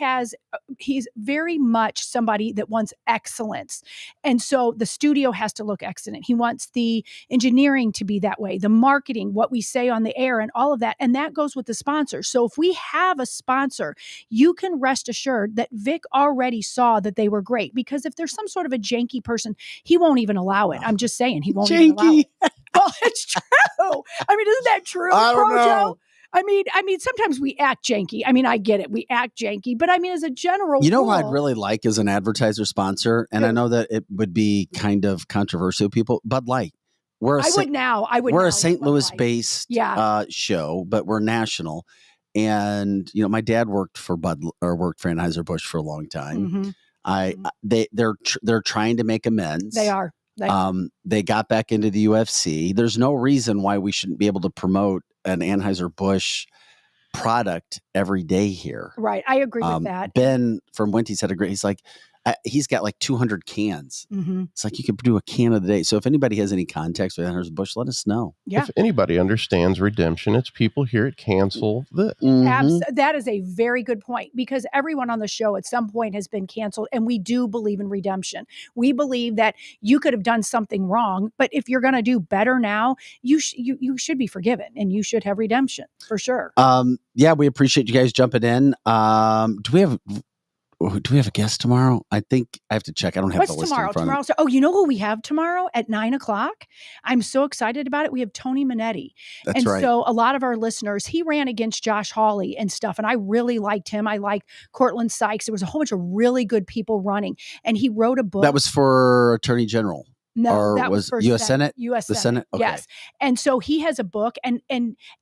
he's very much somebody that wants excellence. And so the studio has to look excellent. He wants the engineering to be that way, the marketing, what we say on the air, and all of that. And that goes with the sponsor. So if we have a sponsor, you can rest assured that Vic already saw that they were great, because if there's some sort of a janky person, he won't even allow it. I'm just saying, he won't even allow it. Well, it's true. I mean, isn't that true? I don't know. I mean, sometimes we act janky. I mean, I get it. We act janky, but I mean, as a general rule, rule, I'd really like as an advertiser sponsor, and I know that it would be kind of controversial to people, Bud Light. We're a St. Louis based show, but we're national. And my dad worked for Anheuser-Busch for a long time. They're trying to make amends. They are. They got back into the UFC. There's no reason why we shouldn't be able to promote an Anheuser-Busch product every day here. Right. I agree with that. Ben from Winty's had he's like, He's got like 200 cans. Mm-hmm. It's like you could do a can of the day. So if anybody has any context with Anheuser-Busch, let us know. Yeah. If anybody understands redemption, it's people here at Cancel This. That is a very good point, because everyone on the show at some point has been canceled, and we do believe in redemption. We believe that you could have done something wrong, but if you're going to do better now, you should be forgiven, and you should have redemption for sure. Yeah, we appreciate you guys jumping in. Do we have a guest tomorrow? I think I have to check. I don't have the list in front of me. You know who we have tomorrow at 9:00? I'm so excited about it. We have Tony Minetti. That's right. So a lot of our listeners, he ran against Josh Hawley and stuff, and I really liked him. I liked Cortland Sykes. There was a whole bunch of really good people running, and he wrote a book. That was for Attorney General. No, or that was for U.S. Senate? U.S. The Senate. Okay. Yes. And so he has a book, and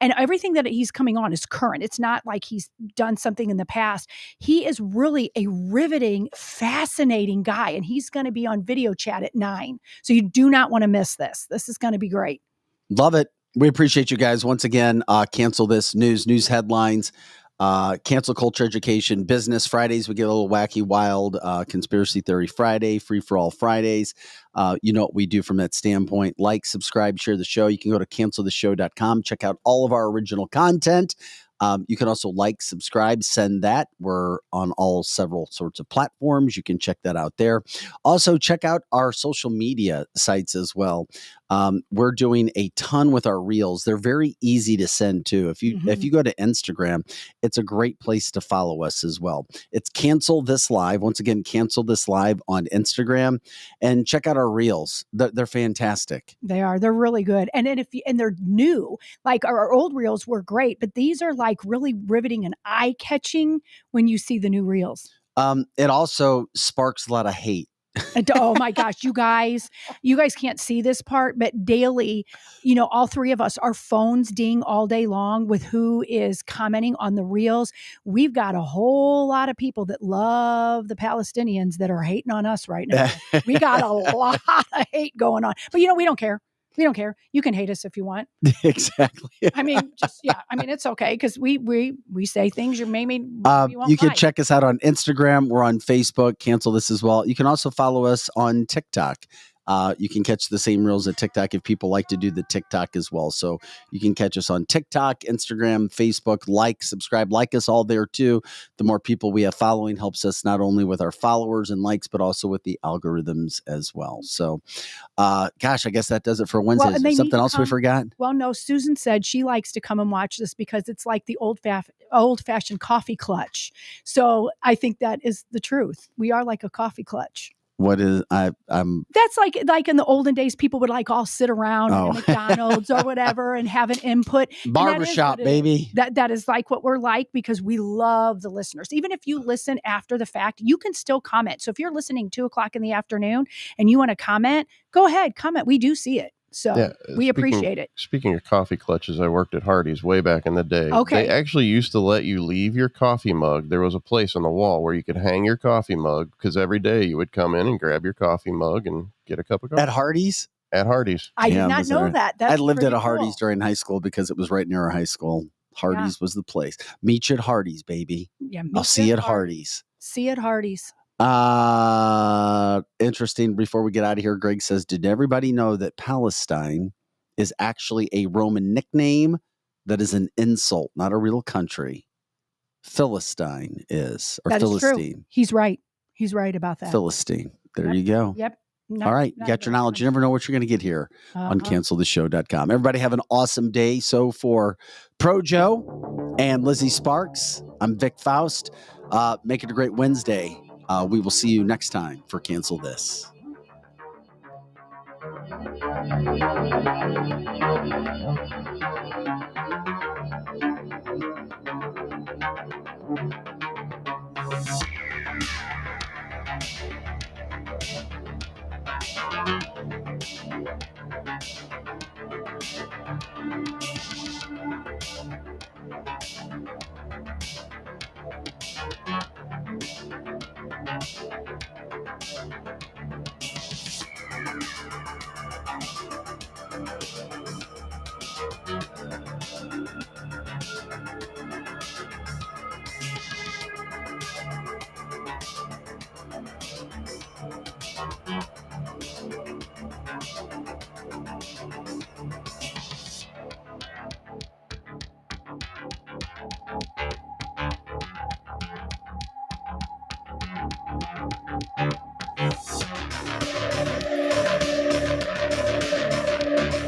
everything that he's coming on is current. It's not like he's done something in the past. He is really a riveting, fascinating guy, and he's going to be on video chat at 9. So you do not want to miss this. This is going to be great. Love it. We appreciate you guys. Once again, Cancel This news headlines. Cancel culture education, business Fridays. We get a little wacky, wild, conspiracy theory Friday, free for all Fridays. You know what we do from that standpoint. Like, subscribe, share the show. You can go to canceltheshow.com, check out all of our original content. You can also like, subscribe, send that. We're on several sorts of platforms. You can check that out there. Also, check out our social media sites as well. We're doing a ton with our reels. They're very easy to send to. If you go to Instagram, it's a great place to follow us as well. It's Cancel This Live. Once again, Cancel This Live on Instagram, and check out our reels. They're fantastic. They are. They're really good. And then and they're new. Like our old reels were great, but these are like really riveting and eye-catching when you see the new reels. It also sparks a lot of hate. Oh my gosh, you guys can't see this part, but daily, all three of us, our phones ding all day long with who is commenting on the reels. We've got a whole lot of people that love the Palestinians that are hating on us right now. We got a lot of hate going on, but we don't care. We don't care. You can hate us if you want. Exactly. I mean, it's okay, because we say things you maybe won't you can like. check us out on Instagram. We're on Facebook. Cancel This as well. You can also follow us on TikTok. You can catch the same reels at TikTok if people like to do the TikTok as well. So you can catch us on TikTok, Instagram, Facebook. Like, subscribe, like us all there too. The more people we have following helps us not only with our followers and likes, but also with the algorithms as well. So, gosh, I guess that does it for Wednesday. Is there something else we forgot? Well, no, Susan said she likes to come and watch this because it's like the old-fashioned coffee clutch. So I think that is the truth. We are like a coffee clutch. What is That's like in the olden days, people would like all sit around at McDonald's or whatever and have an input. Barbershop, baby. That is like what we're like, because we love the listeners. Even if you listen after the fact, you can still comment. So if you're listening 2:00 in the afternoon and you want to comment, go ahead, comment. We do see it. So we appreciate it. Speaking of coffee clutches, I worked at Hardee's way back in the day. Okay. They actually used to let you leave your coffee mug. There was a place on the wall where you could hang your coffee mug, because every day you would come in and grab your coffee mug and get a cup of coffee. At Hardee's? At Hardee's. I did not know that. I lived at a Hardee's during high school because it was right near our high school. Hardee's was the place. Meet you at Hardee's, baby. Yeah, I'll see you at Hardee's. See you at Hardee's. Interesting. Before we get out of here, Greg says, did everybody know that Palestine is actually a Roman nickname that is an insult, not a real country? Philistine is, or that Philistine. Is true. He's right. He's right about that. Philistine. There you go. Yep. All right. You got your knowledge. You never know what you're going to get here on canceltheshow.com. Everybody have an awesome day. So for Pro Joe and Lizzie Sparks, I'm Vic Faust. Make it a great Wednesday. We will see you next time for Cancel This.